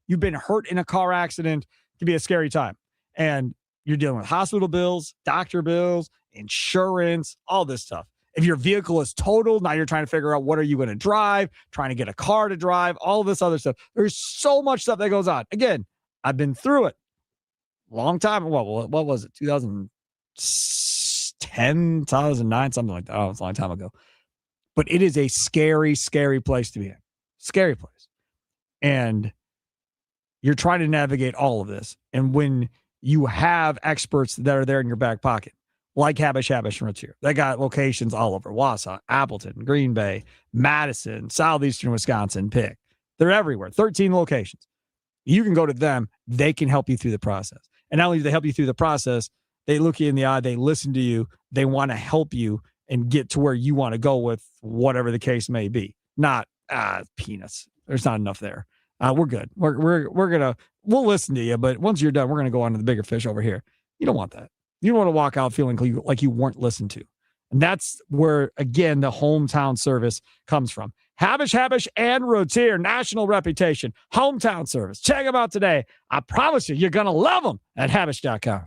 You've been hurt in a car accident. It can be a scary time. And you're dealing with hospital bills, doctor bills, insurance, all this stuff. If your vehicle is totaled, now you're trying to figure out what are you going to drive, trying to get a car to drive, all this other stuff. There's so much stuff that goes on. Again, I've been through it. Long time. What was it? 2010, 2009, something like that. Oh, it's a long time ago. But it is a scary, scary place to be in. Scary place. And you're trying to navigate all of this. And when you have experts that are there in your back pocket, like Habush and Rotier. They got locations all over Wausau, Appleton, Green Bay, Madison, Southeastern Wisconsin, Pick. They're everywhere, 13 locations. You can go to them. They can help you through the process. And not only do they help you through the process, they look you in the eye, they listen to you, they want to help you and get to where you want to go with whatever the case may be. Not peanuts. There's not enough there. We're good. We'll listen to you, but once you're done, we're gonna go on to the bigger fish over here. You don't want that. You don't want to walk out feeling like you weren't listened to. And that's where, again, the hometown service comes from. Habush, and Rotier, national reputation, hometown service. Check them out today. I promise you're going to love them at Habush.com.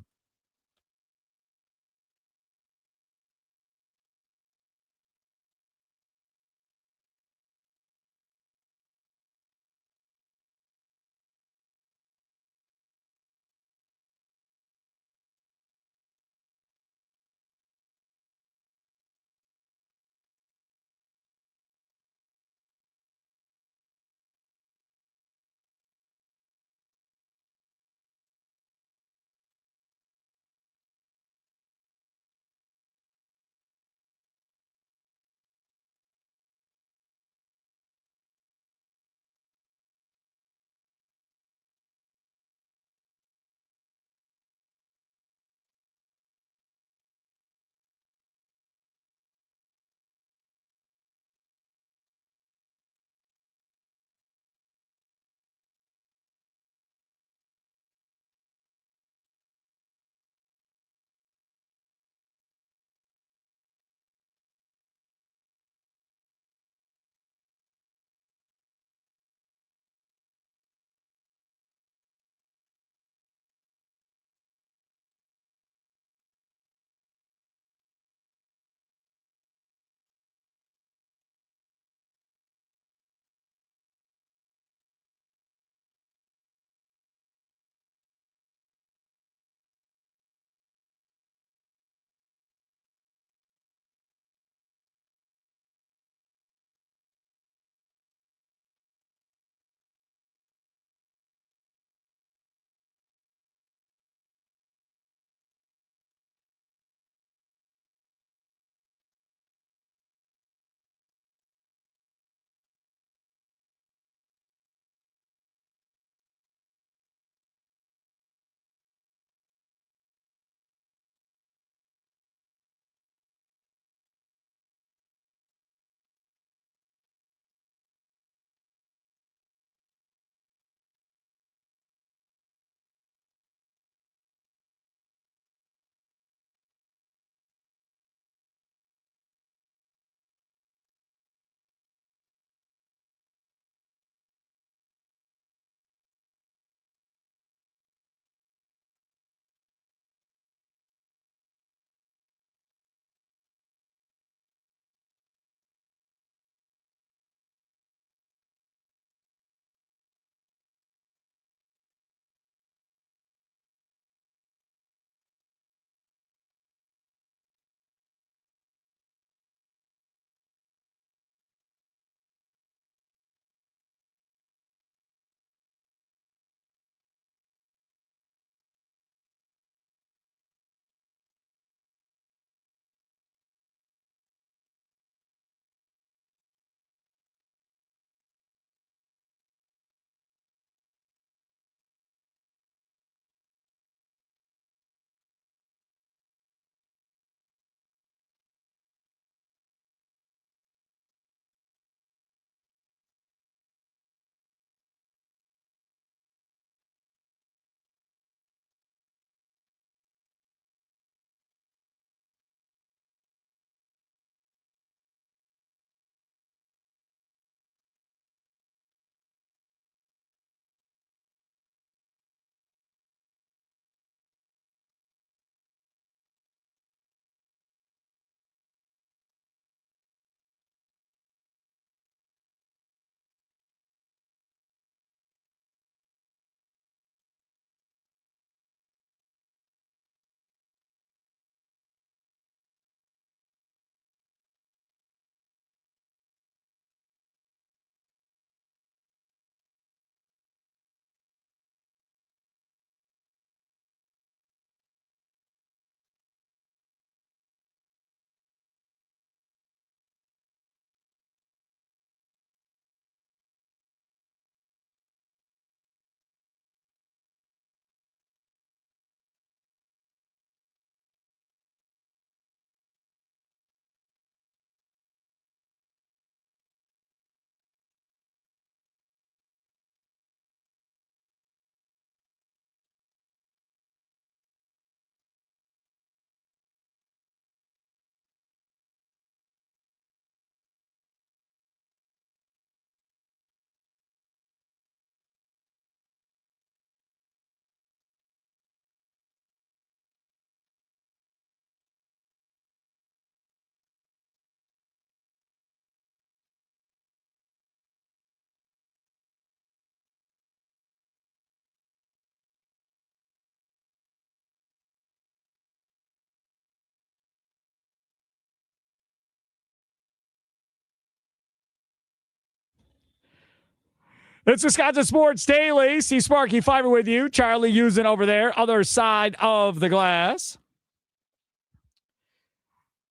It's Wisconsin Sports Daily. See Sparky Fiber with you. Charlie using over there, other side of the glass.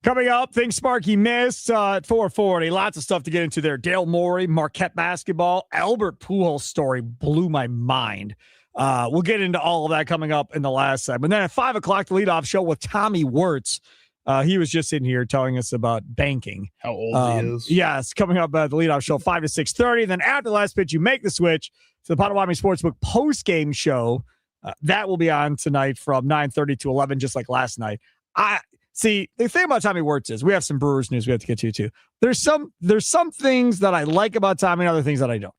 Coming up, things Sparky missed at 4:40. Lots of stuff to get into there. Dale Morey, Marquette basketball. Albert Pujols' story blew my mind. We'll get into all of that coming up in the last segment. Then at 5 o'clock, the leadoff show with Tommy Wirtz. He was just in here telling us about banking. How old he is. Yes, coming up at the leadoff show, 5 to 6:30. Then after the last pitch, you make the switch to the Potawatomi Sportsbook post-game show. That will be on tonight from 9:30 to 11, just like last night. See, the thing about Tommy Wirtz is we have some Brewers news we have to get to too. There's some things that I like about Tommy and other things that I don't.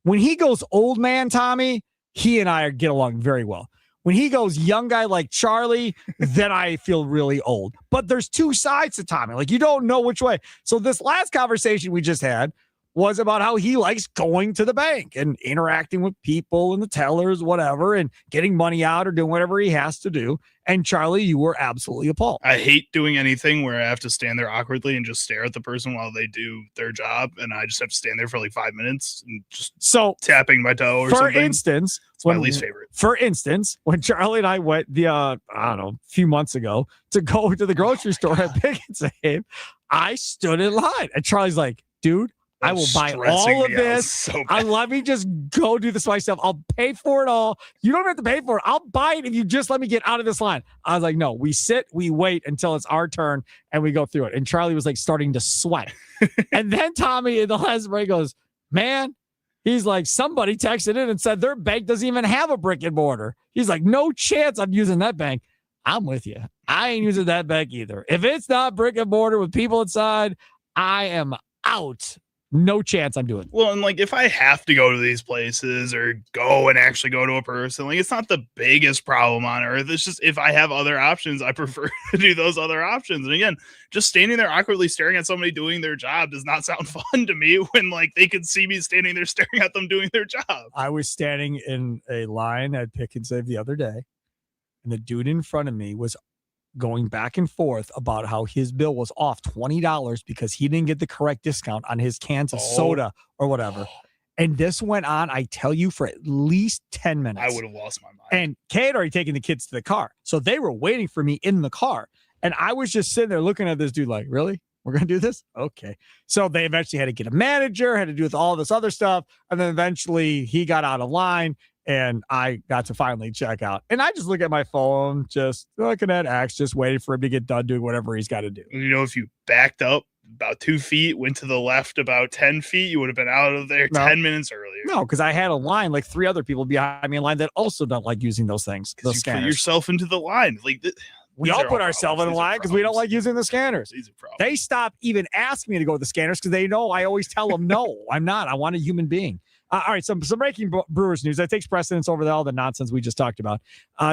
When he goes old man Tommy, he and I get along very well. When he goes young guy like Charlie, then I feel really old. But there's two sides to Tommy. Like, you don't know which way. So this last conversation we just had was about how he likes going to the bank and interacting with people and the tellers, whatever, and getting money out or doing whatever he has to do. And Charlie, you were absolutely appalled. I hate doing anything where I have to stand there awkwardly and just stare at the person while they do their job. And I just have to stand there for like 5 minutes and just tapping my toe or something. For instance, it's my least favorite. For instance, when Charlie and I went a few months ago to go to the grocery store at Pick and Save, I stood in line. And Charlie's like, dude, I will buy all of this. Let me just go do this myself. I'll pay for it all. You don't have to pay for it. I'll buy it if you just let me get out of this line. I was like, no, we sit, we wait until it's our turn, and we go through it. And Charlie was like starting to sweat. And then Tommy in the last break goes, man, he's like, somebody texted in and said their bank doesn't even have a brick and mortar. He's like, no chance I'm using that bank. I'm with you. I ain't using that bank either. If it's not brick and mortar with people inside, I am out. No chance I'm doing it. Well, and like if I have to go to these places or go and actually go to a person, like it's not the biggest problem on earth. It's just if I have other options, I prefer to do those other options. And again, just standing there awkwardly staring at somebody doing their job does not sound fun to me when like they could see me standing there staring at them doing their job. I was standing in a line at Pick and Save the other day, and the dude in front of me was going back and forth about how his bill was off $20 because he didn't get the correct discount on his cans of soda or whatever. And this went on, I tell you, for at least 10 minutes. I would have lost my mind. And Kay had already taken the kids to the car. So they were waiting for me in the car. And I was just sitting there looking at this dude like, really? We're going to do this? Okay. So they eventually had to get a manager, had to do with all this other stuff. And then eventually he got out of line. And I got to finally check out. And I just look at my phone, just looking at X, just waiting for him to get done doing whatever he's got to do. You know, if you backed up about 2 feet, went to the left about 10 feet, you would have been out of there 10 minutes earlier. No, because I had a line, like 3 other people behind me in line that also don't like using those things. Those you put scanners. yourself into the line. Like we all put ourselves in a line because we don't like using the scanners. They stop even asking me to go to the scanners because they know I always tell them, no, I'm not. I want a human being. All right, some breaking Brewers news. That takes precedence over all the nonsense we just talked about.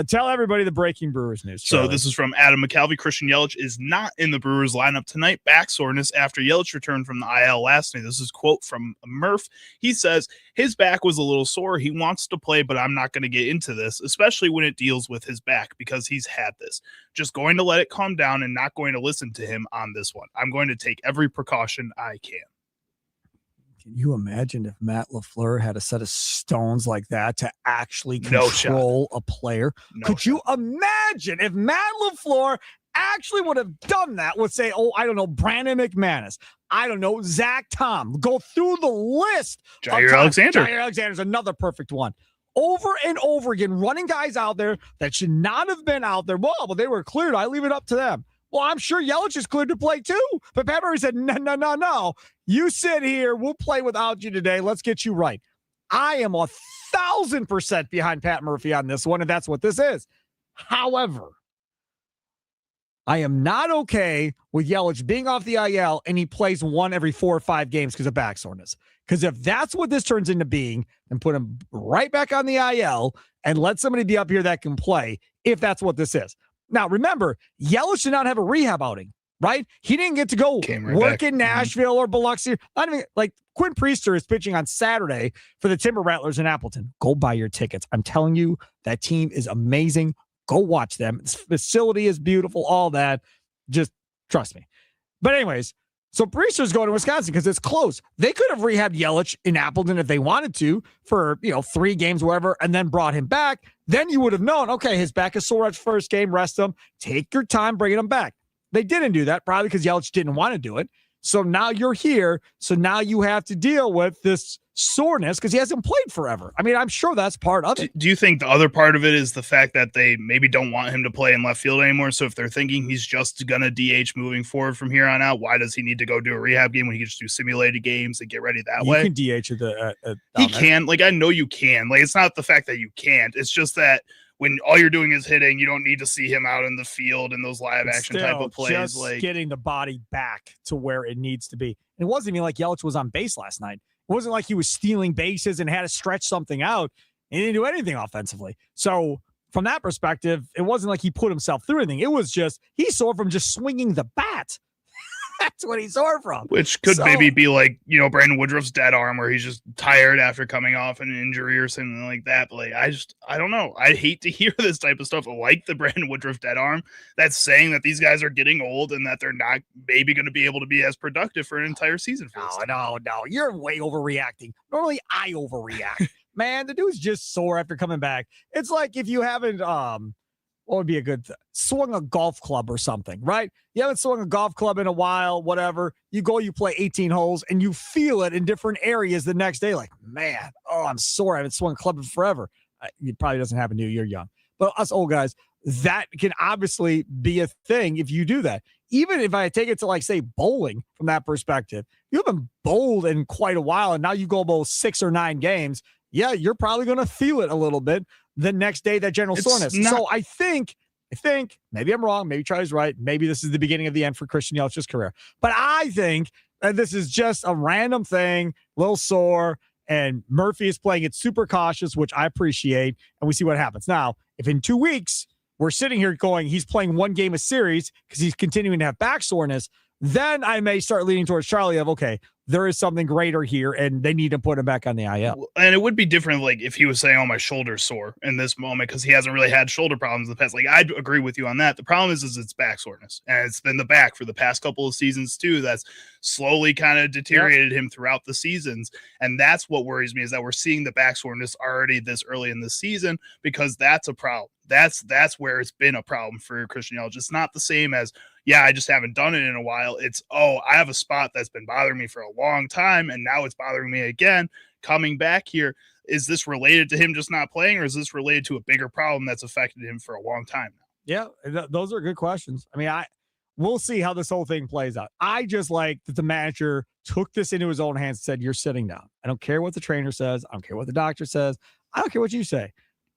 Tell everybody the breaking Brewers news, Charlie. So this is from Adam McCalvy. Christian Yelich is not in the Brewers lineup tonight. Back soreness after Yelich returned from the IL last night. This is a quote from Murph. He says, his back was a little sore. He wants to play, but I'm not going to get into this, especially when it deals with his back because he's had this. Just going to let it calm down and not going to listen to him on this one. I'm going to take every precaution I can. Can you imagine if Matt LaFleur had a set of stones like that to actually control a player? Could you imagine if Matt LaFleur actually would have done that with, say, I don't know, Brandon McManus, I don't know, Zach Tom, go through the list. Jair Alexander. Jair Alexander's another perfect one. Over and over again, running guys out there that should not have been out there. Well, but they were cleared. I leave it up to them. Well, I'm sure Yelich is cleared to play too. But Pat Murray said, no. You sit here. We'll play without you today. Let's get you right. I am 1,000% behind Pat Murphy on this one, and that's what this is. However, I am not okay with Yelich being off the IL and he plays one every 4 or 5 games because of back soreness. Because if that's what this turns into being, then put him right back on the IL and let somebody be up here that can play if that's what this is. Now, remember, Yelich did not have a rehab outing, right? He didn't get to go work in Nashville or Biloxi. Not even like Quinn Priester is pitching on Saturday for the Timber Rattlers in Appleton. Go buy your tickets. I'm telling you, that team is amazing. Go watch them. This facility is beautiful, all that. Just trust me. But anyways, So Breester's going to Wisconsin because it's close. They could have rehabbed Yelich in Appleton if they wanted to for, 3 games, whatever, and then brought him back. Then you would have known, okay, his back is sore at first game, rest him. Take your time bringing him back. They didn't do that, probably because Yelich didn't want to do it. So now you're here. So now you have to deal with this soreness because he hasn't played forever. I mean, I'm sure that's part of it. Do you think the other part of it is the fact that they maybe don't want him to play in left field anymore? So if they're thinking he's just going to DH moving forward from here on out, why does he need to go do a rehab game when he can just do simulated games and get ready that way? You can DH He can. Like, I know you can. Like, it's not the fact that you can't. It's just that when all you're doing is hitting, you don't need to see him out in the field in those live action type of plays. Just like getting the body back to where it needs to be. And it wasn't even like Yelich was on base last night. It wasn't like he was stealing bases and had to stretch something out. He didn't do anything offensively. So from that perspective, it wasn't like he put himself through anything. It was just he sore from just swinging the bat. That's what he's sore from. Which could maybe be like, Brandon Woodruff's dead arm where he's just tired after coming off an injury or something like that. But like, I don't know. I hate to hear this type of stuff like the Brandon Woodruff dead arm. That's saying that these guys are getting old and that they're not maybe going to be able to be as productive for an entire season. No. You're way overreacting. Normally I overreact. Man, the dude's just sore after coming back. It's like if you haven't, what would be a good swung a golf club or something, right? You haven't swung a golf club in a while, whatever. You go, you play 18 holes, and you feel it in different areas the next day. Like, man, I'm sore. I haven't swung a club in forever. It probably doesn't happen to you. You're young. But us old guys, that can obviously be a thing if you do that. Even if I take it to, like, say, bowling from that perspective, you haven't bowled in quite a while, and now you go bowl 6 or 9 games. Yeah, you're probably going to feel it a little bit the next day, that general soreness. So I think, maybe I'm wrong. Maybe Charlie's right. Maybe this is the beginning of the end for Christian Yelich's career. But I think that this is just a random thing, little sore, and Murphy is playing it super cautious, which I appreciate, and we see what happens. Now, if in 2 weeks we're sitting here going, he's playing 1 game a series because he's continuing to have back soreness, then I may start leaning towards Charlie of, okay, there is something greater here, and they need to put him back on the IL. And it would be different, like, if he was saying, my shoulder's sore in this moment because he hasn't really had shoulder problems in the past. Like, I'd agree with you on that. The problem is it's back soreness, and it's been the back for the past couple of seasons, too, that's slowly kind of deteriorated him throughout the seasons. And that's what worries me, is that we're seeing the back soreness already this early in the season, because that's a problem. That's where it's been a problem for Christian Yelich. It's not the same as, I just haven't done it in a while. It's, I have a spot that's been bothering me for a long time, and now it's bothering me again. Coming back here, is this related to him just not playing, or is this related to a bigger problem that's affected him for a long time now? Yeah, those are good questions. I mean, we'll see how this whole thing plays out. I just like that the manager took this into his own hands and said, you're sitting down. I don't care what the trainer says. I don't care what the doctor says. I don't care what you say.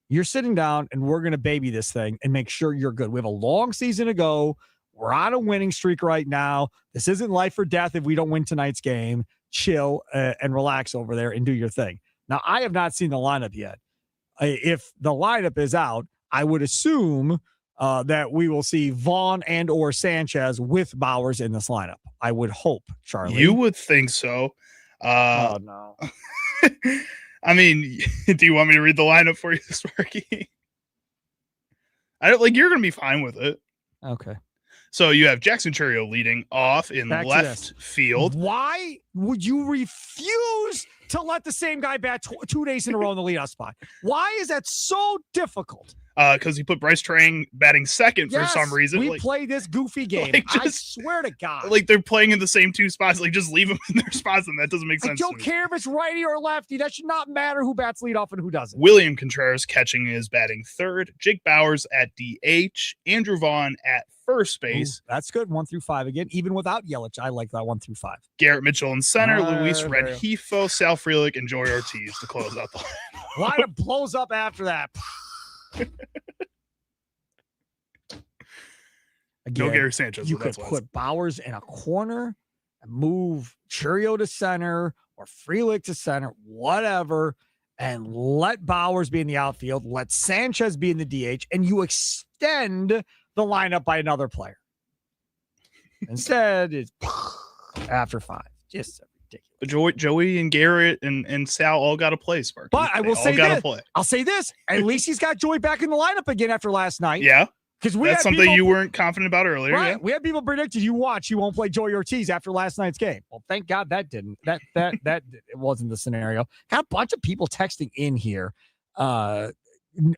You're sitting down, and we're going to baby this thing and make sure you're good. We have a long season to go. We're on a winning streak right now. This isn't life or death if we don't win tonight's game. Chill and relax over there and do your thing. Now, I have not seen the lineup yet. If the lineup is out, I would assume that we will see Vaughn and or Sanchez with Bowers in this lineup. I would hope, Charlie. You would think so. Oh, no. I mean, do you want me to read the lineup for you, Sparky? You're going to be fine with it. Okay. So you have Jackson Churio leading off in left field. Why would you refuse to let the same guy bat 2 days in a row in the leadoff spot? Why is that so difficult? Because he put Bryce Trang batting second for some reason. We play this goofy game. I swear to God. Like, they're playing in the same 2 spots. Like, just leave them in their spots, and that doesn't make sense. I don't care if it's righty or lefty. That should not matter who bats leadoff and who doesn't. William Contreras catching is batting third. Jake Bowers at DH. Andrew Vaughn at first base. Ooh, that's good. 1 through 5 again. Even without Yelich, I like that 1 through 5. Garrett Mitchell in center. Luis Rengifo, Sal Frelick, and Joey Ortiz to close out the line. Lineup blows up after that. Again, no Gary Sanchez. You could put Bowers in a corner and move Churio to center or Frelick to center, whatever, and let Bowers be in the outfield, let Sanchez be in the DH, and you extend the lineup by another player. Instead, it's after 5. Just ridiculous. Joey and Garrett and Sal all got to play, Sparky. But I will say this. I'll say this. At least he's got Joey back in the lineup again after last night. Yeah. Because that's something you weren't confident about earlier. Right. Yeah. We had people predicted you won't play Joey Ortiz after last night's game. Well, thank God that didn't. That it wasn't the scenario. Got a bunch of people texting in here.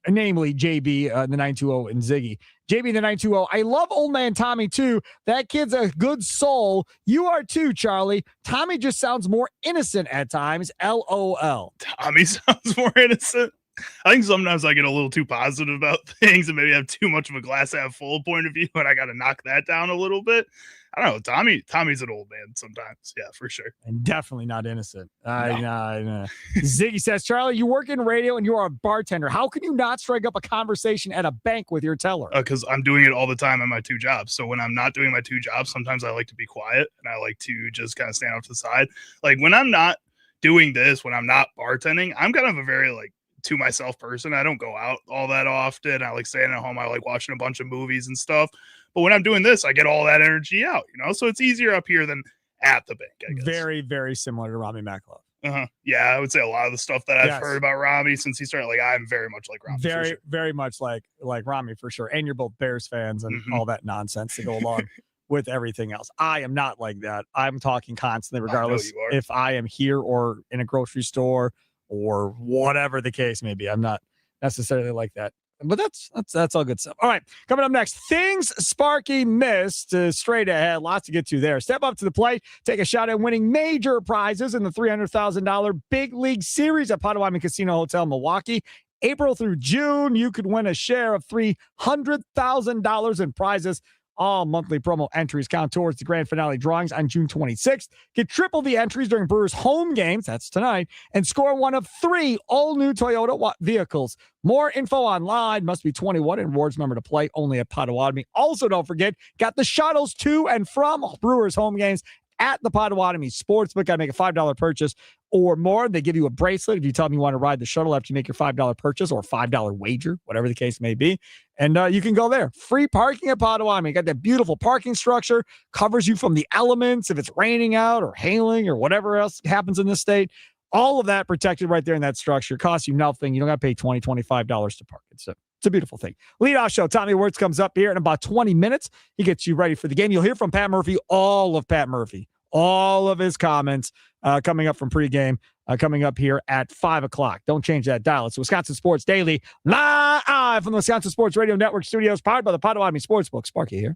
Namely JB the 920 and Ziggy. JB the 920. I love old man Tommy too. That kid's a good soul. You are too, Charlie. Tommy just sounds more innocent at times. LOL. Tommy sounds more innocent. I think sometimes I get a little too positive about things and maybe have too much of a glass half full point of view, and I got to knock that down a little bit. I don't know. Tommy's an old man sometimes. Yeah, for sure. And definitely not innocent. No. Ziggy says, Charlie, you work in radio and you are a bartender. How can you not strike up a conversation at a bank with your teller? Because I'm doing it all the time at my two jobs. So when I'm not doing my two jobs, sometimes I like to be quiet and I like to just kind of stand off to the side. Like when I'm not doing this, when I'm not bartending, I'm kind of a very to myself person. I don't go out all that often. I like staying at home. I like watching a bunch of movies and stuff. But when I'm doing this, I get all that energy out, So it's easier up here than at the bank, I guess. Very, very similar to Rami Maklov. Yeah, I would say a lot of the stuff that I've heard about Rami since he started, I'm very much like Rami. Very, very much like Rami for sure. And you're both Bears fans and all that nonsense to go along with everything else. I am not like that. I'm talking constantly, regardless if I am here or in a grocery store or whatever the case may be. I'm not necessarily like that. But that's all good stuff. All right, coming up next, things Sparky missed. Straight ahead, lots to get to there. Step up to the plate, take a shot at winning major prizes in the $300,000 Big League Series at Potawatomi Casino Hotel, Milwaukee. April through June, you could win a share of $300,000 in prizes. All monthly promo entries count towards the grand finale drawings on June 26th. Get triple the entries during Brewers home games, that's tonight, and score one of 3 all-new Toyota vehicles. More info online. Must be 21 and rewards member to play only at Potawatomi. Also, don't forget, got the shuttles to and from Brewers home games at the Potawatomi Sportsbook. Got to make a $5 purchase or more. They give you a bracelet if you tell them you want to ride the shuttle after you make your $5 purchase or $5 wager, whatever the case may be. And you can go there. Free parking at Potawatomi. Got that beautiful parking structure. Covers you from the elements if it's raining out or hailing or whatever else happens in this state. All of that protected right there in that structure. Costs you nothing. You don't got to pay $20, $25 to park it. So it's a beautiful thing. Leadoff show. Tommy Wirtz comes up here in about 20 minutes. He gets you ready for the game. You'll hear from Pat Murphy, all of his comments coming up from pregame, coming up here at 5 o'clock. Don't change that dial. It's Wisconsin Sports Daily, live from the Wisconsin Sports Radio Network studios, powered by the Potawatomi Sportsbook. Sparky here.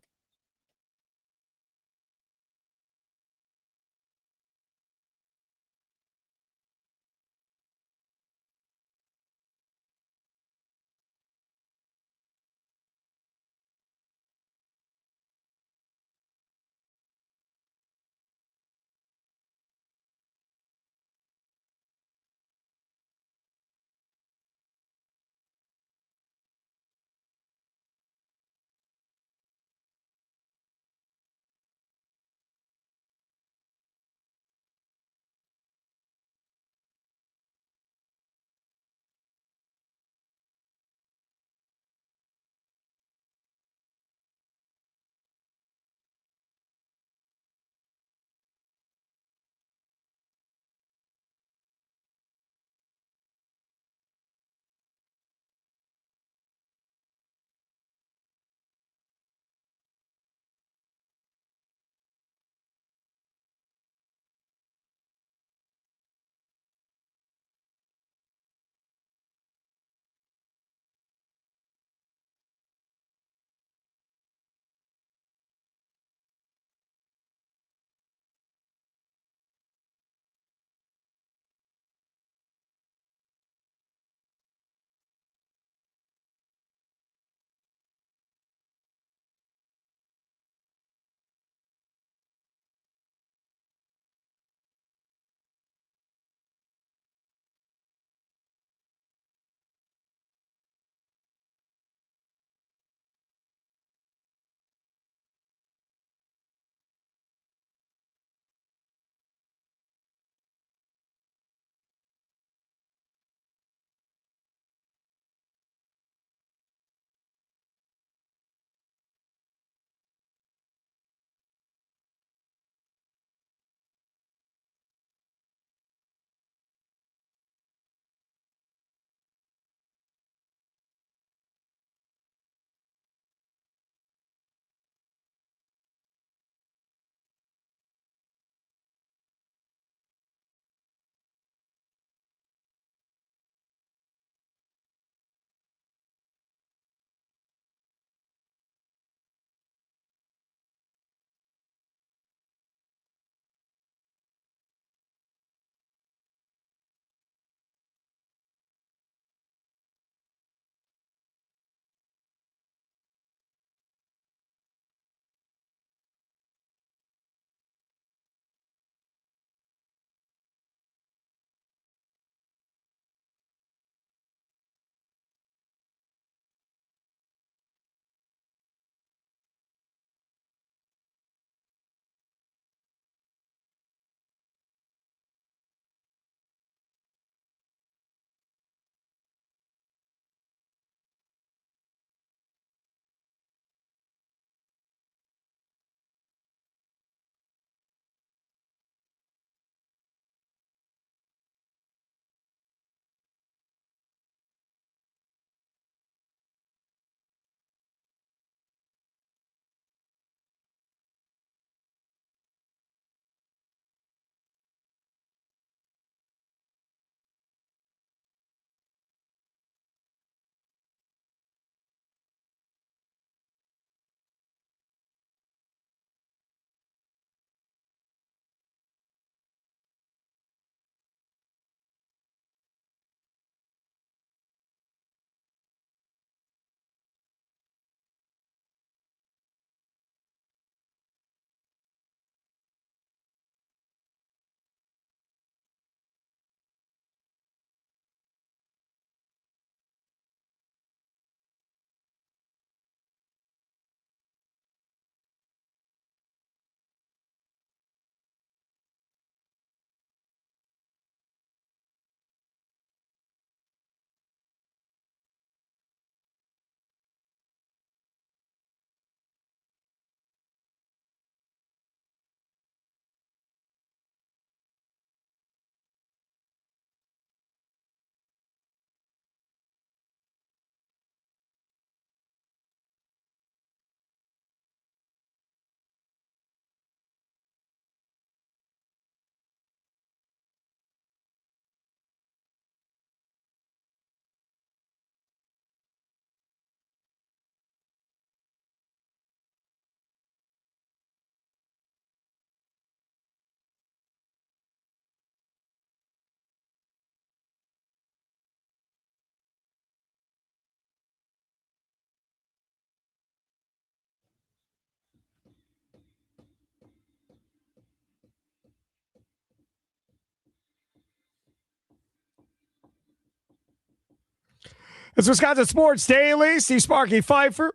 It's Wisconsin Sports Daily. Steve Sparky Pfeiffer.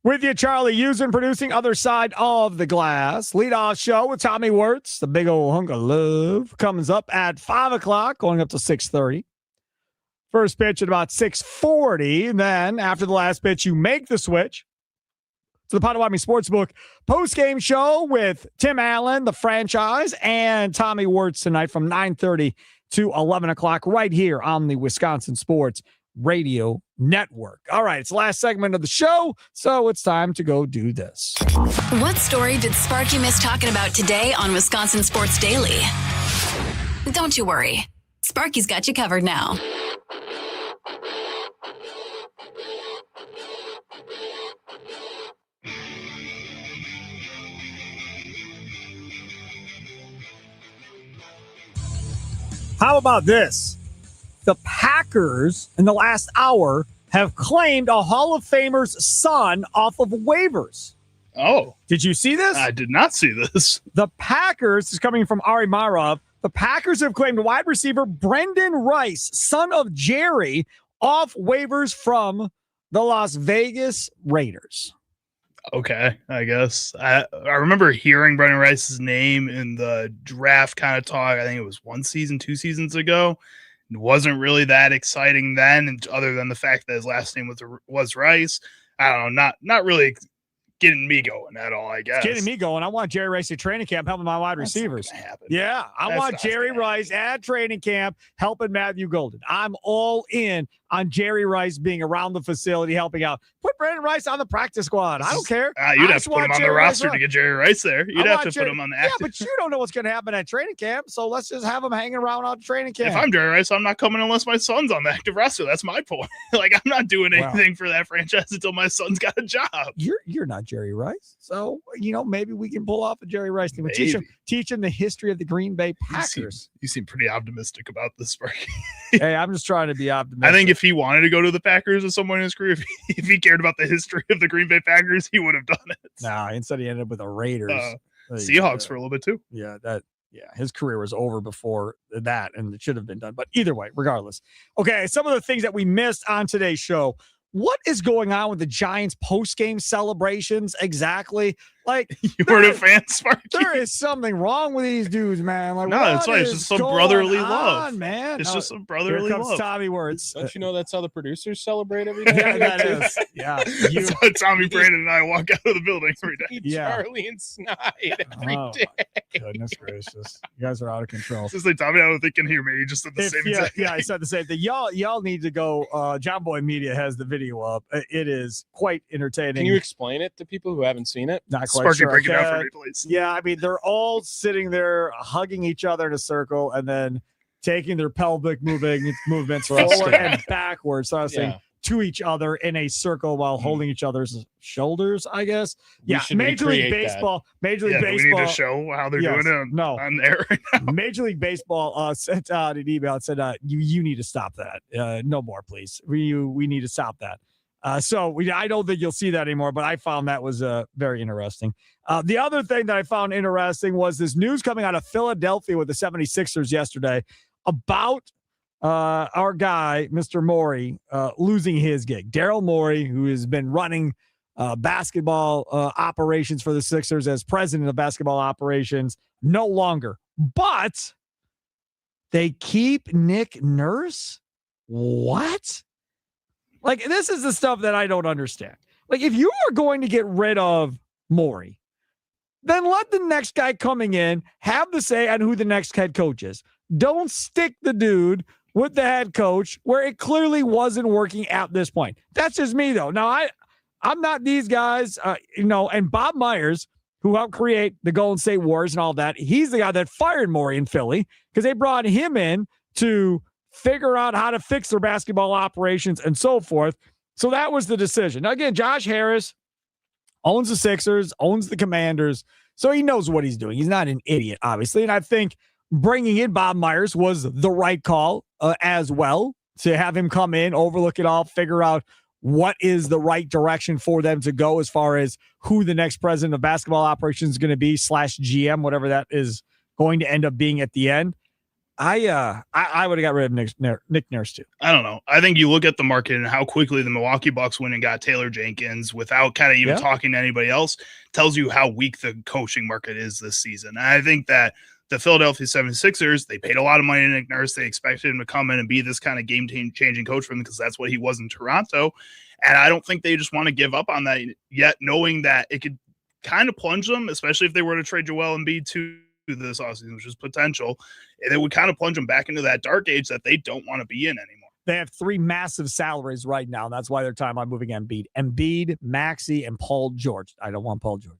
With you, Charlie Usen, producing Other Side of the Glass. Leadoff show with Tommy Wirtz, the big old hunk of love. Comes up at 5 o'clock, going up to 6:30. First pitch at about 6:40. And then after the last pitch, you make the switch to the Potawatomi Sportsbook post-game show with Tim Allen, the franchise, and Tommy Wirtz tonight from 9:30 to 11 o'clock right here on the Wisconsin Sports Radio Network. All right, it's the last segment of the show, so it's time to go do this. What story did Sparky miss talking about today on Wisconsin Sports Daily? Don't you worry. Sparky's got you covered now. How about this? The Packers in the last hour have claimed a Hall of Famer's son off of waivers. Oh. Did you see this? I did not see this. The Packers, this is coming from Ari Marov, the Packers have claimed wide receiver Brendan Rice, son of Jerry, off waivers from the Las Vegas Raiders. Okay, I guess. I remember hearing Brendan Rice's name in the draft kind of talk. I think it was 2 seasons ago. It wasn't really that exciting then, and other than the fact that his last name was Rice. I don't know, not really getting me going at all, I guess. It's getting me going. I want Jerry Rice at training camp helping my wide receivers. Yeah, I want Jerry Rice at training camp helping Matthew Golden. I'm all in on Jerry Rice being around the facility helping out. Put Brandon Rice on the practice squad. I don't care. You'd have to put him on the roster to get Jerry Rice there. You'd have to put him on the active. Yeah, but you don't know what's going to happen at training camp, so let's just have him hanging around on training camp. If I'm Jerry Rice, I'm not coming unless my son's on the active roster. That's my point. Like, I'm not doing anything for that franchise until my son's got a job. You're not Jerry Rice, so maybe we can pull off a Jerry Rice team. Teach him the history of the Green Bay Packers. You seem pretty optimistic about this, Sparky. Hey, I'm just trying to be optimistic. I think if he wanted to go to the Packers at some point in his career, if he cared about the history of the Green Bay Packers, he would have done it. Nah, instead he ended up with the Raiders. Seahawks for a little bit too. Yeah, his career was over before that, and it should have been done. But either way, regardless. Okay, some of the things that we missed on today's show. What is going on with the Giants post-game celebrations exactly? Like, you weren't a fan, Sparky? There is something wrong with these dudes, man. Like, no, it's like it's just some brotherly love, man. It's just some brotherly love. Here comes Tommy Wirtz. Don't you know that's how the producers celebrate every day? Yeah, that is. Yeah, that's how Tommy, Brandon, and I walk out of the building every day. Charlie and Snide every day. Goodness gracious, you guys are out of control. It's just like Tommy, I don't think can hear me. He just said the same exact thing. Yeah, I said the same thing. Y'all need to go. John Boy Media has the video up. It is quite entertaining. Can you explain it to people who haven't seen it? Not quite Sparky, sure. break it down for me, please. Yeah, I mean, they're all sitting there hugging each other in a circle and then taking their pelvic movements forward and backwards. So I was saying to each other in a circle while holding each other's shoulders, I guess. Yeah, Major League Baseball. Major League Baseball. We need to show how they're doing it on there right now. Major League Baseball sent out an email and said, you need to stop that. No more, please. We need to stop that. So I don't think you'll see that anymore, but I found that was very interesting. The other thing that I found interesting was this news coming out of Philadelphia with the 76ers yesterday about our guy, Mr. Morey, losing his gig. Daryl Morey, who has been running basketball operations for the Sixers as president of basketball operations, no longer. But they keep Nick Nurse? What? Like, this is the stuff that I don't understand. Like, if you are going to get rid of Morey, then let the next guy coming in have the say on who the next head coach is. Don't stick the dude with the head coach where it clearly wasn't working at this point. That's just me, though. Now, I'm not these guys, and Bob Myers, who helped create the Golden State Warriors and all that, he's the guy that fired Morey in Philly because they brought him in to figure out how to fix their basketball operations and so forth. So that was the decision. Now, again, Josh Harris owns the Sixers, owns the Commanders, so he knows what he's doing. He's not an idiot, obviously. And I think bringing in Bob Myers was the right call as well, to have him come in, overlook it all, figure out what is the right direction for them to go as far as who the next president of basketball operations is going to be / GM, whatever that is going to end up being at the end. I would have got rid of Nick Nurse too. I don't know. I think you look at the market and how quickly the Milwaukee Bucks went and got Taylor Jenkins without kind of even talking to anybody else tells you how weak the coaching market is this season. And I think that the Philadelphia 76ers, they paid a lot of money to Nick Nurse. They expected him to come in and be this kind of game-changing coach for them because that's what he was in Toronto. And I don't think they just want to give up on that yet, knowing that it could kind of plunge them, especially if they were to trade Joel Embiid to this offseason, which is potential. It would kind of plunge them back into that dark age that they don't want to be in anymore. They have 3 massive salaries right now. And that's why they're talking about moving Embiid, Maxey, and Paul George. I don't want Paul George.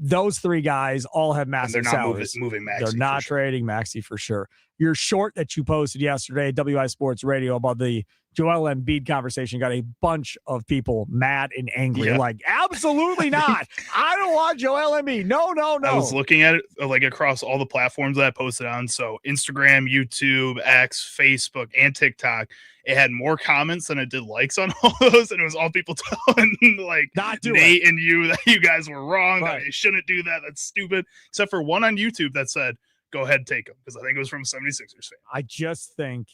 Those 3 guys all have massive salaries. Moving Maxey. They're not trading Maxey for sure. Your short that you posted yesterday at WI Sports Radio about the Joel Embiid conversation got a bunch of people mad and angry. Like, absolutely not. I don't want Joel Embiid. No. I was looking at it like across all the platforms that I posted on. So Instagram, YouTube, X, Facebook, and TikTok. It had more comments than it did likes on all those. And it was all people telling like Nate and you that you guys were wrong. That you shouldn't do that. That's stupid. Except for one on YouTube that said, go ahead, take him. Because I think it was from a 76ers fan. I just think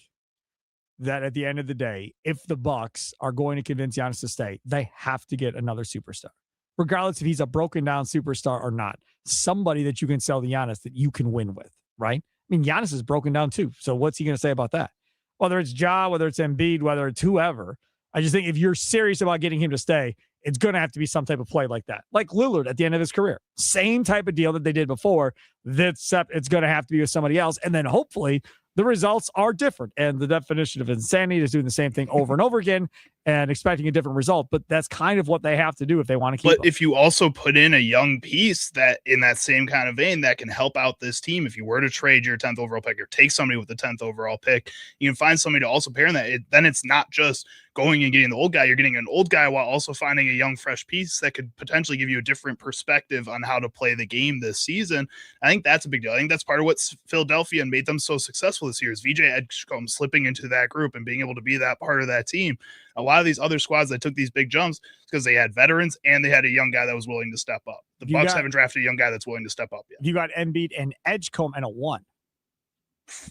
that at the end of the day, if the Bucks are going to convince Giannis to stay, they have to get another superstar. Regardless if he's a broken down superstar or not. Somebody that you can sell to Giannis that you can win with, right? I mean, Giannis is broken down too. So what's he going to say about that? Whether it's Ja, whether it's Embiid, whether it's whoever. I just think if you're serious about getting him to stay, it's going to have to be some type of play like that. Like Lillard at the end of his career. Same type of deal that they did before. Except it's going to have to be with somebody else. And then hopefully the results are different. And the definition of insanity is doing the same thing over and over again and expecting a different result. But that's kind of what they have to do if they want to keep But if you also put in a young piece that in that same kind of vein that can help out this team, if you were to trade your 10th overall pick or take somebody with the 10th overall pick, you can find somebody to also pair in that. Then it's not just going and getting the old guy. You're getting an old guy while also finding a young, fresh piece that could potentially give you a different perspective on how to play the game this season. I think that's a big deal. I think that's part of what Philadelphia made them so successful this year is VJ Edgecombe slipping into that group and being able to be that part of that team. A lot of these other squads that took these big jumps because they had veterans and they had a young guy that was willing to step up. The Bucks haven't drafted a young guy that's willing to step up yet. You got Embiid and Edgecombe and a 1.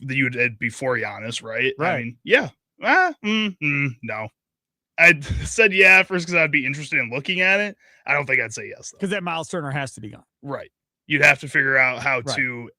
You did before Giannis, right? Right. I mean, yeah. No. I said yeah first because I'd be interested in looking at it. I don't think I'd say yes. Because that Miles Turner has to be gone. Right. You'd have to figure out how to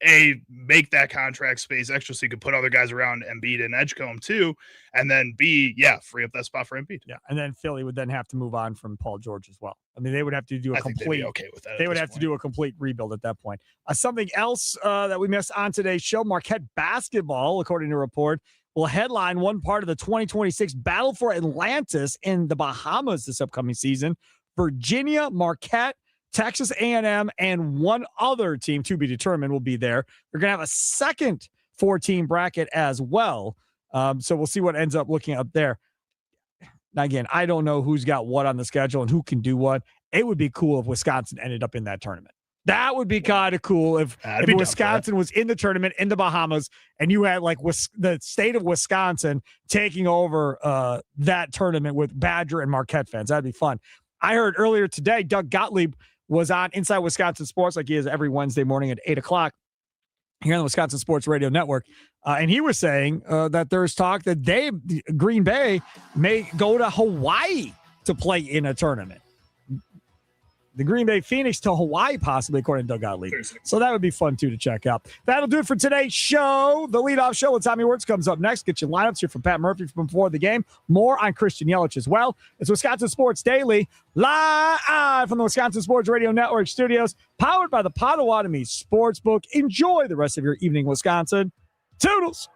make that contract space extra so you could put other guys around Embiid and Edgecombe too, and then B, free up that spot for Embiid. Yeah, and then Philly would then have to move on from Paul George as well. I mean, they would have to do a complete. Okay with that. They would have to do a complete rebuild at that point. Something else that we missed on today's show: Marquette basketball, according to a report, will headline one part of the 2026 Battle for Atlantis in the Bahamas this upcoming season. Virginia, Marquette, Texas A&M, and one other team to be determined will be there. They're going to have a second 4-team bracket as well. So we'll see what ends up looking up there. Now, again, I don't know who's got what on the schedule and who can do what. It would be cool if Wisconsin ended up in that tournament. That would be kind of cool if Wisconsin was in the tournament in the Bahamas and you had like the state of Wisconsin taking over that tournament with Badger and Marquette fans. That'd be fun. I heard earlier today, Doug Gottlieb was on Inside Wisconsin Sports like he is every Wednesday morning at 8 o'clock here on the Wisconsin Sports Radio Network. And he was saying that there's talk that Green Bay may go to Hawaii to play in a tournament. The Green Bay Phoenix to Hawaii, possibly, according to Doug Gottlieb. So that would be fun, too, to check out. That'll do it for today's show. The leadoff show with Tommy Wirtz comes up next. Get your lineups here from Pat Murphy from before the game. More on Christian Yelich as well. It's Wisconsin Sports Daily, live from the Wisconsin Sports Radio Network studios, powered by the Potawatomi Sportsbook. Enjoy the rest of your evening, Wisconsin. Toodles.